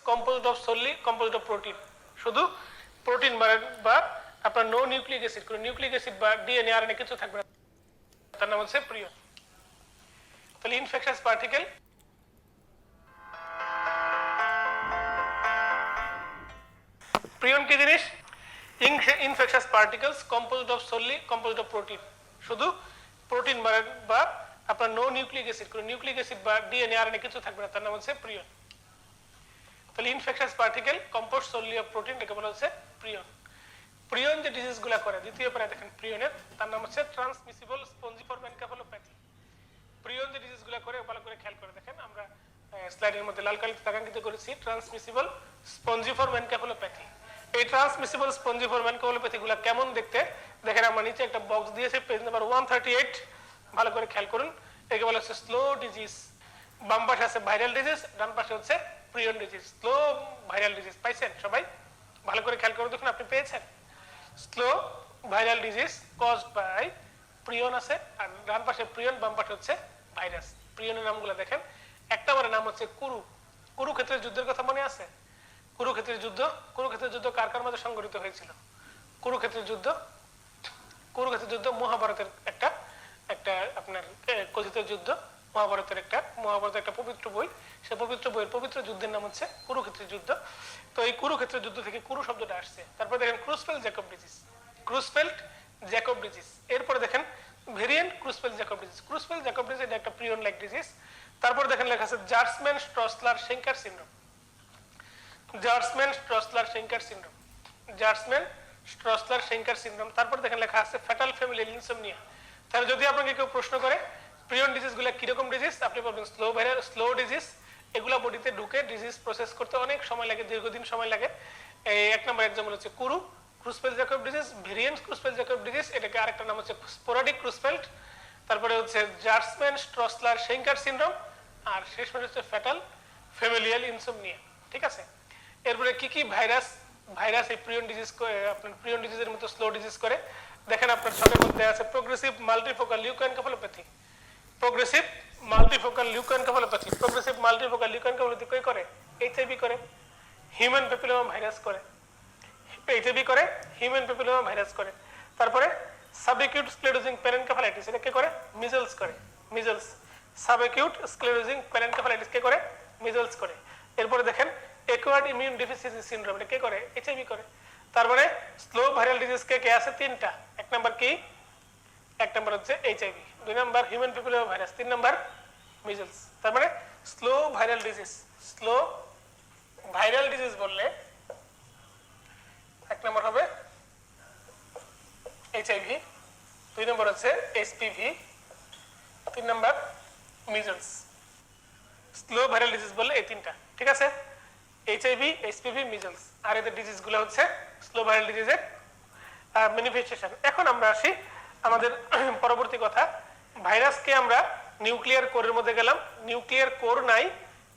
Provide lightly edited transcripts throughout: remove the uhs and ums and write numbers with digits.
composed of solely composed of protein শুধু protein বা আপনার নো নিউক্লিক অ্যাসিড কোনো নিউক্লিক অ্যাসিড বা ডিএনএ আরএনএ কিছু থাকবে না তার নাম হচ্ছে প্রিয়ন তাহলে ইনফেকশাস পার্টিকেল প্রিয়ন কি জিনিস infectious particles composed of solely composed of protein শুধু প্রোটিন বা আপনার নো নিউক্লিক অ্যাসিড কোনো নিউক্লিক অ্যাসিড বা ডিএনএ আরএনএ কিছু থাকবে না তার নাম হচ্ছে প্রিয়ন তাহলে infectious particle composed solely of protein এটাকে বলা হচ্ছে প্রিয়ন প্রিয়ন যে ডিজিজগুলো করে দ্বিতীয় প্যারা দেখেন প্রিয়নের তার নাম হচ্ছে ট্রান্সমিসিবল স্পঞ্জিফর্ম এনকেফালোপ্যাথি প্রিয়ন যে ডিজিজগুলো করে ভালো করে খেয়াল করে দেখেন আমরা স্লাইডের মধ্যে লাল কালিতে দাগাঙ্কিত করেছি ট্রান্সমিসিবল স্পঞ্জিফর্ম এনকেফালোপ্যাথি এই ট্রান্সমিসিবল স্পঞ্জিফর্ম এনকেফালোপ্যাথিগুলো কেমন দেখতে দেখেন আমরা নিচে একটা বক্স দিয়েছে পেজ নাম্বার 138 ভালো করে খেয়াল করুন একে বলা হচ্ছে স্লো ডিজিজ বাম পাশে আছে ভাইরাল ডিজিজ ডান পাশে হচ্ছে prion disease slow viral disease পাইছেন সবাই ভালো করে খেয়াল করে দেখুন আপনি পেয়েছেন slow viral disease caused by prion আছে আর ডান পাশে প্রিয়ন বাম পাশে হচ্ছে ভাইরাস প্রিয়নের নামগুলো দেখেন একটা নম্বরের নাম হচ্ছে কুরুক্ষেত্রের যুদ্ধের কথা মনে আছে কুরুক্ষেত্রের যুদ্ধ কার কার মধ্যে সংঘটিত হয়েছিল কুরুক্ষেত্রের যুদ্ধ মহাভারতের একটা আপনার কথিত যুদ্ধ মহাভারতের একটা পবিত্র বই সেই পবিত্র বইয়ের পবিত্র যুদ্ধের নাম হচ্ছে কুরুক্ষেত্রের যুদ্ধ তো এই কুরুক্ষেত্রের যুদ্ধ থেকে কুরু শব্দটা আসছে তারপর দেখেন ক্রুসফেল্ড জ্যাকব ডিজিজ এরপরে দেখেন ভেরিয়েন্ট ক্রুসফেল্ড জ্যাকব ডিজিজ এটা একটা প্রিয়ন লাইক ডিজিজ তারপর দেখেন লেখা আছে জার্সম্যান স্ট্রসলার শেঙ্কার সিনড্রোম তারপর দেখেন লেখা আছে ফ্যাটাল ফ্যামিলিয়াল ইনসোমনিয়া তাহলে যদি আপনাকে কেউ প্রশ্ন করে প্রিয়ন ডিজিজগুলো কিরকম ডিজিজ আপনি বলবেন স্লো ডিজিজ এগুলা বডিতে ঢুকে ডিজিজ প্রসেস করতে অনেক সময় লাগে দীর্ঘদিন সময় লাগে এক নম্বর এক্সাম্পল হচ্ছে Creutzfeldt Jakob disease variant Creutzfeldt Jakob disease এটাকে আরেকটা নাম হচ্ছে স্পোরাডিক ক্রুসফেল্ড তারপরে হচ্ছে জার্সম্যান স্ট্রসলার শেঙ্কার সিনড্রোম আর শেষ হচ্ছে ফ্যাটাল ফ্যামিলিয়াল ইনসোমনিয়া ঠিক আছে এরপরে কি ভাইরাস এই প্রিয়ন ডিজিজের মতো স্লো ডিজিজ করে দেখেন আপনার ছকের মধ্যে আছে প্রোগ্রেসিভ মাল্টিফোকাল লিউকোএনকেফালোপ্যাথি কি করে এইচআইভি করে হিউম্যান প্যাপিলোমা ভাইরাস করে তারপরে সাবএকিউট স্ক্লেরোজিং প্যারেনকেফালাইটিস এটা কে করে মিজলস সাবএকিউট স্ক্লেরোজিং প্যারেনকেফালাইটিস কে করে মিজলস করে এরপরে দেখেন অ্যাকুয়ার্ড ইমিউন ডেফিসিয়েন্সি সিনড্রোম এটা কে করে এইচআইভি করে তারপরে স্লো ভাইরাল ডিজিজ কে আছে তিনটা এক নাম্বার হচ্ছে এইচআইভি দুই নাম্বার হিউম্যান প্যাপিলোমা ভাইরাস তিন নাম্বার মিজলস তার মানে স্লো ভাইরাল ডিজিজ বললে এক নাম্বার হবে এইচআইভি দুই নাম্বার হচ্ছে এসপিভি তিন number measles slow viral disease বললে এই তিনটা ঠিক আছে এইচআইভি এসপিভি মিজলস আর এদের ডিজিজগুলো হচ্ছে স্লো ভাইরাল ডিজিজের ম্যানিফেস্টেশন এখন আমরা আসি আমাদের পরবর্তী কথা ভাইরাসকে আমরা নিউক্লিয়ার কোরের মধ্যে গেলাম নিউক্লিয়ার কোর নাই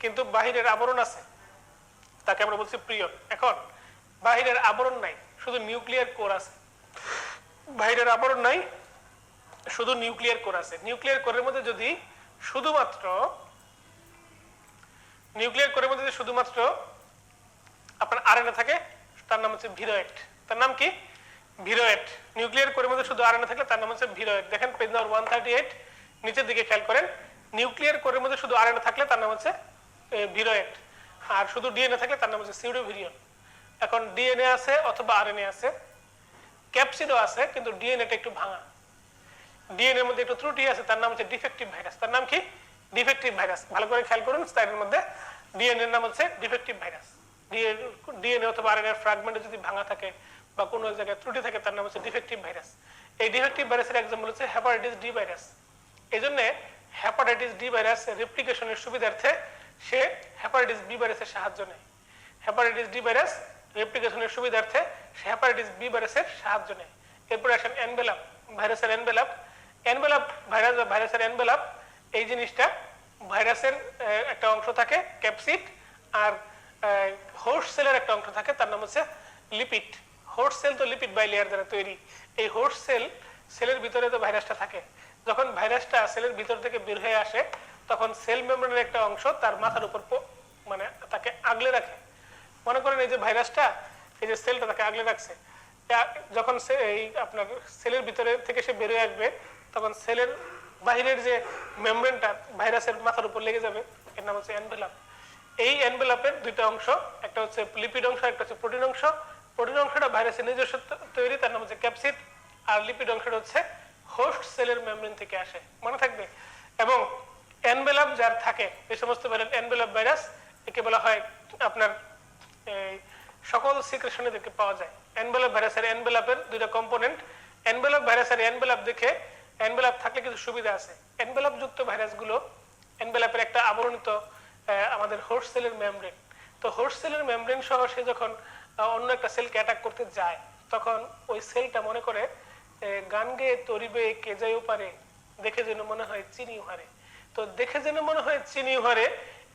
কিন্তু বাহিরের আবরণ আছে তাকে আমরা বলছি প্রিয়ন এখন বাহিরের আবরণ নাই শুধু নিউক্লিয়ার কোর আছে বাহিরের আবরণ নাই শুধু নিউক্লিয়ার কোর আছে নিউক্লিয়ার কোরের মধ্যে যদি শুধুমাত্র আপনার আরএনএ থাকে তার নাম হচ্ছে ভিরোয়েট তার নাম কি ভিরোয়েট নিউক্লিয়ার কোরের মধ্যে শুধু আরএনএ থাকলে তার নাম হচ্ছে ভিরোয়েট দেখেন পেজ নাম্বার 138 নিচের দিকে খেয়াল করেন নিউক্লিয়ার কোরের মধ্যে শুধু আরএনএ থাকলে তার নাম হচ্ছে ভিরোয়েট আর শুধু ডিএনএ থাকলে তার নাম হচ্ছে সিউডোভিরিয়ন এখন ডিএনএ আছে অথবা আরএনএ আছে ক্যাপসিডও আছে কিন্তু ডিএনএটা একটু ভাঙা ডিএনএ এর মধ্যে একটু ত্রুটি আছে তার নাম হচ্ছে ডিফেক্টিভ ভাইরাস তার নাম কি ডিফেক্টিভ ভাইরাস ভালো করে খেয়াল করুন স্লাইডের মধ্যে ডিএনএ এর নাম হচ্ছে ডিফেক্টিভ ভাইরাস ডিএনএ অথবা আরএনএ এর ফ্র্যাগমেন্টে যদি ভাঙা থাকে বা কোনো জায়গায় ত্রুটি থাকে তার নাম হচ্ছে ডিফেক্টিভ ভাইরাস এই ডিফেক্টিভ ভাইরাসের এক্সাম্পল হচ্ছে হেপাটাইটিস ডি ভাইরাস এইজন্য হেপাটাইটিস ডি ভাইরাস রেপ্লিকেশনের সুবিধার্থে সে হেপাটাইটিস বি ভাইরাসের সাহায্য নেয় হেপাটাইটিস ডি ভাইরাস রেপ্লিকেশনের সুবিধার্থে সে হেপাটাইটিস বি ভাইরাসের সাহায্য নেয় এরপর আসেন এনভেলাপ ভাইরাসের এনভেলাপ এই জিনিসটা ভাইরাসের একটা অংশ থাকে ক্যাপসিড আর হোস্ট সেলের একটা অংশ থাকে তার নাম হচ্ছে লিপিড হোস্ট সেল তো লিপিড বাইলেয়ার দ্বারা তৈরি এই হোস্ট সেলের ভিতরে তো ভাইরাসটা থাকে যখন ভাইরাসটা সেলের ভিতর থেকে বের হয়ে আসে তখন সেল মেমব্রেনের একটা অংশ তার মাথার উপর মানে তাকে আগলে রাখে মনে করেন এই যে ভাইরাসটা এই যে সেলটা তাকে আগলে রাখছে, যখন সে এই আপনার সেলের ভিতরে থেকে সে বেরিয়ে আসবে তখন সেলের বাহিরের যে মেমব্রেনটা ভাইরাসের মাথার উপর লেগে যাবে, এর নাম হচ্ছে এনভেলাপ। এই এনভেলাপের দুইটা অংশ, একটা হচ্ছে লিপিড অংশ, একটা হচ্ছে প্রোটিন অংশ। প্রোটিন অংশটা ভাইরাসের নিজস্ব তৈরি, তার নাম হচ্ছে ক্যাপসিড। আর লিপিড অংশটা হচ্ছে হোস্ট সেলের মেমব্রেন থেকে আসে, মনে থাকবে। এবং এনভেলাপ যার থাকে, এই সমস্ত এনভেলাপ ভাইরাস, একে বলা হয় আপনার এই সকল সিক্রেশনে দেখে পাওয়া যায়। এনভেলাপ ভাইরাসের এনভেলাপের দুইটা কম্পোনেন্ট। এনভেলাপ ভাইরাসের এনভেলাপ দেখে, এনভেলাপ থাকলে কিছু সুবিধা আছে। এনভেলাপ যুক্ত ভাইরাসগুলো, এনভেলাপের একটা আবরণিত আমাদের হোস্ট সেলের মেমব্রেন, তো হোস্ট সেলের মেমব্রেন সহ সে যখন অন্য একটা সেলকে অ্যাটাক করতে যায় তখন ওই সেলটা মনে করে গান গেয়ে তরিবে কে যাইও পারে, দেখে যেন মনে হয় চিনি হারে। তো দেখে যেন মনে হয় চিনি হারে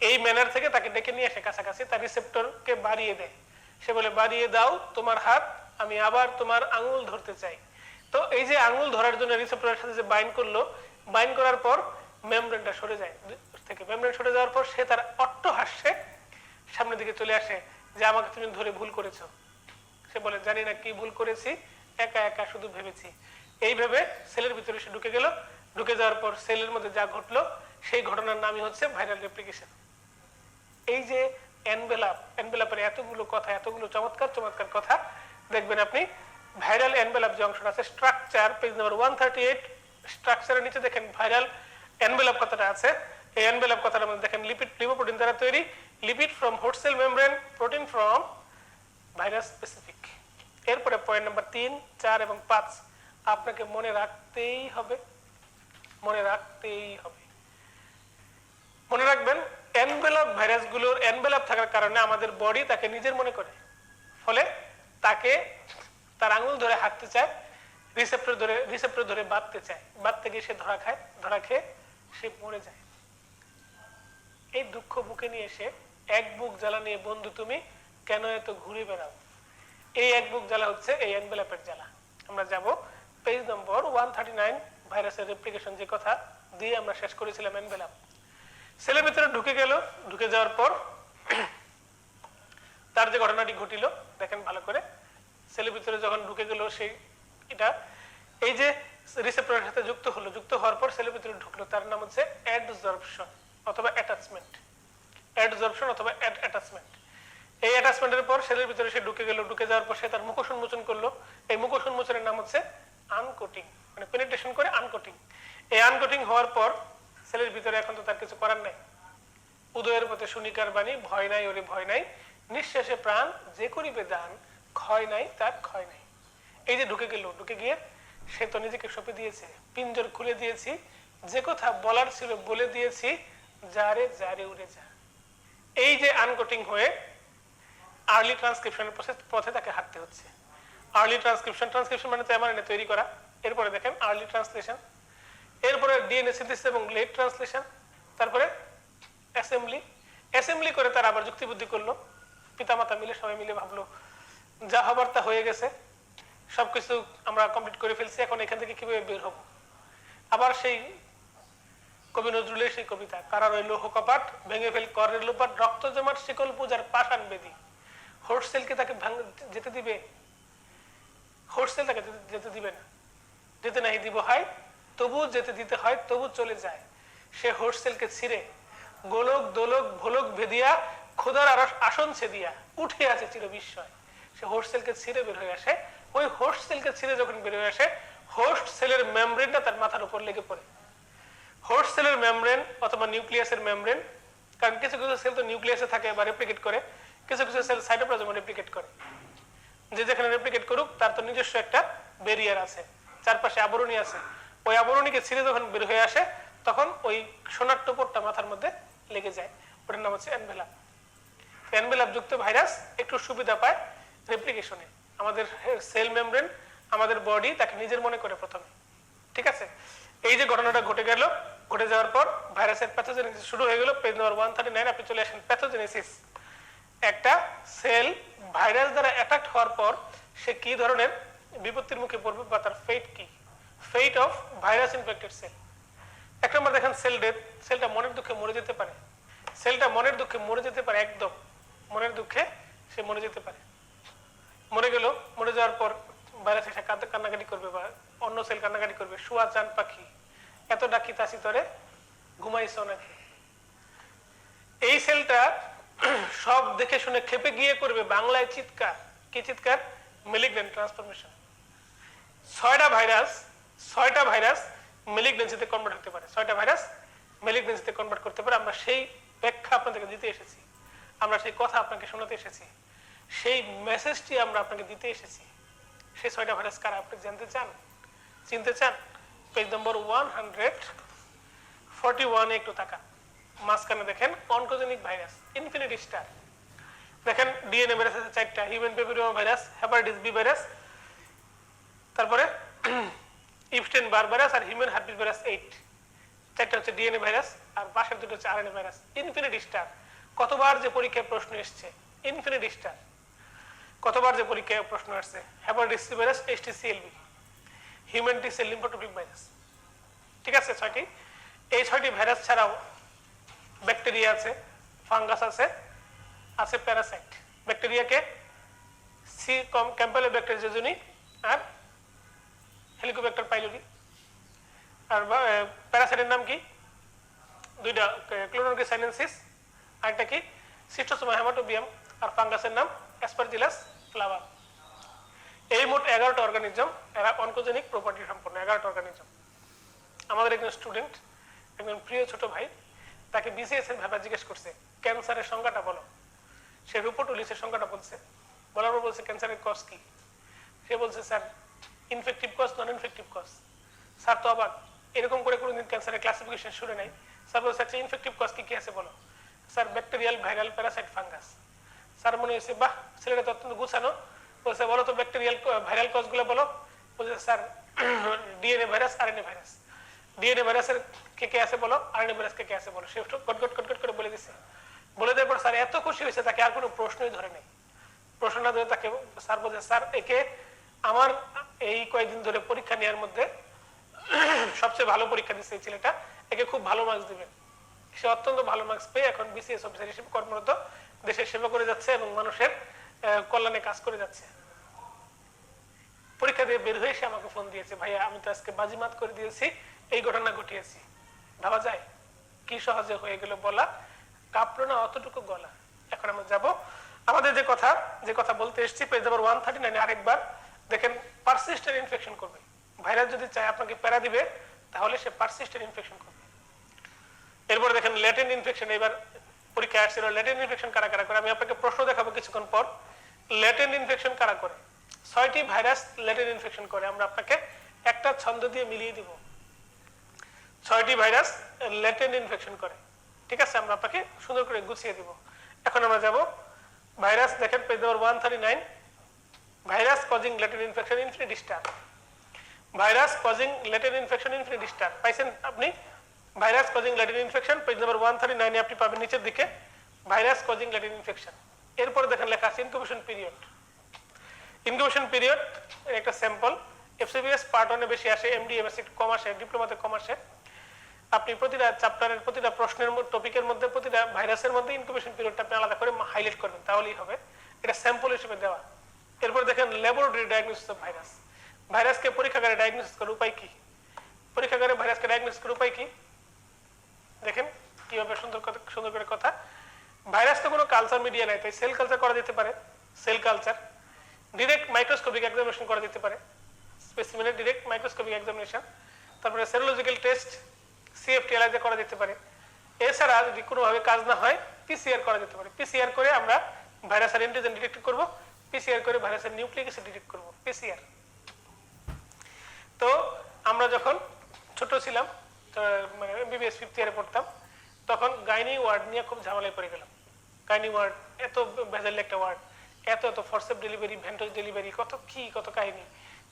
এই ম্যানার থেকে তাকে ডেকে নিয়ে আসে কাছাকাছি, তার রিসেপ্টরকে বাড়িয়ে দেয়। সে বলে বাড়িয়ে দাও তোমার হাত, আমি আবার তোমার আঙুল ধরতে চাই। তো এই যে আঙুল ধরার জন্য রিসেপ্টরের সাথে যে বাইন্ড করলো, বাইন্ড করার পর মেমব্রেনটা সরে যায় থেকে, মেমব্রেন সরে যাওয়ার পর সে তার অট্টহাস্যে সামনের দিকে চলে আসে যে আমাকে তুমি ধরে ভুল করেছো। সে বলে জানি না কি ভুল করেছি, একা একা শুধু ভেবেছি। এই ভেবে সেলের ভিতরে সে ঢুকে গেল। ঢুকে যাওয়ার পর সেলের মধ্যে যা ঘটলো সেই ঘটনার নামই হচ্ছে ভাইরাল রেপ্লিকেশন। এই যে এনভেলাপ, এনভেলাপের এতগুলো কথা, এতগুলো চমৎকার চমৎকার কথা দেখবেন আপনি। ভাইরাল এনভেলাপ যে অংশটা আছে, স্ট্রাকচার পেজ নাম্বার 138, স্ট্রাকচারের নিচে দেখেন ভাইরাল এনভেলাপ কথাটা আছে। এই এনভেলাপ কথাটার মধ্যে দেখেন লিপিড, লিপোপ্রোটিন দ্বারা তৈরি, lipid from host cell membrane, protein from virus specific. এরপরে পয়েন্ট নাম্বার 3, 4 এবং 5 আপনাকে মনে রাখতেই হবে, মনে রাখতেই হবে। মনে রাখবেন এনভেলাপ ভাইরাসগুলোর এনভেলাপ থাকার কারণে আমাদের বডি তাকে নিজের মনে করে, ফলে তাকে তার আঙুল ধরে হাঁটতে চায়, রিসেপ্টর ধরে বাঁধতে চায়, বাঁধতে গিয়ে সে ধরা খায়, ধরা খেয়ে সে মরে যায়। এই দুঃখ বুকে নিয়ে এসে এক বুক জ্বালা নিয়ে বন্ধু তুমি কেন এত ঘুরে বেড়াও, এই এক বুক জ্বালা হচ্ছে এই এনভেলাপের জ্বালা। আমরা যাব পেজ নম্বর 139, ভাইরাসের রেপ্লিকেশন যে কথা দিয়ে আমরা শেষ করেছিলাম এনভেলাপ। সেলের ভিতরে ঢুকে গেল, ঢুকে যাওয়ার পর তার যে ঘটনাটি ঘটিল দেখেন ভালো করে। সেলের ভিতরে যখন ঢুকে গেল সেই এটা এই যে রিসেপ্টরের সাথে যুক্ত হলো, যুক্ত হওয়ার পর সেলের ভিতরে ঢুকলো, তার নাম হচ্ছে অ্যাডসরপশন অথবা অ্যাটাচমেন্ট, অ্যাডসরপশন অথবা অ্যাটাচমেন্ট। এই অ্যাটাচমেন্টের পর সেলের ভিতরে সে ঢুকে গেল, ঢুকে যাওয়ার পর সে তার মুখোশ উন্মোচন করলো। এই মুখোশ উন্মোচনের নাম হচ্ছে আনকোটিং, মানে পেনিট্রেশন করে আনকোটিং। এই আনকোটিং হওয়ার পর সেলের ভিতরে এখন তো তার কিছু করার নাই, উদয়ের পথে শুনিকার বাণী, ভয় নাই ওরে ভয় নাই, নিঃশ্বাসে প্রাণ যে করিবে দান, ক্ষয় নাই তার ক্ষয় নাই। এই যে ঢুকে গেল, ঢুকে গিয়ে সে তো নিজেকে সঁপে দিয়েছে, পিঞ্জর খুলে দিয়েছি, যে কথা বলার ছিল বলে দিয়েছি, যারে যারে উড়ে যা। এই যে আনকোটিং হয়ে আর্লি ট্রান্সক্রিপশনের পথে তাকে হাঁটতে হচ্ছে। আর্লি ট্রান্সক্রিপশন, ট্রান্সক্রিপশন মানে তো এমআরএনএ তৈরি করা, এরপরে দেখেন আর্লি ট্রান্সলেশন, এরপরে ডিএনএ সিনথেসিস এবং লেট ট্রান্সলেশন, তারপরে অ্যাসেম্বলি। অ্যাসেম্বলি করে তার আবার যুক্তিবুদ্ধি করলো, পিতামাতা মিলে সবাই মিলে ভাবলো যা হবার তা হয়ে গেছে, সবকিছু আমরা কমপ্লিট করে ফেলছি, এখন এখান থেকে কিভাবে বের হব। আবার সেই কবি নজরুলের সেই কবিতা, কারা রইল হোকাপাট, ভেঙে ফেল করের লোপাট, রক্ত জমাট শিকল পূজার পাষাণ বেদি। হোস্ট সেলকে তাকে যেতে দিবে, হোস্ট সেল তাকে যেতে দিবে না, যেতে নাই দিব হয়, তবু যেতে দিতে হয়, তবু চলে যায়। সে হোস্ট সেলকে ছিঁড়ে গোলক দোলক ভোলক ভেদিয়া, খোদার আসন ছেদিয়া উঠে আছে চির বিস্ময়। সে হোস্ট সেলকে ছিঁড়ে বের হয়ে আসে। ওই হোস্ট সেলকে ছিঁড়ে যখন বের হয়ে আসে, হোস্ট সেলের মেমব্রেনটা তার মাথার উপর লেগে পড়ে। হোস্ট সেলের মেমব্রেন অথবা নিউক্লিয়াসের মেমব্রেন, কারণ কিছু কিছু সেল তো নিউক্লিয়াসে থাকে বা রেপ্লিকেট করে, কিছু কিছু সেল সাইটোপ্লাজমে রেপ্লিকেট করে। যে যেখানে রেপ্লিকেট করুক তার তো নিজস্ব একটা ব্যারিয়ার আছে, চারপাশে আবরণী আছে। ওই আবরণীকে ছিঁড়ে যখন বের হয়ে আসে তখন ওই সোনার টোপরটা মাথার মধ্যে লেগে যায়, ওটার নাম হচ্ছে এনভেলাপ। এনভেলাপ যুক্ত ভাইরাস একটু সুবিধা পায় রেপ্লিকেশনে। আমাদের সেল মেমব্রেন, আমাদের বডি তাকে নিজের মনে করে প্রথমে, ঠিক আছে। এই যে ঘটনাটা ঘটে গেল, ঘটে যাওয়ার পর ভাইরাসের প্যাথোজেনেসিস শুরু হয়ে গেল। পেজ নম্বর 139 আপনি চলে আসেন প্যাথোজেনেসিস। একটা সেল ভাইরাস দ্বারা অ্যাটাক হওয়ার পর সে কি ধরনের বিপত্তির মুখে পড়বে বা তার ফেট কি, fate of virus infected cell. এক নম্বর দেখেন সেল ডেথ, সেলটা মনের দুঃখে মরে যেতে পারে, সেলটা মনের দুঃখে মরে যেতে পারে, একদম মনের দুঃখে সে মরে যেতে পারে। মরে গেল, মরে যাওয়ার পর ভাইরাস এসে কান্নাকাটি করবে বা অন্য সেল কান্নাকাটি করবে, শুয়া চান পাখি এত ডাকি তাসি তরে ঘুমাইছ নাকি। এই সেলটা সব দেখে শুনে খেপে গিয়ে করবে বাংলায় চিৎকার। কি চিৎকার? Malignant transformation. 6টা ভাইরাস মেলিগন্যান্সিতে কনভার্ট হতে পারে, 6টা ভাইরাস মেলিগন্যান্সিতে কনভার্ট করতে পারে। আমরা সেই ব্যাখ্যা আপনাদেরকে দিতে এসেছি, আমরা সেই কথা আপনাকে শোনাতে এসেছি, সেই মেসেজটি আমরা আপনাকে দিতে এসেছি। সেই 6টা ভাইরাস কারা আপনি জানতে চান, চিনতে চান? পেজ নম্বর 141 একটু তাকান, মাঝখানে দেখেন অনকোজেনিক ভাইরাস, ইনফিনিটি স্টার। দেখেন ডিএনএ ভাইরাস আছে 4টা, human papilloma virus, hepatitis B virus, তারপরে ইপস্টেইন বার ভাইরাস আর হিউম্যান হার্পিস ভাইরাস 8। 4টা হচ্ছে ডিএনএ ভাইরাস আর পাশের দুটো হচ্ছে আরএনএ ভাইরাস। ইনফিনিটি স্টার, কতবার যে পরীক্ষায় প্রশ্ন এসছে ইনফিনিটি স্টার, কতবার যে পরীক্ষায় প্রশ্ন আসছে। Hepatitis C virus, HTCLV, human T cell lymphotropic virus. ঠিক আছে 6টি। এই 6টি ভাইরাস ছাড়াও ব্যাকটেরিয়া আছে, ফাঙ্গাস আছে, আছে প্যারাসাইট। ব্যাকটেরিয়াকে সি ক্যাম্পেলোব্যাক্টার জেজুনি আর হেলিকোব্যাক্টার পাইলোরি। আর প্যারাসাইটের নাম কি? 2টা, ক্লোরোনিকাস সাইনেনসিস, আরেকটা কি সিস্টোসোমা হেমাটোবিয়াম, আর ফাঙ্গাসের নাম অ্যাসপারজিলাস ফ্লাভা। এই মোট 11টা অর্গানিজম, এরা অনকোজেনিক প্রপার্টি সম্পন্ন 11টা অর্গানিজম। আমাদের একজন স্টুডেন্ট, একজন প্রিয় ছোট ভাই, তাকে বিসিএস এর ব্যাপারে জিজ্ঞেস করছে ক্যান্সারের সংজ্ঞাটা বলো। সে রুপোটুলিসের সংজ্ঞাটা বলছে, বলার পর বলছে ক্যান্সারের কজ কি। সে বলছে স্যার ইনফেক্টিভ কজ, নন ইনফেক্টিভ কজ। স্যার তো অবাক, এরকম করে কোনোদিন ক্যান্সারের ক্লাসিফিকেশন শুনে নাই। স্যার বলছে আচ্ছা ইনফেক্টিভ কজ কি কি আছে বলো। Sir bacterial, viral, Parasite, fungus. Sir মনে হয়েছে বাহ ছেলেটা তো অত্যন্ত গুছানো। বলছে বলো তো ব্যাকটেরিয়াল ভাইরাল কজ গুলো বলো। বলছে sir DNA virus, RNA virus. DNA ভাইরাসের কে কে আছে বলো, আরএনএ ভাইরাস কে কে আছে বলো। সে কটকট করে বলে দিচ্ছে। বলে দেওয়ার পর স্যার এত খুশি হয়েছে, তাকে আর কোনো প্রশ্নই ধরে নেই। প্রশ্ন না ধরে তাকে স্যার বলছে স্যার একে আমার এই কয়েকদিন ধরে পরীক্ষা নেওয়ার মধ্যে সবচেয়ে ভালো পরীক্ষা দিচ্ছে এই ছেলেটা, একে খুব ভালো মার্কস দিবেন। সে অত্যন্ত ভালো মার্কস পেয়ে এখন বিসিএস অফিসার হিসেবে কর্মরত, দেশের সেবা করে যাচ্ছে এবং মানুষের কল্যাণে কাজ করে যাচ্ছে। পরীক্ষা দিয়ে বের হয়ে সে আমাকে ফোন দিয়েছে, ভাইয়া আমি তো আজকে বাজিমাত করে দিয়েছি, এই ঘটনা ঘটিয়েছি। ভাবা যায় কি সহজে হয়ে গেল বলা, কাঁপলো না অতটুকু গলা। এখন আমরা যাব আমাদের যে কথা বলতে এসেছি, পেজ নাম্বার 139 আরেকবার দেখেন। পারসিস্টেন্ট ইনফেকশন করবে ভাইরাস, যদি চায় আপনাকে প্যারা দিবে তাহলে সে পারসিস্টেন্ট ইনফেকশন করবে। এরপর দেখেন ল্যাটেন্ট ইনফেকশন। এবার পরীক্ষায় আসছিল ল্যাটেন্ট ইনফেকশন কারা কারা করে। আমি আপনাকে প্রশ্ন দেখাবো কিছুক্ষণ পর। ল্যাটেন্ট ইনফেকশন কারা করে? 6টি ভাইরাস ল্যাটেন্ট ইনফেকশন করে। আমরা আপনাকে একটা ছন্দ দিয়ে মিলিয়ে দিব। 6টি ভাইরাস ল্যাটেন্ট ইনফেকশন করে, ঠিক আছে? আমরা আপনাকে সুন্দর করে গুছিয়ে দিব। এখন আমরা যাব ভাইরাস, দেখেন page number 139, virus causing latent infection infinity star. Virus causing latent infection infinity star পাইছেন আপনি? Virus causing latent infection page number 139 আপনি পাবেন নিচের দিকে, ভাইরাস কজিং ল্যাটেন্ট ইনফেকশন। এরপরে দেখেন লেখা আছে ইনকিউবেশন পিরিয়ড। ইনকিউবেশন পিরিয়ড একটা স্যাম্পল, এফসিবিএস পার্ট 1 এ বেশি আসে, এমডি এমএসসি কম আসে, ডিপ্লোমাতে কম আসে। আপনি প্রতিটা চ্যাপ্টারের প্রতিটা প্রশ্নের টপিকের মধ্যে প্রতিটা ভাইরাসের মধ্যে ইনকিউবেশন পিরিয়ডটা আপনি আলাদা করে হাইলাইট করবেন, তাহলেই হবে। এটা স্যাম্পল হিসেবে দেওয়া। এরপর দেখেন ল্যাবরেটরি ডায়াগনোসিস অফ ভাইরাস। ভাইরাসকে পরীক্ষাগারে ডায়াগনোসিস করার উপায় কি? পরীক্ষাগারে ভাইরাসকে ডায়াগনোসিস করার উপায় কি? দেখেন কিভাবে সুন্দর করে কথা। ভাইরাস তো কোনো কালচার মিডিয়া নাই, তাই সেল কালচার করা যেতে পারে। Cell culture direct microscopic examination করা যেতে পারে, স্পেসিমেনের ডিরেক্ট মাইক্রোস্কোপিক এক্সামিনেশন। তারপরে সেরোলজিক্যাল টেস্ট, সিএফটি এলাইজা করা যেতে পারে। এছাড়া যদি কোনোভাবে কাজ না হয় পিসিআর করা যেতে পারে। পিসিআর করে আমরা ভাইরাসের অ্যান্টিজেন ডিটেক্ট করব, পিসিআর করে ভাইরাসের নিউক্লিক অ্যাসিড ডিটেক্ট করব, পিসিআর। তো আমরা যখন ছোট ছিলাম, মানে এমবিবিএস 5th ইয়ারে পড়তাম, তখন গাইনি ওয়ার্ড নিয়ে খুব ঝামেলায় পড়ে গেলাম। গাইনি ওয়ার্ড এত ভেজাল একটা ওয়ার্ড, এত ফরসেপ ডেলিভারি, ভেন্টোজ ডেলিভারি, কত কাহিনী,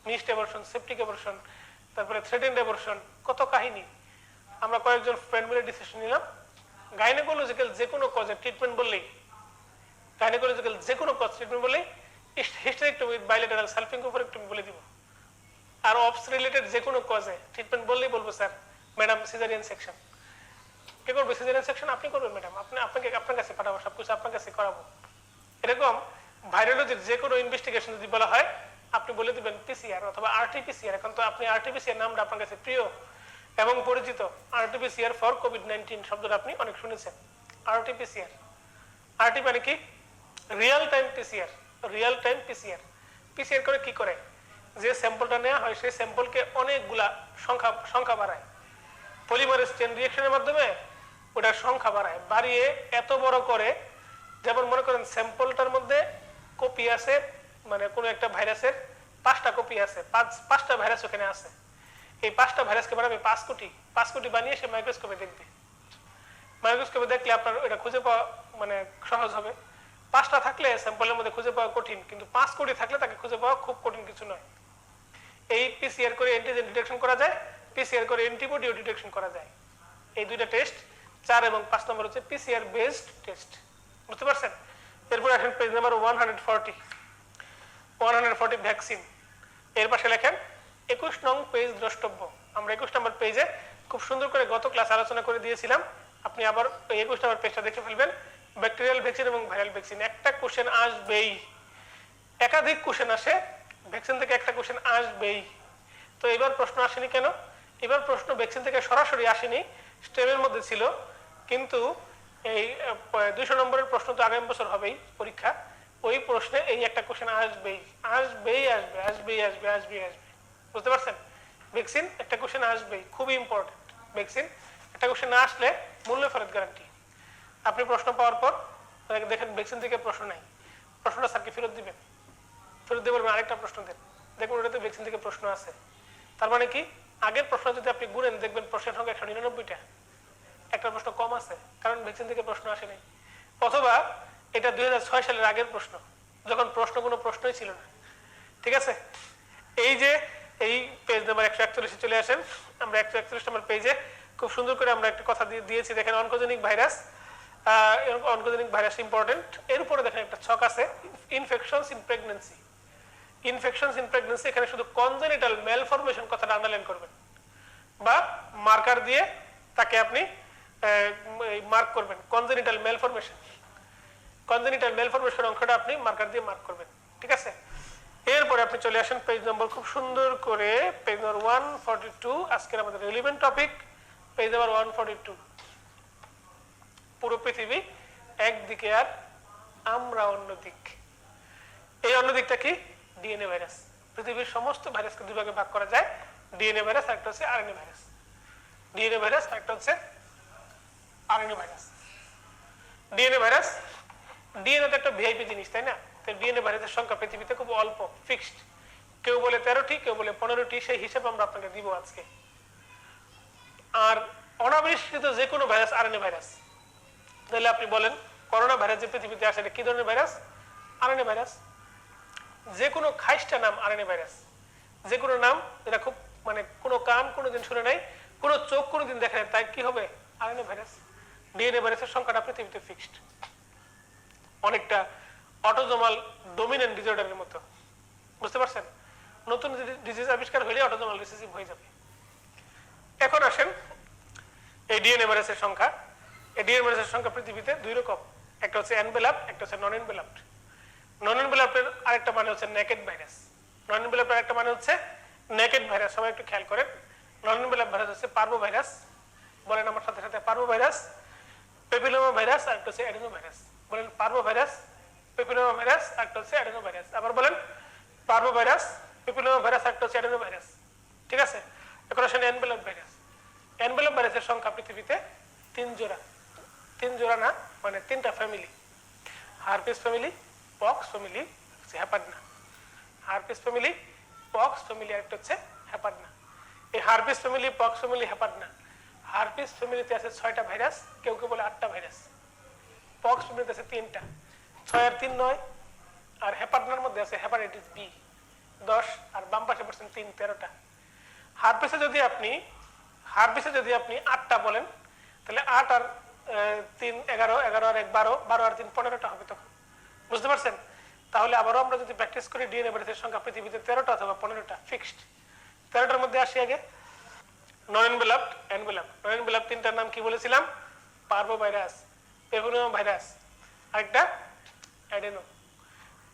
মিসড অ্যাবর্শন, সেপ্টিক অ্যাবর্শন, তারপরে থ্রেটেন্ড অ্যাবর্শন, কত কাহিনী। আমরা কয়েকজন ফ্রেন্ড মিলে ডিসিশন নিলাম, গাইনোকোলজিক্যাল যে কোনো কজের ট্রিটমেন্ট বললেই, গাইনোকোলজিক্যাল যে কোনো কজ ট্রিটমেন্ট বললেই হিস্টেরেক্টমি উইথ বাইলেটারাল সালফিঙ্গোফোরেক্টমি বলে দিব। আর অপস রিলেটেড যে কোনো কজে ট্রিটমেন্ট বললেই বলবো স্যার ম্যাডাম সিজারিয়ান সেকশন। কে করবে সিজারিয়ান সেকশন? আপনি করবেন ম্যাডাম, আপনাকে আপনার কাছে পাঠাবো, সবকিছু আপনার কাছে করাবো। এরকম ভাইরোলজির যে কোনো ইনভেস্টিগেশন যদি বলা হয় আপনি বলে দিবেন পিসিআর অথবা আরটিপিসিআর। এখন তো আপনি আরটিপিসিআর নামটা আপনার কাছে প্রিয় এবং পরিচিত। আরটিপিসিআর ফর কোভিড-19 শব্দটা আপনি অনেক শুনেছেন। আরটিপিসিআর, আরটি মানে কি? Real time PCR. Real time PCR. PCR করে কি করে? যে স্যাম্পলটা নেওয়া হয় সেই স্যাম্পলকে অনেকগুলা সংখ্যা বাড়ায়, পলিমারেজ চেইন রিঅ্যাকশনের মাধ্যমে ওটার সংখ্যা বাড়ায়, বাড়িয়ে এত বড় করে, যেমন মনে করেন স্যাম্পলটার মধ্যে কপি আছে, মানে কোনো একটা ভাইরাসের 5টা কপি আছে, 5টা ভাইরাস ওখানে আছে। এই 5টা ভাইরাসকে বানাবে 5 কোটি বানিয়ে সে মাইক্রোস্কোপে দেখবে। মাইক্রোস্কোপে দেখলে আপনার এটা খুঁজে পাওয়া মানে সহজ হবে। 5টা থাকলে স্যাম্পলের মধ্যে খুঁজে পাওয়া কঠিন, কিন্তু 5 কোটি থাকলে তাকে খুঁজে পাওয়া খুব কঠিন কিছু নয়। এই পিসিআর করে অ্যান্টিজেন ডিটেকশন করা যায়, পিসিআর করে অ্যান্টিবডিও ডিটেকশন করা যায়। এই দুইটা টেস্ট 4 এবং 5 নম্বর হচ্ছে পিসিআর বেসড টেস্ট। বুঝতে পারছেন? এরপর আসেন পেজ নাম্বার 140 ভ্যাকসিন। এর পাশে লেখেন 21 নং পেজ দ্রষ্টব্য। আমরা 21 নম্বর পেজে খুব সুন্দর করে গত ক্লাস আলোচনা করে দিয়েছিলাম। আপনি আবার 21 নম্বর পেজটা দেখে ফেলবেন। ব্যাকটেরিয়াল ভ্যাকসিন এবং ভাইরাল ভ্যাকসিন, একটা কোশ্চেন আসবেই। একাধিক কোশ্চেন আসে, ভ্যাকসিন থেকে একটা কোশ্চেন আসবেই। তো এবার প্রশ্ন আসেনি কেন? এবার প্রশ্ন ভ্যাকসিন থেকে সরাসরি আসেনি, স্টেমের মধ্যে ছিল, কিন্তু এই 200 নম্বরের প্রশ্ন তো আগামী বছর হবেই পরীক্ষা। ওই প্রশ্নে এই একটা কোশ্চেন আসবেই, আসবেই আসবে, আসবেই আসবে, আসবেই আসবে। বুঝতে পারছেন? ভ্যাকসিন একটা কোশ্চেন আসবেই, খুবই ইম্পর্টেন্ট। ভ্যাকসিন একটা কোশ্চেন না আসলে মূল্য ফেরত গ্যারান্টি। আপনি প্রশ্ন পাওয়ার পর দেখেন ভ্যাকসিন থেকে প্রশ্ন নাই, প্রশ্নটা স্যারকে ফেরত দিবেন, ফেরত দিয়ে বলবেন আরেকটা প্রশ্ন দেন, দেখুন ওটাতে ভ্যাকসিন থেকে প্রশ্ন আছে। তার মানে কি? আগের প্রশ্ন যদি আপনি গুনেন দেখবেন প্রশ্নের সংখ্যা 199টা, একটা প্রশ্ন কম আছে, কারণ ভ্যাকসিন থেকে প্রশ্ন আসে নাই। অথবা এটা 2006 সালের আগের প্রশ্ন, যখন প্রশ্ন কোনো প্রশ্নই ছিল না। ঠিক আছে? এই যে এই পেজ নাম্বার 141 চলে আসেন। আমরা 141 নম্বর পেজে খুব সুন্দর করে আমরা একটা কথা দিয়েছি, দেখেন oncogenic virus. Oncogenic virus important. এর উপরে দেখেন একটা ছক আছে, infections in pregnancy. Infections in pregnancy, এখানে শুধু কনজেনিটাল ম্যালফরমেশন কথাটা আন্ডারলাইন করবেন বা মার্কার দিয়ে তাকে আপনি মার্ক করবেন। কনজেনিটাল ম্যালফরমেশন, কনজেনিটাল ম্যালফরমেশন অংশটা আপনি মার্কার দিয়ে মার্ক করবেন। ঠিক আছে? এরপরে আপনি চলে আসেন পেজ নম্বর খুব সুন্দর করে পেজ নম্বর 142, আজকের আমাদের রিলেভেন্ট টপিক পেজ নম্বর 142। পুরো পৃথিবী একদিকে আর আমরা অন্যদিক। এই অন্যদিকটা কি? DNA virus. পৃথিবীর সমস্ত ভাইরাসকে দুই ভাগে ভাগ করা যায়, ডিএনএ ভাইরাস আর একটা হচ্ছে আরএনএ ভাইরাস। ডিএনএ ভাইরাস আর একটা হচ্ছে RNA virus. DNA virus, DNA তো একটা ভিআইপি জিনিস, তাই না? তো ডিএনএ ভাইরাসের সংখ্যা পৃথিবীতে খুব অল্প, ফিক্সড। কেউ বলে 13টি, কেউ বলে 15টি, সেই হিসাব আমরা আপনাকে দিব আজকে। আর অনাবিষ্কৃত যে কোনো ভাইরাস আরএনএ ভাইরাস। তাহলে আপনি বলেন করোনা ভাইরাস যে পৃথিবীতে আসে এটা কি ধরনের ভাইরাস? RNA virus. যে কোনো খাইস্টা নাম আরএনএ ভাইরাস। যে কোনো নাম যেটা খুব মানে কোনো কান কোনোদিন শুনে নাই, কোনো চোখ কোনোদিন দেখে নাই, তাই কি হবে? RNA virus. ডিএনএ ভাইরাসের সংখ্যাটা পৃথিবীতে ফিক্সড, অনেকটা অটোজোমাল ডোমিনেন্ট ডিসঅর্ডারের মতো। বুঝতে পারছেন? নতুন ডিজিজ আবিষ্কার হলে অটোজোমাল রিসেসিভ হয়ে যাবে। এখন আসেন এই ডিএনএ ভাইরাসের সংখ্যা। এই ডিএনএ ভাইরাসের সংখ্যা পৃথিবীতে দুই রকম, একটা হচ্ছে এনভেলাপড, একটা হচ্ছে নন এনভেলাপড। নন এনভেলাপডের আরেকটা মানে হচ্ছে নেকেড ভাইরাস। নন এনভেলাপডের আরেকটা মানে হচ্ছে নেকেড ভাইরাস। সবাই একটু খেয়াল করেন। নন এনভেলাপ ভাইরাস হচ্ছে পার্ভো ভাইরাস, বলেন আমার সাথে সাথে, পার্ভো ভাইরাস, পেপিলোমা ভাইরাস আর একটা হচ্ছে অ্যাডেনো ভাইরাস। বলেন পার্ভো ভাইরাস, পেপিলোমা ভাইরাস আর একটা হচ্ছে অ্যাডেনো ভাইরাস। আবার বলেন পার্ভো ভাইরাস, পেপিলোমা ভাইরাস আর একটা হচ্ছে অ্যাডেনো ভাইরাস। ঠিক আছে? এখন আসেন এনভেলাপ ভাইরাস। এনভেলাপ ভাইরাসের সংখ্যা পৃথিবীতে 3 জোড়া। 3 জোড়া না, মানে 3টা family. Herpes family, pox family, hepadna. Herpes family, pox family আর একটা হচ্ছে হ্যাপাডনা। এই herpes family, pox family, hepadna. Herpes ফ্যামিলিতে আছে 6টা ভাইরাস, কেউ কেউ বলে 8টা ভাইরাস। পক্স ফ্যামিলিতে আছে 3টা, 6 আর 3 9। আর হ্যাপাডনার মধ্যে আছে হেপাটাইটিস বি 10, আর বাম পাশে পড়ছেন 3, 13টা। হারপিসে যদি আপনি 8টা বলেন, তাহলে 8 আর 3 11, 11 আর 1 12, 12 আর 3 15টা হবে তখন। বুঝতে পারছেন? তাহলে আবারও আমরা যদি প্র্যাকটিস করি, ডিএনএ ভাইরাসের সংখ্যা পৃথিবীতে 13টা অথবা 15টা ফিক্সড। 13টার মধ্যে আসি আগে নন এনভেলাপড, এনভেলাপ। নন এনভেলাপ 3টার নাম কি বলেছিলাম? পার্ভো ভাইরাস, পেপিলোমা ভাইরাস, আরেকটা অ্যাডেনো।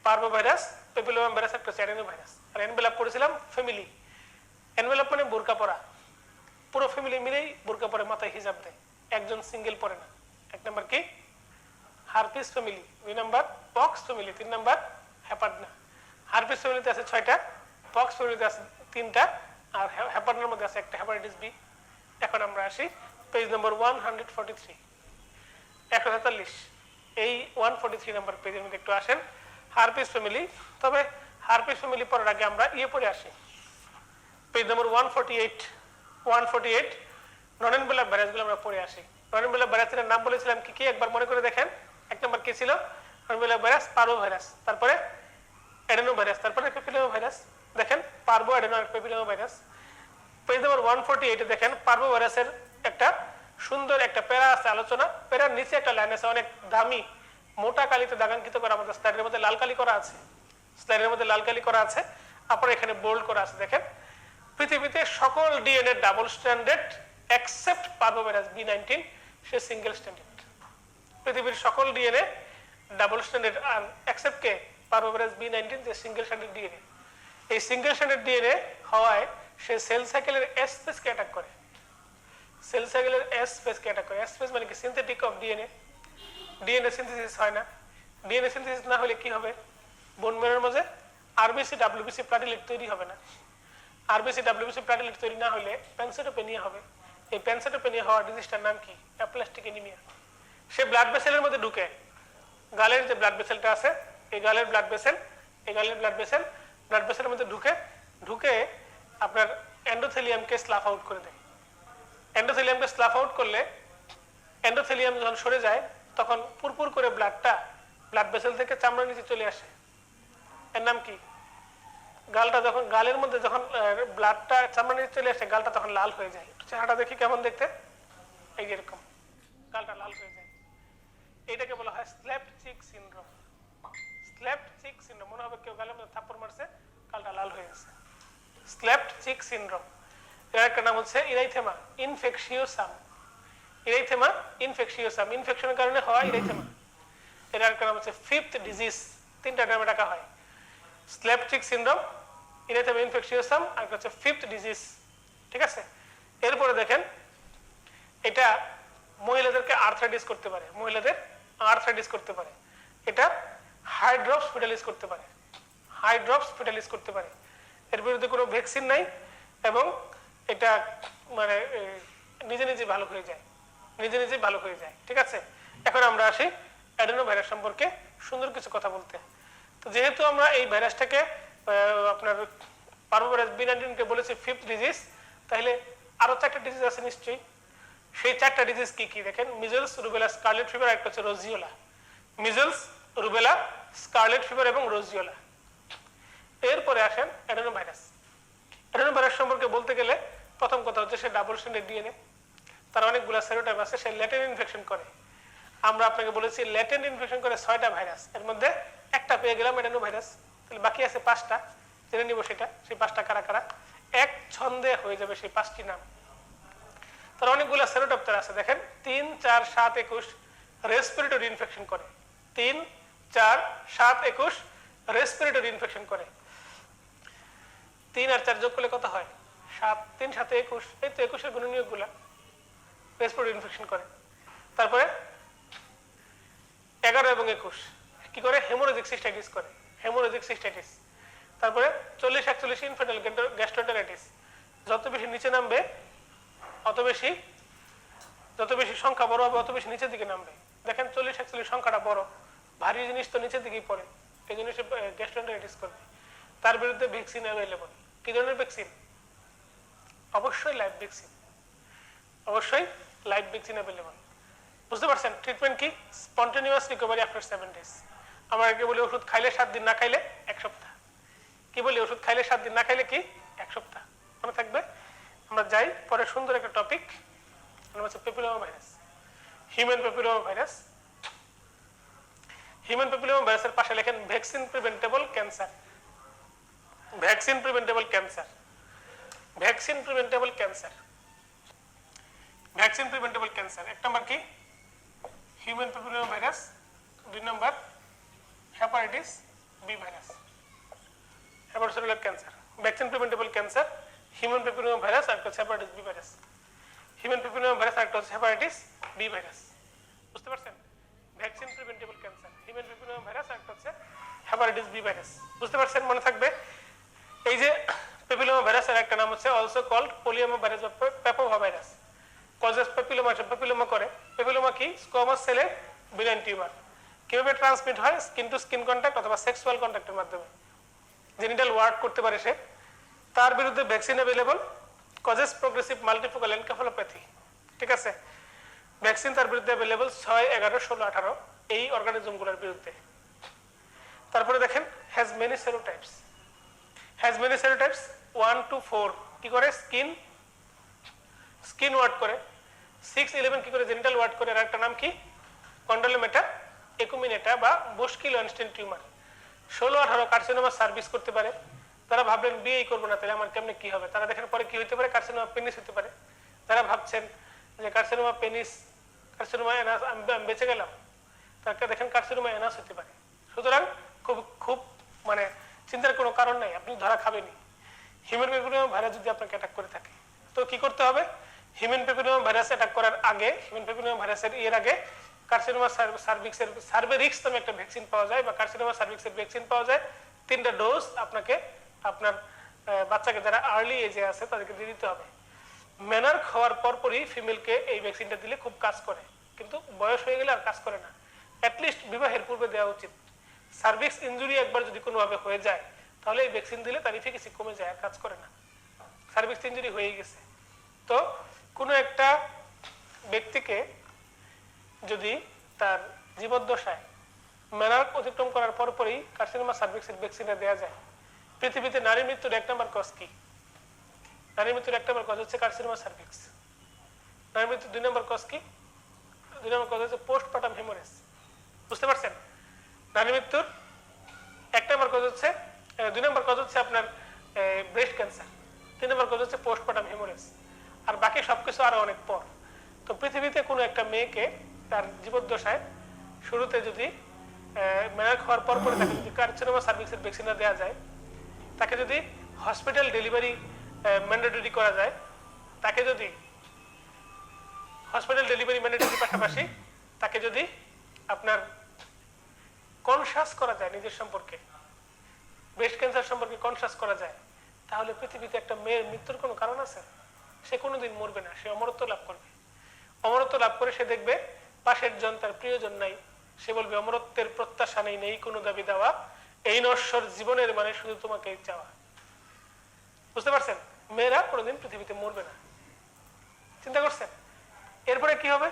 পার্ভোভাইরাস, পেপিলোমা ভাইরাস, একটা অ্যাডেনো ভাইরাস। আর এনভেলপ করেছিলাম ফ্যামিলি। এনভেলপ মানে বোরকা পরা, পুরো ফ্যামিলি মিলেই বোরকা পরে, মাথায় হিজাব দেয়, একজন সিঙ্গেল পরে না। এক নাম্বার কি herpes family, 2 number pox family, 3 number hepadna. Herpes ফ্যামিলিতে আছে 6টা, পক্স ফ্যামিলিতে আছে 3টা, আর হ্যাপার্ডনার মধ্যে আছে একটা, হেপাটাইটিস বি। এখন আমরা আসি পেজ নম্বর 143, 143, এই 143 নাম্বার পেজের মধ্যে একটু আসেন, হারপিস ফ্যামিলি। তবে হারপিস ফ্যামিলি পড়ার আগে আমরা পড়ে আসি, পেজ নম্বর 148 নন এনভেলপ ভাইরাসগুলো আমরা পড়ে আসি। নন এনভেলপ ভাইরাসের নাম বলেছিলাম কি কি, একবার মনে করে দেখেন। এক নম্বর কি ছিল? নন এনভেলপ ভাইরাস, পার্ভো ভাইরাস, তারপরে অ্যাডেনো ভাইরাস, তারপরে পেপিলোমা ভাইরাস। দেখেন পার্ভো, অ্যাডেনো আর পেপিলোমা ভাইরাস। পেজ নম্বর 148 দেখেন পার্ভো ভাইরাসের একটা সুন্দর একটা প্যারা আছে আলোচনা। প্যারার নিচে একটা লাইন আছে অনেক দামি মোটা কালিতে দাগাঙ্কিত করা, আমাদের স্লাইডের মধ্যে লাল কালি করা আছে, স্লাইডের মধ্যে লাল কালি করা আছে, আপনার এখানে বোল্ড করা আছে। দেখেন পৃথিবীতে সকল DNA double standard except parvovirus B19, সে সিঙ্গেল স্ট্যান্ডার্ড। পৃথিবীর সকল ডিএনএ ডাবল স্ট্যান্ডার্ড, আর এক্সেপ্ট কে? পার্ভোভাইরাস B19, যে সিঙ্গেল স্ট্যান্ডার্ড ডিএনএ। এই সিঙ্গেল স্ট্যান্ডার্ড ডিএনএ হওয়ায় সে সেল সাইকেলের এস ফেজকে অ্যাটাক করে। সেল সাইকেলের এস ফেজকে অ্যাটাক করে। এস ফেজ মানে কি? Synthetic of DNA. DNA synthesis হয় না। ডিএনএ সিনথেসিস না হলে কি হবে? বোন ম্যারোর মধ্যে আরবিসি ডাব্লিউবিসি প্লাটিলেট তৈরি হবে না। আরবিসি ডাব্লিউবিসি প্লাটিলেট তৈরি না হলে প্যানসাইটোপেনিয়া হবে। এই প্যানসাইটোপেনিয়া হওয়ার ডিজিজটার নাম কি? Aplastic anaemia. সে ব্লাড ভেসেলের মধ্যে ঢুকে, গালের যে ব্লাড ভেসেলটা আছে, এই গালের ব্লাড ভেসেল, এই গালের ব্লাড ভেসেলের মধ্যে ঢুকে আপনার এন্ডোথেলিয়ামকে স্লাফ আউট করে দেয়। এন্ডোথেলিয়ামকে স্লাফ আউট করলে এন্ডোথেলিয়াম যখন সরে যায় তখন পুরপুর করে ব্লাড ভেসেল থেকে চামড়ার নিচে চলে আসে। এর নাম কি? গালটা যখন গালের মধ্যে যখন ব্লাডটা চামড়ার নিচে চলে আসে, গালটা তখন লাল হয়ে যায়। চেহারাটা দেখি কেমন দেখতে, এই যে এরকম গালটা লাল হয়ে যায়। এটাকে বলা হয় স্ল্যাপড চিক সিনড্রোম। স্ল্যাপড চিক সিনড্রোম, মনে হবে কেউ গালের মধ্যে থাপ্পড় মারছে, গালটা লাল হয়ে গেছে। স্ল্যাপড চিক সিনড্রোম। এর একটা নাম হচ্ছে ইরাইথেমা ইনফেকশিওসাম। ইরাইথেমা ইনফেকশিওসাম, ইনফেকশনের কারণে হয় ইরাইথেমা। এর একটা নাম হচ্ছে ফিফথ ডিজিজ, 3টা নামে ডাকা হয়। স্ল্যাপড চিক সিনড্রোম, ইরাইথেমা ইনফেকশিওসাম, আর একটা হচ্ছে ফিফথ ডিজিজ। ঠিক আছে? এরপরে দেখেন এটা মহিলাদেরকে আর্থ্রাইটিস করতে পারে, মহিলাদের আর্থ্রাইটিস করতে পারে। এটা হাইড্রপস ফিটালিস করতে পারে, হাইড্রপস ফিটালিস করতে পারে। এর বিরুদ্ধে কোনো ভ্যাকসিন নাই এবং এটা মানে নিজে নিজে ভালো হয়ে যায়, নিজে নিজে ভালো হয়ে যায়। ঠিক আছে? এখন আমরা আসি অ্যাডেনো ভাইরাস সম্পর্কে সুন্দর কিছু কথা বলতে। তো যেহেতু আমরা এই ভাইরাসটাকে আপনার পার্ভোভাইরাস B19 কে বলেছি ফিফথ ডিজিজ, তাহলে আরো 4টা ডিজিজ আছে নিশ্চয়ই। সেই 4টা ডিজিজ কি কি দেখেন? মিজলস, রুবেলা, স্কারলেট ফিভার, আর একটা হচ্ছে রোজিওলা। মিজলস, রুবেলা, স্কারলেট ফিভার এবং রোজিওলা। এরপরে আসেন অ্যাডেনো ভাইরাস। অ্যাডেনো ভাইরাস সম্পর্কে বলতে গেলে প্রথম কথা হচ্ছে সে ডাবল স্ট্যান্ডার্ড ডিএনএ, তার অনেকগুলো সেরোটাইপ আছে, সে ল্যাটেন্ট ইনফেকশন করে। আমরা আপনাকে বলেছি ল্যাটেন্ট ইনফেকশন করে 6টা ভাইরাস, এর মধ্যে একটা পেয়ে গেলাম অ্যাডেনো ভাইরাস, তাহলে বাকি আছে 5টা। জেনে নিব সেটা, সেই 5টা কারা কারা। এক ছন্দে হয়ে যাবে সেই 5টি নাম। তার অনেকগুলো সেরোটাইপ তার আছে। দেখেন 3, 4, 7, 21 রেসপিরেটরি ইনফেকশন করে। 3, 4, 7, 21 রেসপিরেটরি ইনফেকশন করে। 3 আর 4 যোগ করলে কত হয়? 7। 3, 7, 21, এই তো 21 এর গুণনীয়কগুলা রেসপিরেটরি ইনফেকশন করে। তারপরে 11 এবং 21 কি করে? হেমোরেজিক সিস্টাইটিস করে, হেমোরেজিক সিস্টাইটিস। তারপরে 40, 41 ইনফেন্টাইল গ্যাস্ট্রোএন্টারাইটিস। যত বেশি নিচে নামবে যত বেশি সংখ্যা বড় হবে অত বেশি নিচের দিকে নামবে। দেখেন 40, 41 সংখ্যাটা বড়, ভারী জিনিস তো নিচের দিকেই পড়ে, এই জন্য সে গ্যাস্ট্রোএন্টারাইটিস করবে। তার বিরুদ্ধে ভ্যাকসিন অ্যাভেলেবল। কি ধরনের ভ্যাকসিন? অবশ্যই লাইভ ভ্যাকসিন, অবশ্যই লাইভ ভ্যাকসিন অ্যাভেলেবল। বুঝতে পারছেন? ট্রিটমেন্ট কি? Spontaneous recovery after 7 days। আমরা কি বলি? ওষুধ খাইলে 7 দিন, না খাইলে 1 সপ্তাহ। কি বলি? ওষুধ খাইলে 7 দিন, না খাইলে কি 1 সপ্তাহ। মনে থাকবে? আমরা যাই পরে সুন্দর একটা টপিক, হচ্ছে papilloma virus, human papilloma virus. Human papilloma ভাইরাসের পাশে লেখেন vaccine preventable cancer. Vaccine preventable cancer, vaccine preventable cancer, vaccine preventable cancer. 1 number কি? Human papilloma virus. 2 number hepatitis B virus. Hepatocellular cancer, vaccine preventable cancer, human papilloma virus আর একটা হচ্ছে hepatitis B virus. Human papilloma virus আর একটা হচ্ছে hepatitis B virus. বুঝতে পারছেন? Vaccine preventable cancer, human papilloma virus আর একটা হচ্ছে হেপাটাইটিস বি ভাইরাস। বুঝতে পারছেন? মনে থাকবে। এই যে প্যাপিলোমা ভাইরাসের একটা নাম হচ্ছে অলসো কল্ড পোলিওমা ভাইরাস বা প্যাপোভা ভাইরাস। কজেস প্যাপিলোমা, প্যাপিলোমা করে। প্যাপিলোমা কি? স্কোয়ামাস সেলের বিনাইন টিউমার। কিভাবে ট্রান্সমিট হয়? স্কিন টু স্কিন কন্ট্যাক্ট অথবা সেক্সুয়াল কন্ট্যাক্টের মাধ্যমে। জেনিটাল ওয়ার্ড করতে পারে সে। তার বিরুদ্ধে vaccine available, causes progressive multifocal encephalopathy. ঠিক আছে? ভ্যাকসিন তার বিরুদ্ধে অ্যাভেলেবল 6, 11, 16, 18 এই অর্গানিজমগুলোর বিরুদ্ধে। তারপরে দেখেন has many serotypes. Has many serotypes 1 to 4 কি করে? স্কিন ওয়ার্ড করে। 6, 11 কি করে? জেনিটাল ওয়ার্ড করে। আর একটা নাম কি? কন্ডোলোমেটা একুমিনেটা বা বুশকিল ওয়েনস্টাইন টিউমার। 16, 18 কার্সিনোমা সার্ভিস করতে পারে। তারা ভাবলেন বিয়েই করবো না, তাহলে আমার কেমনে কি হবে? তারা দেখেন পরে কি হইতে পারে? কার্সিনোমা পেনিস হতে পারে। তারা ভাবছেন যে কার্সিনোমা পেনিস, কার্সিনোমা এনাস, আমি বেঁচে গেলাম, তাকে দেখেন কার্সিনোমা এনাস হতে পারে। সুতরাং খুব খুব মানে চিন্তার কোনো কারণ নাই, আপনি ধরা খাবেনি। হিউম্যান প্যাপিলোমা ভাইরাস যদি আপনাকে অ্যাটাক করে থাকে তো কি করতে হবে? হিউম্যান প্যাপিলোমা ভাইরাস অ্যাটাক করার আগে, হিউম্যান প্যাপিলোমা ভাইরাসের আগে কার্সিনোমা সার্ভিক্সের সার্ভেরিক্স নামে একটা ভ্যাকসিন পাওয়া যায় বা কার্সিনোমা সার্ভিক্সের ভ্যাকসিন পাওয়া যায়। 3টা ডোজ আপনাকে আপনার বাচ্চাকে যারা আর্লি এজে আছে তাদেরকে দিয়ে দিতে হবে। মেনার্ক হওয়ার পরপরই ফিমেলকে এই ভ্যাকসিনটা দিলে খুব কাজ করে, কিন্তু বয়স হয়ে গেলে আর কাজ করে না। অ্যাটলিস্ট বিবাহের পূর্বে দেওয়া উচিত। সার্ভিক্স ইনজুরি একবার যদি কোনোভাবে হয়ে যায় তাহলে এই ভ্যাকসিন দিলে তার ইফিকেসি কমে যায়, আর কাজ করে না। সার্ভিক্স ইনজুরি হয়ে গেছে তো কোনো একটা ব্যক্তিকে যদি তার জীবদ্দশায় মেনার্ক অতিক্রম করার পরপরই কার্সিনোমা সার্ভিক্সের ভ্যাকসিনটা দেওয়া যায়। পৃথিবীতে নারী মৃত্যুর 1 নম্বর কজ কি? নারী মৃত্যুর 1 নম্বর কজ হচ্ছে কার্সিনোমা সার্ভিক্স। নারী মৃত্যুর 2 নম্বর কজ কি? 2 নম্বর কজ হচ্ছে পোস্টপার্টাম হেমোরেজ। বুঝতে পারছেন? নারী মৃত্যুর 1 নম্বর কজ হচ্ছে, 2 নম্বর কজ হচ্ছে আপনার ব্রেস্ট ক্যান্সার, 3 নম্বর কজ হচ্ছে পোস্টপার্টাম হেমোরেজ, আর বাকি সবকিছু আরো অনেক পর। তো পৃথিবীতে কোনো একটা মেয়েকে তার জীবদ্দশায় শুরুতে যদি মেনার্ক হওয়ার পর তাকে যদি কার্সিনোমা সার্ভিক্সের ভ্যাকসিনটা দেওয়া যায়, তাকে যদি হসপিটাল ডেলিভারি ম্যান্ডেটরি করা যায়, তাকে যদি হসপিটাল ডেলিভারি ম্যান্ডেটরি পাশাপাশি তাকে যদি আপনার কনসাস করা যায় নিজের সম্পর্কে, ব্রেস্ট ক্যান্সার সম্পর্কে কনসাস করা যায়, তাহলে পৃথিবীতে একটা মেয়ের মৃত্যুর কোনো কারণ আছে? সে কোনোদিন মরবে না, সে অমরত্ব লাভ করবে। অমরত্ব লাভ করে সে দেখবে পাশের জন তার প্রিয়জন নাই, সে বলবে অমরত্বের প্রত্যাশা নেই, নেই কোনো দাবি দেওয়া, এই নশ্বর জীবনের মানে শুধু তোমাকে চাওয়া। বুঝতে পারছেন? মেয়েরা কোনোদিন পৃথিবীতে মরবে না। চিন্তা করছেন? এরপরে কি হবে?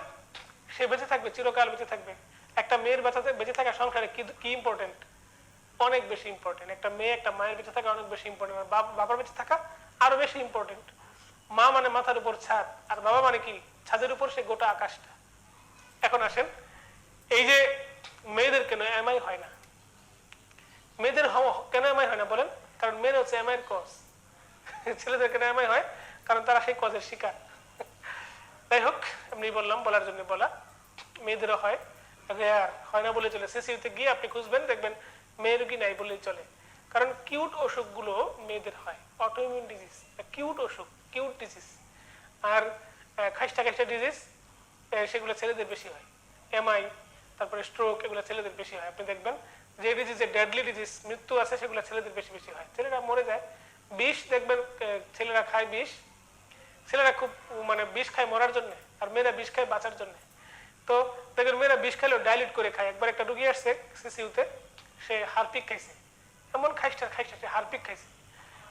সে বেঁচে থাকবে, চিরকাল বেঁচে থাকবে। একটা মেয়ের বেঁচে থাকা সংসারে কি ইম্পর্টেন্ট? অনেক বেশি ইম্পর্টেন্ট। একটা মেয়ে, একটা মায়ের বেঁচে থাকা অনেক বেশি ইম্পর্টেন্ট, আর বাবার বেঁচে থাকা আরো বেশি ইম্পর্টেন্ট। মা মানে মাথার উপর ছাদ, আর বাবা মানে কি? ছাদের উপর সে গোটা আকাশটা। এখন আসেন, এই যে মেয়েদের কেন এমআই হয় না? মেয়েদের কেন এমআই হয় না বলেন? কারণ মেয়েরা হচ্ছে এমআই এর কজ। ছেলেদের কেন এমআই হয়? কারণ তারা সেই কজের শিকার। যাই হোক, এমনি বললাম, বলার জন্য বলা। মেয়েদেরও হয়, রেয়ার, হয় না বলে চলে। সিসিউতে গিয়ে আপনি খুঁজবেন, দেখবেন মেয়ের রোগী নাই বলেই চলে। কারণ কিউট অসুখগুলো মেয়েদের হয়, অটোইমিউন ডিজিজ, কিউট অসুখ, কিউট ডিজিজ। আর খাইস্টা খাইস্টা ডিজিজ সেগুলো ছেলেদের বেশি হয়। এমআই, তারপরে স্ট্রোক, এগুলো ছেলেদের বেশি হয়। আপনি দেখবেন যে ডিজিজে ডেডলি ডিজিজ, মৃত্যু আছে, সেগুলো ছেলেদের বেশি বেশি হয়। ছেলেরা মরে যায়। বিষ দেখবেন ছেলেরা খায় বিষ, ছেলেরা খুব মানে বিষ খায় মরার জন্য, আর মেয়েরা বিষ খায় বাঁচার জন্য। তো দেখবেন মেয়েরা বিষ খাইলেও ডাইলিট করে খায়। একবার একটা রুগী আসছে সিসিউতে, সে হারপিক খাইছে, এমন খাইস্টা সে হারপিক খাইছে।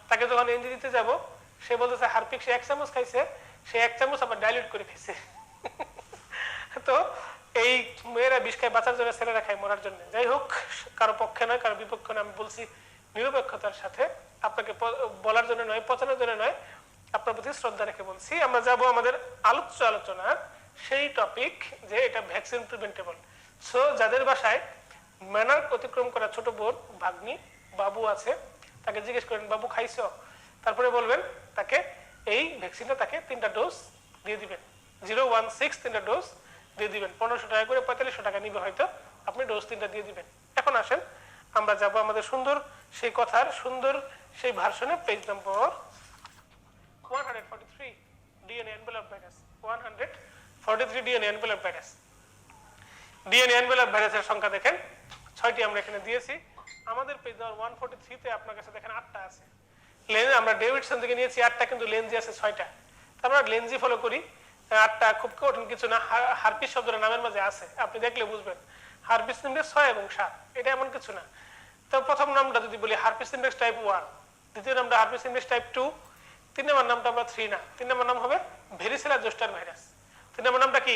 তাকে যখন এনজি দিতে যাবো, সে বলতেছে হারপিক সে 1 চামচ খাইছে, সে 1 চামচ আবার ডাইলিট করে খাইছে। তো এই মেয়েরা বিষ খায় বাঁচার জন্য, ছেলেরা খায় মরার জন্য। যাই হোক, কারো পক্ষে নয়, কারো বিপক্ষে নয়, আমি বলছি নিরপেক্ষতার সাথে, আপনাকে বলার জন্য নয়, পচানোর জন্য নয়, আপনার প্রতি শ্রদ্ধা রেখে বলছি। আমরা যাব আমাদের আলোচনার সেই টপিক, যে এটা ভ্যাকসিন প্রিভেন্টেবল। সো যাদের বাসায় মেনার্ক অতিক্রম করা ছোট বোন, ভাগ্নি, বাবু আছে, তাকে জিজ্ঞেস করেন বাবু খাইছ, তারপরে বলবেন তাকে এই ভ্যাকসিনটা তাকে 3টা ডোজ দিয়ে দিবেন। 016 3টা ডোজ দিয়ে দিবেন। 1500 টাকা করে 4500 টাকা নিবে হয়তো, আপনি ডোজ 3টা দিয়ে দিবেন। এখন আসেন আমরা যাব আমাদের সুন্দর সেই কথার সুন্দর সেই ভার্সনে, page number 143, DNA envelope virus. 143 DNA envelope virus. DNA envelope ভাইরাসের সংখ্যা দেখেন 6টি আমরা এখানে দিয়েছি। আমাদের পেজ নম্বর 143 তে আপনার কাছে দেখেন 8টা আছে। আমরা ডেভিডসন থেকে নিয়েছি 8টা, কিন্তু লেনজি আছে 6টা। আমরা লেনজি ফলো করি, 8টা খুব কঠিন কিছু না। হারপিস শব্দটা নামের মাঝে আছে, আপনি দেখলে বুঝবেন। হারপিস সিমপ্লেক্স 6 এবং 7, এটা এমন কিছু না। তো প্রথম নামটা যদি বলি হারপিস সিমপ্লেক্স টাইপ 1, দ্বিতীয় নামটা হারপিস সিমপ্লেক্স টাইপ 2, 3 নম্বর নামটা আমরা 3 না, 3 নম্বর নাম হবে ভেরিসেলা জোস্টার ভাইরাস। 3 নম্বর নামটা কি?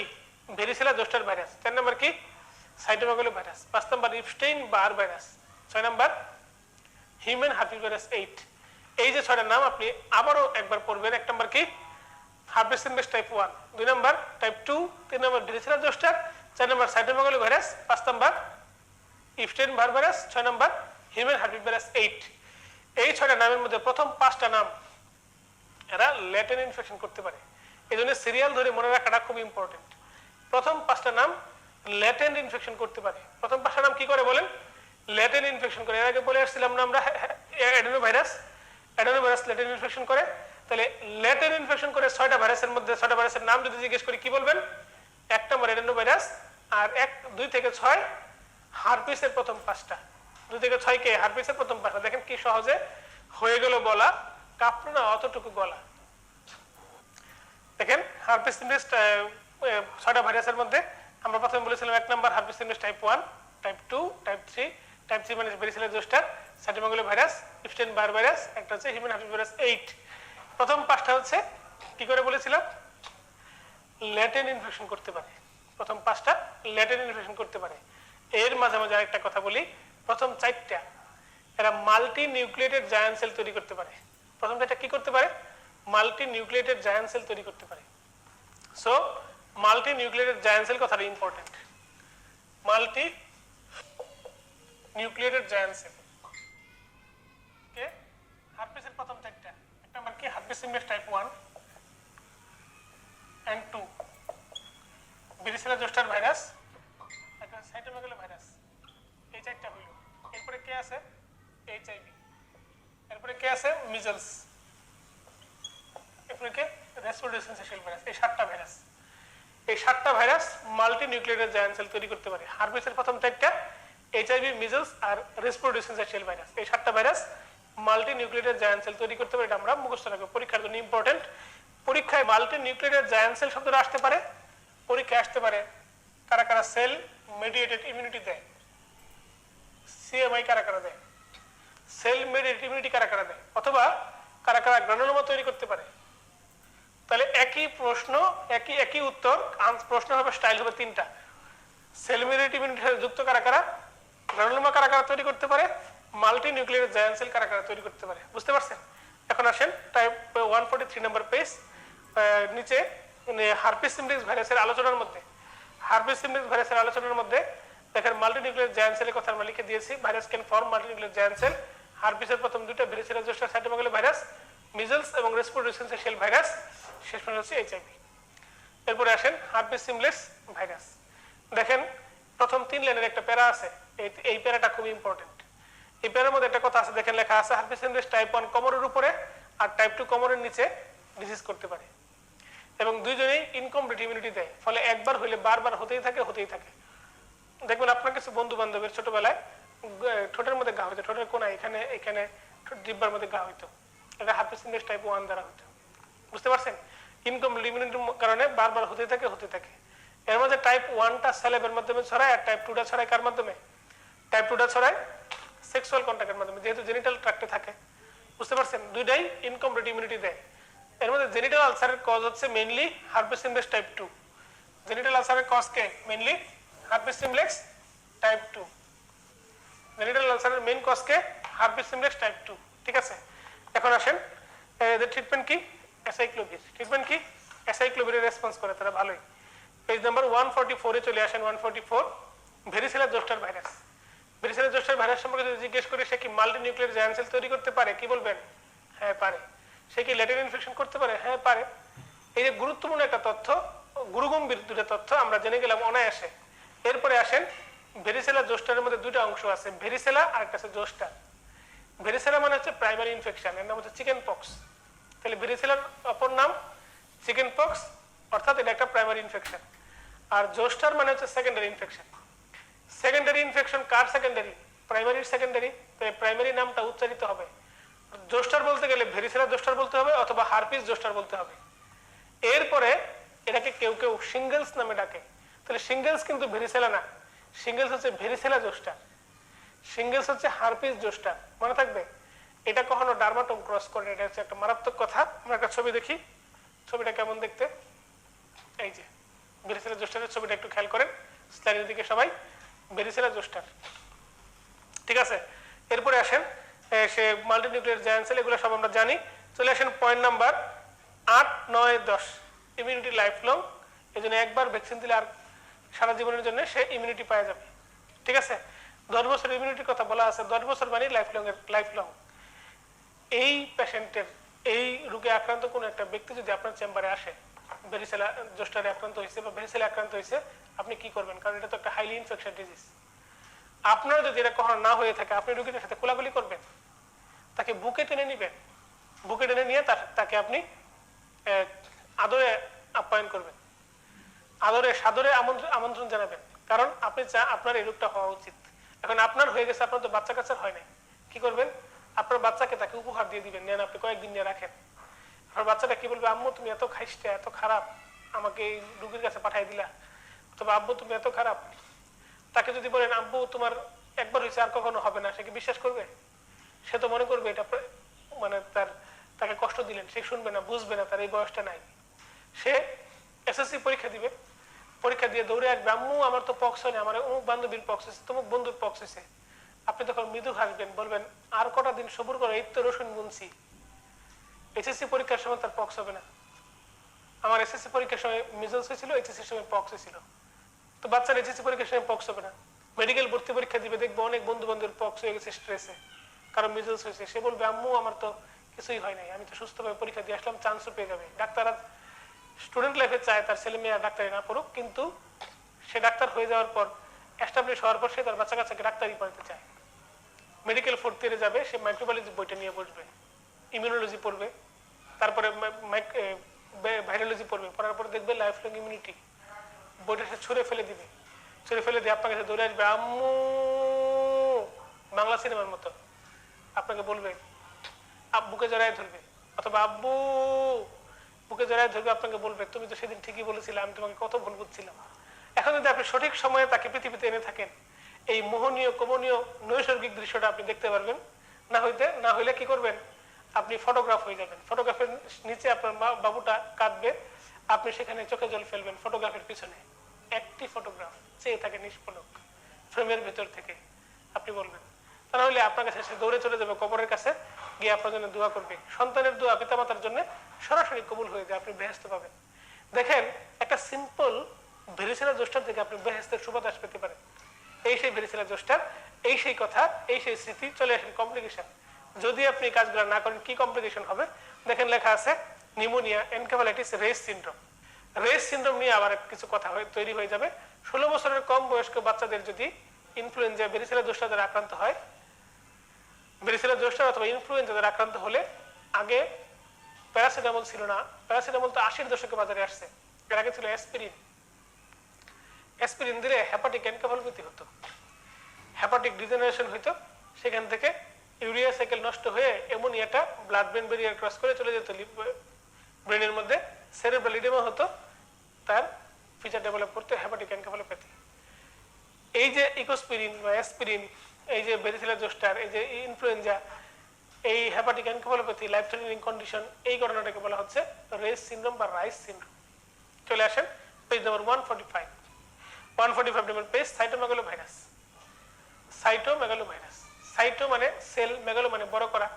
ভেরিসেলা জোস্টার ভাইরাস। 4 নম্বর কি? Cytomegalo virus. 5 নম্বর ইপস্টেইন বার ভাইরাস। 6 নম্বর হিউম্যান হার্পিস ভাইরাস 8। এই যে 6টা নাম আপনি আবারও একবার পড়বেন। 1 নম্বর কি? হার্পিস সিমপ্লেক্স টাইপ 1, 2 নম্বর টাইপ 2, 3 নম্বর ভেরিসেলা জোস্টার, 4 নম্বর সাইটোমেগালো ভাইরাস, 5 নম্বর ইপস্টেইন বার ভাইরাস, 6 নম্বর হিউম্যান হার্পিস ভাইরাস 8। এই 6টা নামের মধ্যে প্রথম 5টা নাম এরা ল্যাটেন্ট ইনফেকশন করতে পারে। এই জন্য সিরিয়াল ধরে মনে রাখাটা খুব ইম্পর্টেন্ট। প্রথম 5টা নাম ল্যাটেন্ট ইনফেকশন করতে পারে। প্রথম 5টা নাম কি করে বলেন? ল্যাটেন্ট ইনফেকশন করে। এর আগে বলে আসছিলাম না আমরা অ্যাডেনোভাইরাস ল্যাটেন্ট ইনফেকশন করে। তাহলে ল্যাটেন্ট ইনফেকশন করে 6টা ভাইরাসের মধ্যে 6টা ভাইরাসের নাম যদি জিজ্ঞেস করি কি বলবেন? 1 নম্বর অ্যাডেনোভাইরাস, আর 2 থেকে 6 হারপিসের প্রথম 5টা। 2 থেকে 6 কে হারপিসের প্রথম 5টা। দেখেন কি সহজে হয়ে গেল বলা, কাঁপলো না অতটুকু গলা। দেখেন হারপিস সিমপ্লেক্স 6টা ভাইরাসের মধ্যে আমরা প্রথমে বলেছিলাম 1 number herpes simplex type 1, type 2, type 3। Type 3 মানে varicella zoster, cytomegalo virus, Epstein Barr virus, একটা হচ্ছে হিউম্যান হার্পিস ভাইরাস 8। প্রথম 5টা হচ্ছে কি করে বলেছিলাম? ল্যাটেন্ট ইনফেকশন করতে পারে। প্রথম 5টা ল্যাটেন্ট ইনফেকশন করতে পারে। এর মাঝে মাঝে আরেকটা কথা বলি, প্রথম 4টা এরা মাল্টি নিউক্লিয়েটেড জায়ান্ট সেল তৈরি করতে পারে। প্রথম 4টা কি করতে পারে? মাল্টি নিউক্লিয়েটেড জায়ান্ট সেল তৈরি করতে পারে। So multi nucleated giant cell কথাটা important. Multi nucleated giant cell okay. হারপিসের প্রথম 4টা, 1 নম্বর কি? Herpes simplex type 1 and 2, varicella zoster virus, একটা সাইটোমেগালো ভাইরাস। এই 4টা হইল। এরপরে কে আছে? এইচআইভি। এরপরে কে আছে? মিজলস। এরপরে কে? Respiratory syncytial virus. এই 7টা ভাইরাস, এই 7টা virus multi nucleated giant cell তৈরি করতে পারে। হারপিসের প্রথম 4টা এইচআইভি, মিজলস আর রেসপিরেটরি সিনথেশিয়াল ভাইরাস, এই 7টা virus multi nucleated giant cell তৈরি করতে পারে। এটা আমরা মুখস্থ রাখবো, পরীক্ষার জন্য ইম্পর্টেন্ট। পরীক্ষায় মাল্টি নিউক্লিয়েটেড জায়ান্ট সেল শব্দটা আসতে পারে, পরীক্ষায় আসতে পারে কারা কারা সেল মেডিয়েটেড ইমিউনিটি দেয়, সিএমআই কারা কারা দেয়, সেল মেডিয়েটেড ইমিউনিটি কারা কারা দেয়, অথবা কারা কারা গ্রানুলোমা তৈরি করতে পারে। তাহলে একই প্রশ্ন, একই উত্তর, প্রশ্ন হবে স্টাইল হবে 3টা। সেল মেডিয়েটেড ইমিউনিটি যুক্ত কারা কারা, গ্রানুলোমা কারা কারা তৈরি করতে পারে, মাল্টি নিউক্লিয়েটেড জায়ান্ট সেল কারা কারা তৈরি করতে পারে। বুঝতে পারছেন? এখন আসেন টাইপ 143 নম্বর পেজ, নিচে হারপিস সিমপ্লেক্স ভাইরাসের আলোচনার মধ্যে, হারপিস সিমপ্লেক্স ভাইরাসের আলোচনার মধ্যে দেখেন মাল্টি নিউক্লিয়েটেড জায়ান্ট সেলের কথা আমরা লিখে দিয়েছি। Virus can form multi nucleated giant cell. হারপিসের প্রথম 2টা varicella zoster, cytomegalo virus, measles এবং রেসপিরেটরি সিনথেশিয়াল ভাইরাস, শেষ পর্যন্ত হচ্ছে এইচআইভি। এরপরে আসেন হারপিস সিমপ্লেক্স ভাইরাস। দেখেন প্রথম 3 লাইনের একটা প্যারা আছে, এই প্যারাটা খুব ইম্পর্টেন্ট। এই প্যারার মধ্যে একটা কথা আছে, দেখেন লেখা আছে হারপিস সিমপ্লেক্স টাইপ 1 কোমরের উপরে আর টাইপ 2 কোমরের নিচে ডিজিজ করতে পারে, এবং দুইজনেই ইনকমপ্লিট ইমিউনিটি দেয়। ফলে একবার হইলে বারবার হতেই থাকে। দেখবেন আপনার কিছু বন্ধু বান্ধবের ছোটবেলায় ঠোঁটের মধ্যে ঘা হইতো, ঠোঁটের কোনায় এখানে জিহ্বার মধ্যে ঘা হইতো, এটা হারপিস সিমপ্লেক্স টাইপ 1 দ্বারা হইতো। বুঝতে পারছেন? ইনকমপ্লিট ইমিউনিটির কারণে বারবার হতেই থাকে। এর মধ্যে টাইপ 1টা স্যালাইভের মাধ্যমে ছড়ায়, আর টাইপ 2টা ছড়ায় কার মাধ্যমে? টাইপ 2টা ছড়ায় সেক্সুয়াল কন্টাক্টের মাধ্যমে, যেহেতু জেনিটাল ট্র্যাক্টে থাকে। বুঝতে পারছেন? দুইটাই ইনকমপ্লিট ইমিউনিটি দেয়। এর মধ্যে জেনিটাল আলসারের কজ হচ্ছে mainly herpes simplex type 2। Genital আলসারের কজ কে? Mainly herpes simplex type 2। Genital আলসারের মেইন কজ কে? Herpes simplex type 2। ঠিক আছে? এখন আসেন এদের ট্রিটমেন্ট কি? অ্যাসাইক্লোভির। ট্রিটমেন্ট কি? অ্যাসাইক্লোভিরের রেসপন্স করে তারা ভালোই। পেজ নাম্বার 144 এ চলে আসেন। 144 ভেরিসেলা জোস্টার ভাইরাস। ভেরিসেলা জোস্টার ভাইরাস সম্পর্কে যদি জিজ্ঞেস করি সে কি মাল্টি নিউক্লিয়েটেড জায়ান্ট সেল তৈরি করতে পারে, কি বলবেন? হ্যাঁ পারে। সে কি ল্যাটেন্ট ইনফেকশন করতে পারে? হ্যাঁ পারে। এই যে গুরুত্বপূর্ণ একটা তথ্য, গুরুগম্ভীর দুটো তথ্য আমরা জেনে গেলাম অনায়াসে। এরপরে আসেন ভেরিসেলা জোস্টারের মধ্যে দুইটা অংশ আছে, ভেরিসেলা আর একটা আছে জোস্টার। ভেরিসেলা মানে হচ্ছে প্রাইমারি ইনফেকশন, এর নাম হচ্ছে চিকেন পক্স। তাহলে ভেরিসেলার অপর নাম চিকেন পক্স, অর্থাৎ এটা একটা প্রাইমারি ইনফেকশন। আর জোস্টার মানে হচ্ছে সেকেন্ডারি ইনফেকশন। সেকেন্ডারি ইনফেকশন কার সেকেন্ডারি? প্রাইমারির সেকেন্ডারি। তাই প্রাইমারি নামটা উচ্চারিত হবে। জোস্টার বলতে গেলে ভেরিসেলা জোস্টার বলতে হবে অথবা হারপিস জোস্টার বলতে হবে। এরপরে এটাকে কেউ কেউ সিঙ্গেলস নামে ডাকে। তাহলে সিঙ্গেলস কিন্তু ভেরিসেলা না, সিঙ্গেলস হচ্ছে ভেরিসেলা জোস্টার, সিঙ্গেলস হচ্ছে হারপিস জোস্টার। মনে থাকবে, এটা কখনো ডার্মাটোম ক্রস করে, এটা হচ্ছে একটা মারাত্মক কথা। আমরা একটা ছবি দেখি, ছবিটা কেমন দেখতে। এই যে ভেরিসেলা জোস্টারের ছবিটা একটু খেয়াল করেন স্লাইডের দিকে সবাই, ভেরিসেলা জোস্টার। ঠিক আছে, এরপরে আসেন সে মাল্টিনিউক্লিয়ার জায়ান্ট সেল, এগুলো সব আমরা জানি। চলে আসেন point number 8, 9, 10, immunity life long. এই জন্য একবার ভ্যাকসিন দিলে আর সারা জীবনের জন্য সে ইমিউনিটি পাওয়া যাবে। ঠিক আছে, 10 বছর ইমিউনিটির কথা বলা আছে, 10 বছর মানে লাইফ লং। এই পেশেন্টের, এই রোগে আক্রান্ত কোন একটা ব্যক্তি যদি আপনার চেম্বারে আসে, ভেরিসেলা জোস্টারে আক্রান্ত হয়েছে বা ভেরিসেলা আক্রান্ত হয়েছে, আপনি কি করবেন? কারণ এটা তো একটা হাইলি ইনফেকশন ডিজিজ। আপনার যদি এটা কখনো না হয়ে থাকে, আপনি রোগীটার সাথে কোলাকুলি করবেন, তাকে বুকে টেনে নিবেন, বুকে টেনে নিয়ে তাকে আপনি আদরে আপ্যায়ন করবেন, আদরে সাদরে আমন্ত্রণ জানাবেন। কারণ আপনি আপনার এই রোগটা হওয়া উচিত। এখন আপনার হয়ে গেছে, আপনার তো বাচ্চা কাচ্চার হয় নাই, কি করবেন? আপনার বাচ্চাকে তাকে উপহার দিয়ে দিবেন, নেন আপনি কয়েকদিন নিয়ে রাখেন। আপনার বাচ্চাটা কি বলবে? আম্মু তুমি এত খাইস্টা, এত খারাপ, আমাকে এই রোগীর কাছে পাঠাই দিলা। অথবা আব্বু তুমি এত খারাপ। তাকে যদি বলেন আব্বু তোমার একবার হয়েছে আর কখনো হবে না, সে কি বিশ্বাস করবে? সে তো মনে করবে এটা মানে তাকে কষ্ট দিলেন। সে শুনবে না, বুঝবে না, তার এই বয়সটা নাই। সে এসএসসি পরীক্ষা দিবে, পরীক্ষা দিয়ে দৌড়ে আসবে, আম্মু আমার তো পক্স হয়নি, আমার অমুক বান্ধবীর পক্স হয়েছে, তমুক বন্ধুর পক্স হয়েছে। আপনি তখন মৃদু হাসবেন, বলবেন আর কটা দিন সবুর করে, এই তো রসুন বুনছি, এইচএসসি পরীক্ষার সময় তার পক্স হবে না। আমার এসএসসি পরীক্ষার সময় মিজলস হয়েছিল, এইচএসসির সময় পক্স হয়েছিল। তো বাচ্চার এইচএসসি পরীক্ষার সময় পক্স হবে না। মেডিকেল ভর্তি পরীক্ষা দিবে, দেখবো অনেক বন্ধু বান্ধবের পক্স হয়ে গেছে স্ট্রেসে, কারণ মিজলস হয়েছে। সে বলবে আম্মু আমার তো কিছুই হয় নাই, আমি তো সুস্থভাবে পরীক্ষা দিয়ে আসলাম, চান্সও পেয়ে যাবে। ডাক্তাররা স্টুডেন্ট লাইফে চায় তার ছেলে মেয়েরা ডাক্তারি না পড়ুক, কিন্তু সে ডাক্তার হয়ে যাওয়ার পর, এস্টাবলিশ হওয়ার পর, সে তার বাচ্চা কাচ্চাকে ডাক্তারি পড়াতে চায়। মেডিকেল ফোর্থ ইয়ারে যাবে, সে মাইক্রোবায়োলজি বইটা নিয়ে বসবে, ইমিউনোলজি পড়বে, তারপরে ভাইরোলজি পড়বে, পড়ার পরে দেখবে লাইফ লং ইমিউনিটি, বইটা সে ছুঁড়ে ফেলে দিবে, ছুঁড়ে ফেলে দিয়ে আপনার কাছে দৌড়ে আসবে, আম্মু, বাংলা সিনেমার মতো আপনাকে বলবে, বুকে জড়ায় ধরবে, অথবা আব্বু বুকে জড়ায় ধরবে, আপনাকে বলবে তুমি তো সেদিন ঠিকই বলেছিলে, আমি তোমাকে কত ভুল বুঝছিলাম। এখন যদি আপনি সঠিক সময়ে তাকে পৃথিবীতে এনে থাকেন, এই মোহনীয় কমনীয় নৈসর্গিক দৃশ্যটা আপনি দেখতে পারবেন। না হইলে কি করবেন? আপনি ফটোগ্রাফ হয়ে যাবেন। ফটোগ্রাফের নিচে আপনার বাবুটা কাঁদবে, আপনি সেখানে চোখে জল ফেলবেন ফটোগ্রাফের পিছনে। একটি ফটোগ্রাফ চেয়ে থাকে নিষ্পলক ফ্রেমের ভেতর থেকে, আপনি বলবেন। তা না হলে আপনার কাছে সে দৌড়ে চলে যাবে কবরের কাছে, গিয়ে আপনার জন্য দোয়া করবে। সন্তানের দোয়া পিতামাতার জন্য সরাসরি কবুল হয়ে যায়, আপনি বেহেশত পাবেন। দেখেন, একটা সিম্পল ভেরিসেলা জোস্টার থেকে আপনি বেহেশতের সুবাতাস পেতে পারেন। এই সেই ভেরিসেলা জোস্টার, এই সেই কথা, এই সেই স্মৃতি। চলে আসেন কমপ্লিকেশন। যদি আপনি কাজগুলো না করেন কি কমপ্লিকেশন হবে? দেখেন লেখা আছে pneumonia, encephalitis, race syndrome. Race syndrome নিয়ে আবার কিছু কথা তৈরি হয়ে যাবে। 16 বছরের কম বয়স্ক বাচ্চাদের যদি ইনফ্লুয়েঞ্জা ভেরিসেলা জোস্টার দ্বারা আক্রান্ত হয়, ভেরিসেলা জোস্টার অথবা ইনফ্লুয়েঞ্জা দ্বারা আক্রান্ত হলে, আগে প্যারাসিটামল ছিল না, প্যারাসিটামল তো 80-এর দশকে বাজারে আসছে, এর আগে ছিল অ্যাসপিরিন। অ্যাসপিরিন দিলে হেপাটিক এনকেফালোপ্যাথি হতো, হেপাটিক ডিজেনারেশন হইতো, সেখান থেকে ইউরিয়া সাইকেল নষ্ট হয়ে অ্যামোনিয়াটা ব্লাড ব্রেন ব্যারিয়ার ক্রস করে চলে যেত ব্রেনের মধ্যে, সেরেব্রাল ইডেমা হতো, তার ফিচার ডেভেলপ করতে হেপাটিক এনকেফালোপ্যাথি। এই যে ইকোস্পিরিন বা অ্যাসপিরিন, এই যে ভেরিসেলা জোস্টার, এই যে ইনফ্লুয়েঞ্জা, এই হেপাটিক এনকেফালোপ্যাথি, লাইফ থ্রেটানিং কন্ডিশন, এই ঘটনাটাকে বলা হচ্ছে রেস সিনড্রোম বা রাইস সিনড্রোম। চলে আসেন পেজ নাম্বার 145। 145 নম্বর পেজ, সাইটোমেগালোভাইরাস। সাইটোমেগালোভাইরাস, সাইটো মানে সেল, মেগালো মানে বড় করা,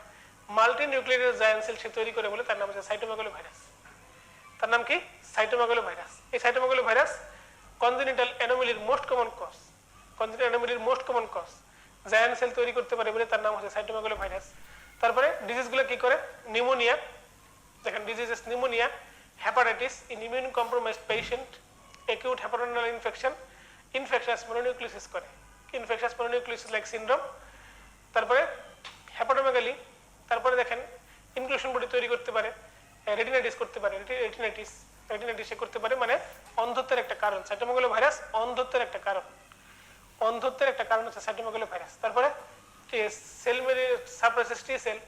মাল্টি নিউক্লিয়ার জায়ান্ট সেল সে তৈরি করে বলে তার নাম হচ্ছে সাইটোমেগালোভাইরাস। তার নাম কি? সাইটোমেগালোভাইরাস। এই সাইটোমেগালোভাইরাস কনজেনিটাল অ্যানোমালির মোস্ট কমন কজ, কনজেনিটাল অ্যানোমালির most common cause, giant cell তৈরি করতে পারে বলে তার নাম হচ্ছে সাইটোমেগালোভাইরাস। তারপরে ডিজিজগুলো কি করে? নিউমোনিয়া, দেখেন diseases pneumonia, hepatitis in immune compromised patient, acute hepatorenal infection, infectious mononucleosis করে। ইনফেকশাস মনোনিউক্লিওসিস লাইক সিনড্রোম, তারপরে হেপাটোমেগালি, তারপরে দেখেন ইনক্লুশন বডি তৈরি করতে পারে, রেটিনাইটিস করতে পারে, রেটিনাইটিস করতে পারে, মানে অন্ধত্বের একটা কারণ। সাইটোমেগালো ভাইরাস অন্ধত্বের একটা কারণ, অন্ধত্বের একটা কারণ হচ্ছে সাইটোমেগালো ভাইরাস। তারপরে সেল সাপ্রেসেস টি সেল,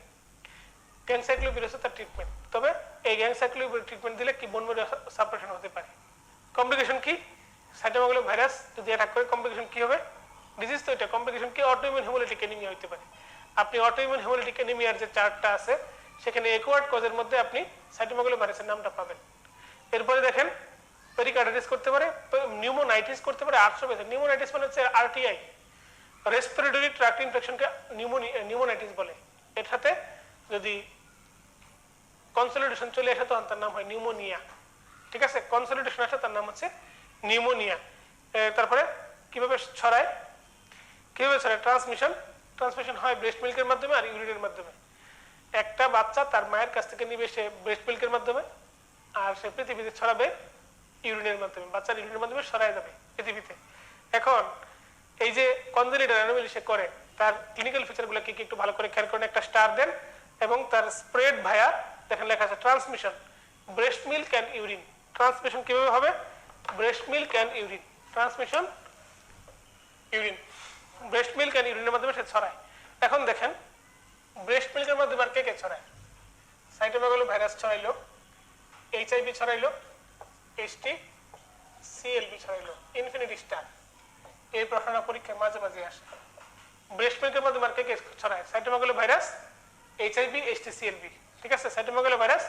গ্যাংসাইক্লোভির তার ট্রিটমেন্ট, তবে এই গ্যাংসাইক্লোভির ট্রিটমেন্ট দিলে কি বোন ম্যারো সাপ্রেশন হতে পারে। কমপ্লিকেশন কি, সাইটোমেগালো ভাইরাস যদি অ্যাটাক করে কমপ্লিকেশন কি হবে, ডিজিজ তো এটা, কমপ্লিকেশন কি অটোইমিউন হেমোলাইটিক অ্যানিমিয়া হতে পারে। আপনি অটোইমিউন হেমোলাইটিক অ্যানিমিয়ার যে চার্টটা আছে সেখানে একোয়ার্ড কজের মধ্যে আপনি সাইটোমেগালো ভাইরাসের নামটা পাবেন। এরপরে দেখেন পেরিকার্ডিটিস করতে পারে, নিউমোনাইটিস করতে পারে, আর্থ্রোপেথিস। নিউমোনাইটিস মানে হচ্ছে আরটিআই, রেসপিরেটরি ট্র্যাক্ট ইনফেকশনকে নিউমোনাইটিস বলে। এর সাথে যদি কনসলিডেশন চলে আসে তখন তার নাম হয় নিউমোনিয়া, ঠিক আছে। কনসলিডেশন আসে তার নাম হচ্ছে নিউমোনিয়া। তারপরে কিভাবে ছড়ায়, ট্রান্সমিশন হয় ব্রেস্ট মিল্কের মাধ্যমে আর ইউরিনের মাধ্যমে। একটা বাচ্চা তার মায়ের কাছ থেকে নিবে সে ব্রেস্ট মিল্কের মাধ্যমে, আর সে পৃথিবীতে ছড়াবে ইউরিনের মাধ্যমে, বাচ্চার ইউরিনের মাধ্যমে ছড়ায় যাবে পৃথিবীতে। এখন এই যে কনজেনিটাল অ্যানোমালি সে করে, তার ক্লিনিক্যাল ফিচারগুলো কি একটু ভালো করে খেয়াল করেন, একটা স্টার দেন এবং তার স্প্রেড ভায়া দেখেন লেখা আছে transmission breast milk and urine. Transmission কিভাবে হবে, breast milk and urine, transmission urine, breast milk and ইউরিনের মাধ্যমে সে ছড়ায়। এখন দেখেন ব্রেস্ট মিল্কের মাধ্যমে আর কে কে ছড়ায়, সাইটোমেগালো ভাইরাস ছড়াইলো, এইচআইভি ছড়াইলো, এইচটি সিএলভি ছড়াইলো, ইনফিনিটি স্টার। এই প্রশ্নটা পরীক্ষায় মাঝে মাঝে আসে। ব্রেস্ট মিল্কের মাধ্যমে আর কে কে ছড়ায়, cytomegalo virus, HIV, HT CLV, ঠিক আছে। সাইটোমেগালো ভাইরাস,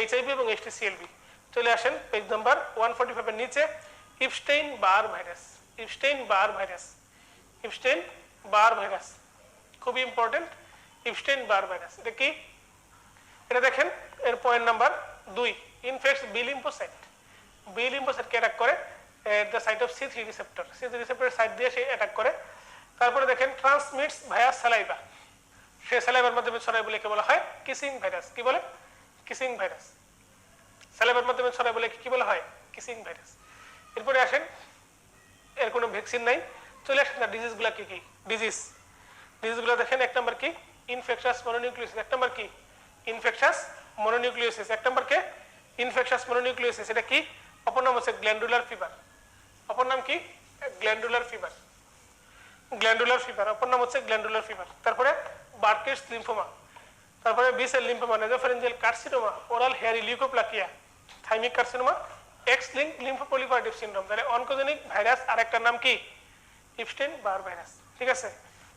এইচআইভি এবং এইচটি সিএলভি। চলে আসেন পেজ নাম্বার 145 এর নিচে, Epstein Barr virus. Epstein Barr virus, Epstein Barr virus খুবই ইম্পর্টেন্ট। ইপস্টেইন বার ভাইরাস এটা কি, এটা দেখেন এর point number 2, infects B lymphocyte. B লিম্ফোসাইটকে অ্যাটাক করে the site of C3 receptor, C3 রিসেপ্টরের সাইট দিয়ে সে অ্যাটাক করে। তারপরে দেখেন ট্রান্সমিটস ভায়া স্যালাইভা, সে স্যালাইভার মাধ্যমে ছড়ায় বলে কে বলা হয় কিসিং ভাইরাস। কি বলে, কিসিং ভাইরাস। স্যালাইভার মাধ্যমে ছড়ায় বলে কি বলা হয়, কিসিং ভাইরাস। এরপরে আসেন, এর কোনো ভ্যাকসিন নাই। চলে আসেন না ডিজিজগুলো কি কি, ডিজিজগুলো দেখেন। এক নম্বর কি, ইনফেকশাস মনোনিউক্লিওসিস। এক নম্বর কি, ইনফেকশাস মনোনিউক্লিওসিস। এক নম্বর কে, ইনফেকশাস মনোনিউক্লিওসিস। এটা কি, অপর নাম হচ্ছে গ্ল্যান্ডুলার ফিভার। অপর নাম কি, গ্ল্যান্ডুলার ফিভার, গ্ল্যান্ডুলার ফিভার, অপর নাম হচ্ছে গ্ল্যান্ডুলার ফিভার। তারপরে বার্কেটস লিম্ফোমা, তারপরে B cell lymphoma, nasopharyngeal carcinoma, oral hairy leukoplakia, thymic carcinoma, X linked lymphoproliferative syndrome. তাহলে অনকোজেনিক ভাইরাস আর একটা নাম কি, ইপস্টেইন বার ভাইরাস, ঠিক আছে।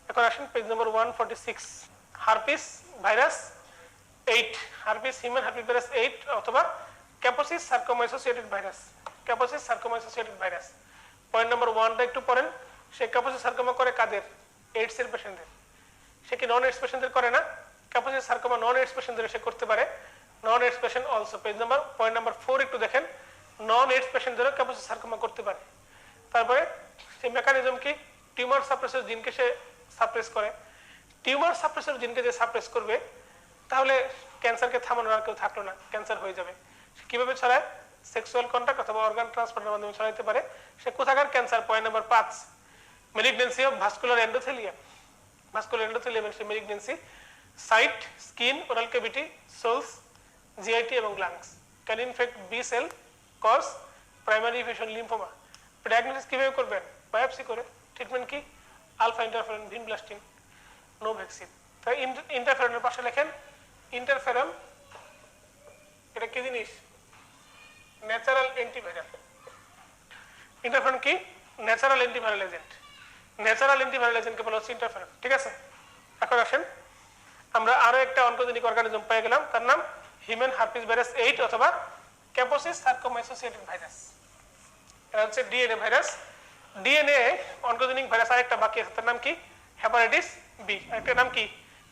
এখন আসেন page number 146, herpes virus 8, herpes human herpes virus 8 অথবা Kaposi's sarcoma associated virus, Kaposi's sarcoma associated virus. Point number 1টা একটু পড়েন। সে ক্যাপোসিস সার্কোমা করে কাদের, এইডস এর পেশেন্টদের। সে কি নন এইডস পেশেন্টদের করে না, ক্যাপোসিস সার্কোমা নন এইডস পেশেন্টদের সে করতে পারে, non AIDS patient also. Page number point number 4 একটু দেখেন, নন এইডস পেশেন্টদেরও ক্যাপোসিস সার্কোমা করতে পারে। তারপরে সেই মেকানিজম কি, টিউমার সাপ্রেসর জিনকে সে সাপ্রেস করে। টিউমার সাপ্রেসর জিনকে যে সাপ্রেস করবে তাহলে ক্যান্সারকে থামানোর আর কেউ থাকলো না, ক্যান্সার হয়ে যাবে। সে কিভাবে ছড়ায়, সেক্সুয়াল কন্টাক্ট অথবা অর্গান ট্রান্সপ্লান্টের মাধ্যমে ছড়াইতে পারে। সে কোথাকার cancer, point number 5, malignancy of vascular endothelium. Vascular endothelium এর malignancy, site, skin, oral cavity, soles, GIT এবং lungs. Can infect B cell, cause primary infection lymphoma. Diagnosis কিভাবে করবেন, বায়োপসি করে। ট্রিটমেন্ট কি, alpha interferon, vinblastine, no vaccine. তাই ইন্টারফেরনের পাশে লেখেন ইন্টারফেরন, এটা কি জিনিস, ন্যাচারাল অ্যান্টিভাইরাল। ইন্টারফেরন কি, natural antiviral agent. Natural antiviral এজেন্টকে বলা হচ্ছে ইন্টারফেরন, ঠিক আছে। এখন আসেন, আমরা আরো একটা অনকোজেনিক অর্গানিজম পেয়ে গেলাম, তার নাম হিউম্যান হারপিস ভাইরাস 8 অথবা ক্যাপোসিস সার্কোমা অ্যাসোসিয়েটেড ভাইরাস। এটা হচ্ছে DNA virus. DNA oncogenic virus আরেকটা বাকি আছে, তার নাম কি, হেপাটাইটিস বি। আরেকটা নাম কি,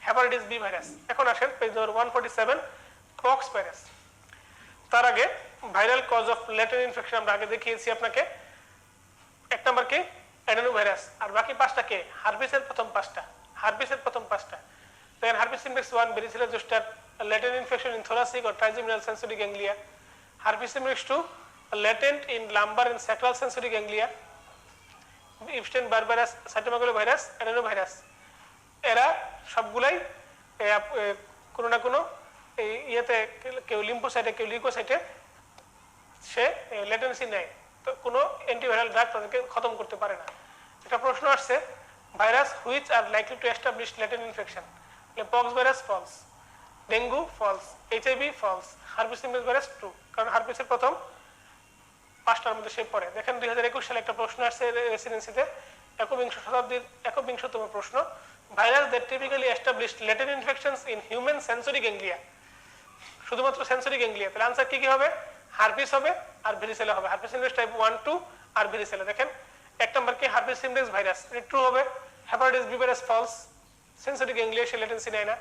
হেপাটাইটিস বি ভাইরাস। এখন আসেন পেজ নম্বর 147, পক্স ভাইরাস। তার আগে viral cause of latent infection আমরা আগে দেখিয়েছি আপনাকে। এক নম্বর কি, অ্যাডেনো ভাইরাস, আর বাকি 5টা কে, হারপিসের প্রথম 5টা, হারপিসের প্রথম 5টা। দেখেন herpes simplex 1, varicella zoster, latent infection in thoracic or trigeminal sensory ganglia. Herpes simplex 2, latent in lumbar and sacral sensory ganglia. Epstein Barr virus, cytomegalo virus, adeno virus, এরা সবগুলাই কোনো না কোনো এই ইয়েতে কেউ লিম্ফোসাইটে কেউ লিউকোসাইটে সে লেটেন্সি নেয়, তো কোনো অ্যান্টিভাইরাল ড্রাগ তাদেরকে খতম করতে পারে না। একটা প্রশ্ন আসছে, virus which are likely to establish latent infection, pox virus false, dengue false, HIV false, herpes simplex virus true, কারণ হার্পিসের প্রথম 5টার মধ্যে সে পড়ে। দেখেন 2021 সালে একটা প্রশ্ন আসছে রেসিডেন্সিতে, একবিংশতম প্রশ্ন, virus that typically established latent infections in human sensory ganglia, শুধুমাত্র সেন্সরি গ্যাংলিয়া, তাহলে আনসার কি কি হবে? হার্পিস হবে আর ভেরিসেলা হবে, হার্পিস সিমপ্লেক্স টাইপ 1 2 আর ভেরিসেলা। দেখেন 1 নম্বর কি হার্পিস সিমপ্লেক্স ভাইরাস, এটা ট্রু হবে। Hepatitis B virus false, sensory ganglia সে লেটেন্সি নেয় না।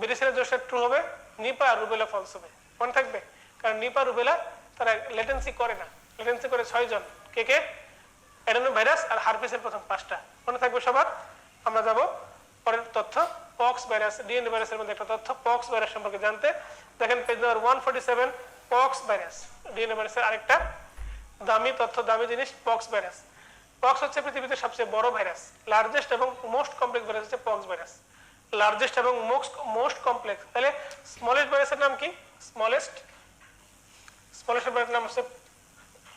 ভেরিসেলা জোসটা ট্রু হবে। নিপা আর রুবেলা ফলস হবে। মনে থাকবে, কারণ নিপা রুবেলা তারা লেটেন্সি করে না, লেটেন্সি করে 6 জন, কে কে? অ্যাডেনো ভাইরাস আর হার্পিসের প্রথম 5টা। মনে থাকবে সবার। আমরা যাব পরের তথ্য, পক্স ভাইরাস, ডিএনএ ভাইরাসের মধ্যে একটা তথ্য পক্স ভাইরাস সম্পর্কে জানতে। দেখেন page number 147, pox virus, DNA ভাইরাসের আরেকটা দামি তথ্য, দামি জিনিস, পক্স ভাইরাস। পক্স হচ্ছে পৃথিবীতে সবচেয়ে বড় ভাইরাস, লার্জেস্ট এবং মোস্ট কমপ্লেক্স ভাইরাস হচ্ছে পক্স ভাইরাস, লার্জেস্ট এবং মোস্ট কমপ্লেক্স। তাহলে স্মলেস্ট ভাইরাসের নাম কি? স্মলেস্ট ভাইরাসের নাম হচ্ছে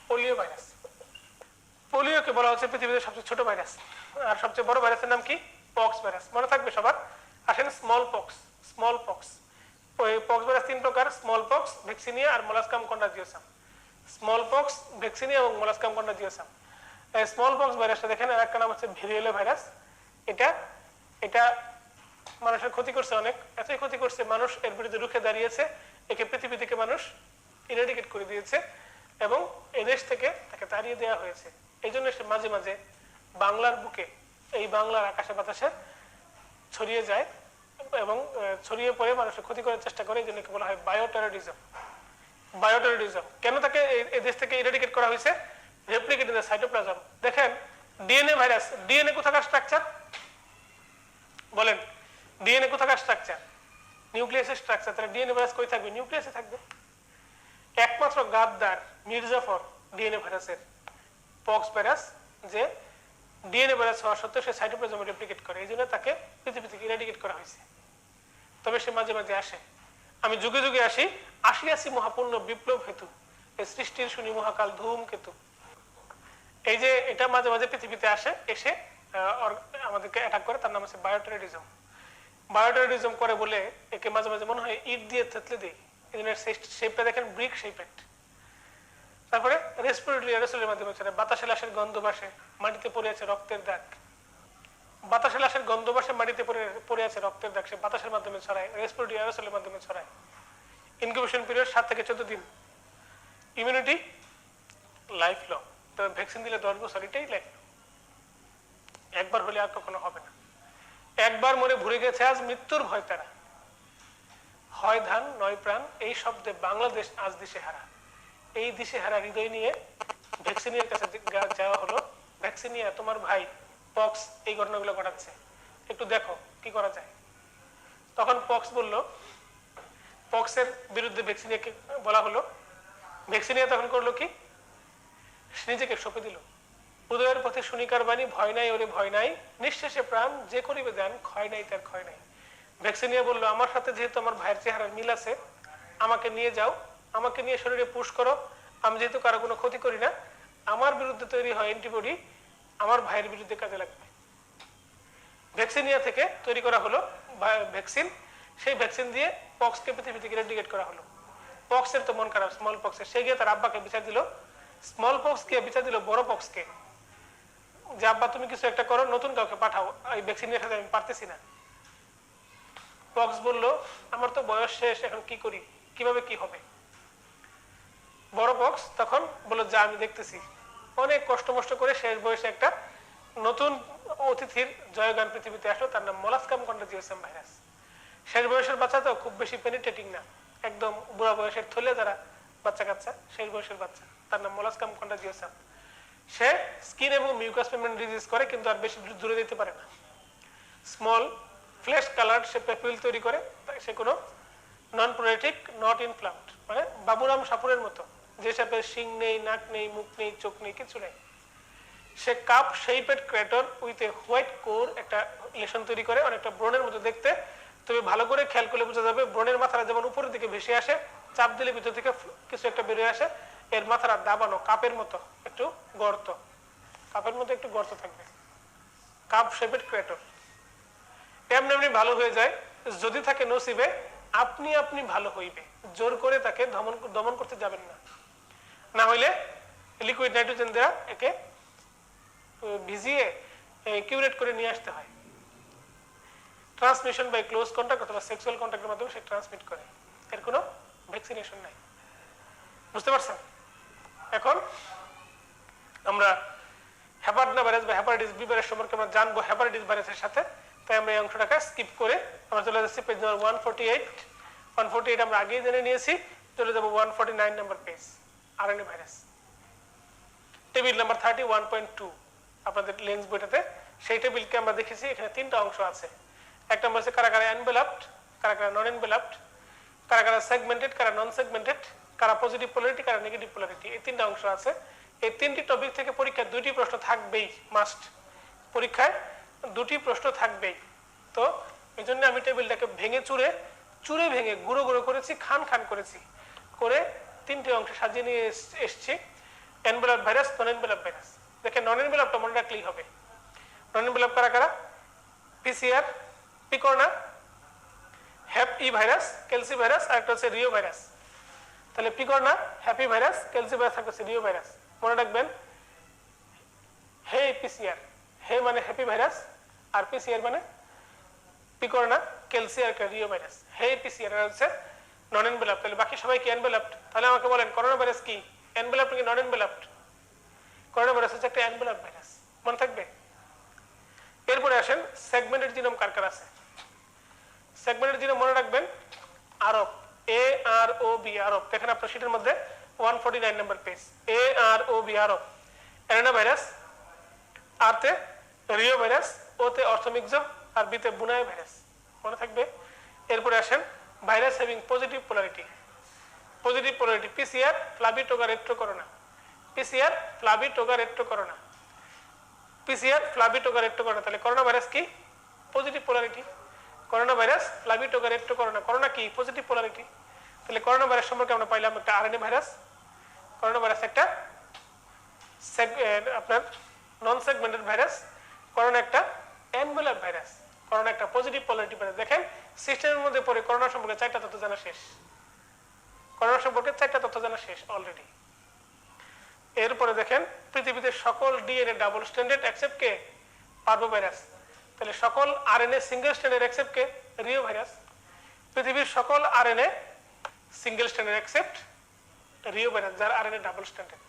পোলিও ভাইরাস। পোলিওকে বলা হচ্ছে পৃথিবীতে সবচেয়ে ছোট ভাইরাস, আর সবচেয়ে বড় ভাইরাসের নাম কি? Pox virus. মনে থাকবে সবার। আসেন স্মল পক্স। ওই পক্স ভাইরাস 3 প্রকার, স্মল পক্স, ভ্যাকসিনিয়া আর মোলাস্কাম কন্টাজিওসাম। স্মল পক্স, ভ্যাকসিনিয়া এবং মোলাস্কাম কন্টাজিওসাম। স্মল পক্স ভাইরাসটা দেখেন, আর একটা নাম হচ্ছে ভেরিয়েলো ভাইরাস। এটা মানুষের ক্ষতি করছে অনেক, এতই ক্ষতি করছে মানুষ এর বিরুদ্ধে রুখে দাঁড়িয়েছে, একে পৃথিবী থেকে মানুষ ইরাডিকেট করে দিয়েছে এবং এদেশ থেকে তাকে তাড়িয়ে দেওয়া হয়েছে। এই জন্য সে মাঝে মাঝে বাংলার বুকে, এই বাংলার আকাশে বাতাসে ছড়িয়ে যায় এবং ছড়িয়ে পড়ে মানুষের ক্ষতি করার চেষ্টা করে। এই জন্য বলা হয় বায়োটেররিজম। কেন তাকে এই দেশ থেকে ইরাডিকেট করা হয়েছে? Replicate in the cytoplasm. দেখেন ডিএনএ ভাইরাস, ডিএনএ কোথাকার স্ট্রাকচার বলেন? ডিএনএ কোথাকার স্ট্রাকচার? নিউক্লিয়াসের স্ট্রাকচার। তাহলে ডিএনএ ভাইরাস কই থাকবে? নিউক্লিয়াসে থাকবে। একমাত্র গাদ্দার মির্জাফর ডিএনএ ভাইরাসের পক্স ভাইরাস, যে ডিএনএ ভাইরাস হওয়া সত্ত্বেও সে সাইটোপ্লাজমে রেপ্লিকেট করে, এই জন্য তাকে পৃথিবী থেকে ইরাডিকেট করা হয়েছে। তবে সে মাঝে মাঝে আসে। আমি যুগে যুগে আসি মহাপূর্ণ বিপ্লব হেতু, এই সৃষ্টির শুনি মহাকাল ধূমকেতু। এই যে এটা মাঝে মাঝে পৃথিবীতে আসে, এসে আমাদেরকে অ্যাটাক করে, তার নাম হচ্ছে বায়োটেররিজম করে বলে একে মাঝে মাঝে মনে হয় ইট দিয়ে থেতলে দেয়। এই জন্য শেপটা দেখেন ব্রিক শেপের। তারপরে রেসপিরেটরি এরোসলের মাধ্যমে ছড়ায়। বাতাসে লাশের গন্ধ ভাসে, মাটিতে পড়ে আছে রক্তের দাগ। বাতাসে লাশের গন্ধ ভাসে, মাটিতে পড়ে আছে রক্তের দাগ, সে বাতাসের মাধ্যমে ছড়ায়, রেসপিরেটরি এরোসলের মাধ্যমে ছড়ায়। ইনকিউবেশন পিরিয়ড 7 থেকে 14 দিন। Immunity life long. তবে ভ্যাকসিন দিলে 10 বছর, এটাই লাইফ লং। একবার হলে আর কখনো হবে না। একবার মরে ভুলে গেছে আজ মৃত্যুর ভয় তারা, হয় ধান নয় প্রাণ, এই শব্দে বাংলাদেশ আজ দিশেহারা। এই দিশেহারা হৃদয় নিয়ে ভ্যাকসিনিয়ার কাছে যাওয়া হলো। ভ্যাকসিনিয়া, তোমার ভাই পক্স এই ঘটনাগুলো ঘটাচ্ছে, একটু দেখো কি করা যায়। তখন পক্স বলল, পক্সের বিরুদ্ধে ভ্যাকসিনিয়াকে বলা হলো। ভ্যাকসিনিয়া তখন করলো কি? নিজেকে সঁপে দিল। উদয়ের পথে শুনিকার বাণী, ভয় নাই ওরে ভয় নাই, নিঃশেষে প্রাণ যে করিবে দান, ক্ষয় নাই তার ক্ষয় নাই। ভ্যাকসিনিয়া বললো, আমার সাথে যেহেতু আমার ভাইয়ের চেহারার মিল আছে, আমাকে নিয়ে যাও, আমাকে নিয়ে শরীরে পুশ করো। আমি যেহেতু কারো কোনো ক্ষতি করি না, আমার বিরুদ্ধে তৈরি হয় অ্যান্টিবডি আমার ভাইয়ের বিরুদ্ধে কাজে লাগবে। ভ্যাকসিনিয়া থেকে তৈরি করা হলো ভ্যাকসিন। সেই ভ্যাকসিন দিয়ে পক্সকে পৃথিবী থেকে ইরাডিকেট করা হলো। পক্সের তো মন খারাপ, স্মল পক্সের, সে গিয়ে তার আব্বাকে বিচার দিল। স্মল পক্স কে বিচার দিল বড় পক্সকে, যে আব্বা তুমি কিছু একটা করো, নতুন কাউকে পাঠাও, এই ভ্যাকসিনের সাথে আমি পারতেছি না। পক্স বলল, আমার তো বয়স শেষ, এখন কি করি, কিভাবে কি হবে? বড় পক্স তখন বলল, যা আমি দেখতেছি। অনেক কষ্ট মষ্ট করে শেষ বয়সে একটা নতুন অতিথির জয়গান পৃথিবীতে আসলো, তার নাম মোলাস্কাম কন্টাজিওসাম ভাইরাস। শেষ বয়সের বাচ্চা তো খুব বেশি পেনিট্রেটিং না, একদম বুড়া বয়সের থলে যারা বাচ্চা কাচ্চা, শেষ বয়সের বাচ্চা, তার নাম মোলাস্কাম কন্টাজিওসাম। সে স্কিন এবং মিউকাস মেমব্রেন ডিজিজ করে, কিন্তু আর বেশি দূরে যেতে পারে না। স্মল ফ্লেশ কালার সে পেপিল তৈরি করে, সে কোনো নন প্রোলেটিক, নট ইনফ্লামড, মানে বাবুরাম সাপুরের মতো, যে সাপের শিং নেই, নাক নেই, মুখ নেই, চোখ নেই, কিছু নেই। সে cup shaped crater with a white core একটা লেশন তৈরি করে, অনেকটা ব্রণের মতো দেখতে। তবে ভালো করে খেয়াল করলে বোঝা যাবে ব্রণের মাথাটা যেমন উপরের দিকে ভেসে আসে, চাপ দিলে ভিতর থেকে কিছু একটা বেরিয়ে আসে, এর মাথাটা দাবানো কাপের মতো একটু গর্ত, কাপের মতো একটু গর্ত থাকবে, কাপ শেপেড ক্র্যাটর। এমনি এমনি ভালো হয়ে যায় যদি থাকে নসিবে, আপনি আপনি ভালো হইবে, জোর করে তাকে দমন করতে যাবেন না। না হইলে লিকুইড নাইট্রোজেন দেওয়া একে ভিজিয়ে কিউরেট করে নিয়ে আসতে হয়। ট্রান্সমিশন বাই ক্লোজ কন্টাক্ট অথবা সেক্সুয়াল কন্টাক্টের মাধ্যমে সে ট্রান্সমিট করে, এর কোনো ভ্যাকসিনেশন নাই। বুঝতে পারছেন? এখন আমরা হেপাটিনা ভাইরাস বা হেপাটাইটিস বি ভাইরাস সম্পর্কে আমরা জানবো হেপাটাইটিস ভাইরাসের সাথে। তাই আমরা এই অংশটাকে স্কিপ করে আমরা চলে যাচ্ছি পেজ নাম্বার 148 আমরা আগেই জেনে নিয়েছি। চলে যাবো 149 number page, RNA virus, table number 31.2 আপনাদের লেন্স বইটাতে। সেই টেবিলকে আমরা দেখেছি, এখানে তিনটা অংশ আছে। একটা নম্বর হচ্ছে কারা কারা এনভেলপড, কারা কারা নন এনভেলপড, কারা কারা সেগমেন্টেড, কারা নন সেগমেন্টেড, কারা পজিটিভ পোলারিটি, কারা নেগেটিভ পোলারিটি, এই তিনটা অংশ আছে। এই তিনটি টপিক থেকে পরীক্ষায় দুটি প্রশ্ন থাকবেই, মাস্ট, পরীক্ষায় দুটি প্রশ্ন থাকবেই। তো এই জন্য আমি টেবিলটাকে ভেঙে চুরে ভেঙে গুঁড়ো গুঁড়ো করেছি, খান খান করেছি, করে তিনটি অংশে সাজিয়ে নিয়ে এসছি। এনভেলপ ভাইরাস, নন এনভেলপ ভাইরাস। দেখেন নন এনভেলপটা মনে রাখলেই হবে। নন এনভেলপ কারা কারা? PCR, picorna, hep E virus, calici virus, আর একটা হচ্ছে রিও ভাইরাস। তাহলে picorna, hep E virus, calici virus, একটা হচ্ছে রিও ভাইরাস। মনে রাখবেন, হে পিসিআর, হে মানে হ্যাপি ভাইরাস, আর পিসিআর মানে পিকর্না, কেলসি, আর রিও ভাইরাস। হে পিসিআর হচ্ছে নন এনভেলপ। তাহলে বাকি সবাই কি এনভেলপড? তাহলে আমাকে বলেন করোনা ভাইরাস কি, এনভেলপড নাকি নন এনভেলপড? করোনা ভাইরাস হচ্ছে একটা এনভেলপ ভাইরাস, মনে থাকবে। এরপরে আসেন সেগমেন্টেড জিনোম কার কার আছে। সেগমেন্টেড জিনোম মনে রাখবেন আরব, AROB, আরব। দেখেন আপনার শীটের মধ্যে 149 নাম্বার পেজ, AROB, আরব। অ্যারেনা ভাইরাস, আরতে রিও ভাইরাস, ওতে অর্থোমিক্সম, আর বিতে বুনাই ভাইরাস, মনে থাকবে। এরপরে আসেন virus having positive polarity. Positive polarity PCR, flavi toga retro corona, PCR, flavi toga retro corona, PCR, flavi toga retro corona. তাহলে করোনা ভাইরাস কি? Positive polarity. Corona virus, flavi toga retro corona. Corona কি? Positive polarity. তাহলে করোনা ভাইরাস সম্পর্কে আমরা পাইলাম একটা আরএনএ ভাইরাস, করোনা ভাইরাস একটা আপনার নন সেগমেন্টেড ভাইরাস, করোনা একটা এনভেলপ ভাইরাস, করোনা একটা পজিটিভ পোলারিটি ভাইরাস। দেখেন সিস্টেমের মধ্যে পড়ে করোনা সম্পর্কে 4টা তথ্য জানা শেষ, করোনা সম্পর্কে 4টা তথ্য জানা শেষ অলরেডি। এরপরে দেখেন পৃথিবীতে সকল ডিএনএ ডাবল স্ট্যান্ডার্ড এক্সেপ্ট কে? Parvo virus. তাহলে সকল আরএনএ সিঙ্গেল স্ট্যান্ডার্ড এক্সেপ্ট কে? Reo virus. পৃথিবীর সকল RNA single stranded except reo virus, যার আরএনএ ডাবল স্ট্যান্ডার্ড,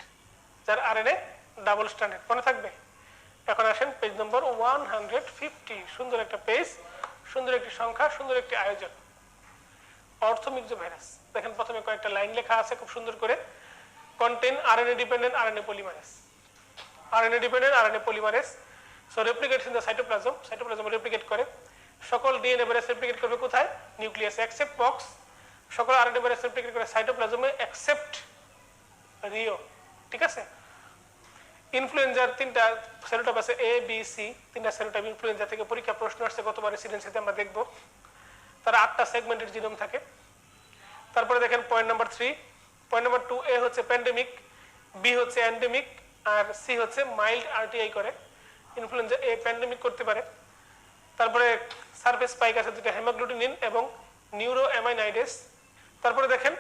যার আরএনএ ডাবল স্ট্যান্ডার্ড, মনে থাকবে। এখন আসেন পেজ নম্বর 150, সুন্দর একটা পেজ, সুন্দর একটি সংখ্যা, সুন্দর একটি আয়োজন। অর্থোমিক্সো ভাইরাস। দেখেন প্রথমে কয়েকটা লাইন লেখা আছে খুব সুন্দর করে। contain RNA dependent RNA polymerase, RNA dependent RNA polymerase, so replicates in the cytoplasm, cytoplasm replicate করে। সকল ডিএনএ ভাইরাস রেপ্লিকেট করবে কোথায়? নিউক্লিয়াসে, এক্সেপ্ট বক্স। সকল আরএনএ ভাইরাস রেপ্লিকেট করে সাইটোপ্লাজমে এক্সেপ্ট রিও, ঠিক আছে। ইনফ্লুয়েঞ্জার 3টা সেরোটাইপ আছে, A B C, 3টা সেরোটাইপ ইনফ্লুয়েঞ্জা থেকে পরীক্ষা প্রশ্ন আসছে গতবার রেসিডেন্সিতে আমরা দেখব। তার 8টা সেগমেন্টেড জিনোম থাকে। তারপরে দেখেন point number 3, point number 2, A হচ্ছে প্যান্ডেমিক, B হচ্ছে এন্ডেমিক, আর C হচ্ছে মাইল্ড আরটিআই করে। ইনফ্লুয়েঞ্জা A প্যান্ডেমিক করতে পারে। তারপরে সারফেস স্পাইক আছে 2টা, হেমোগ্লুটিনিন এবং নিউরো অ্যামাইনাইডেস। তারপরে দেখেন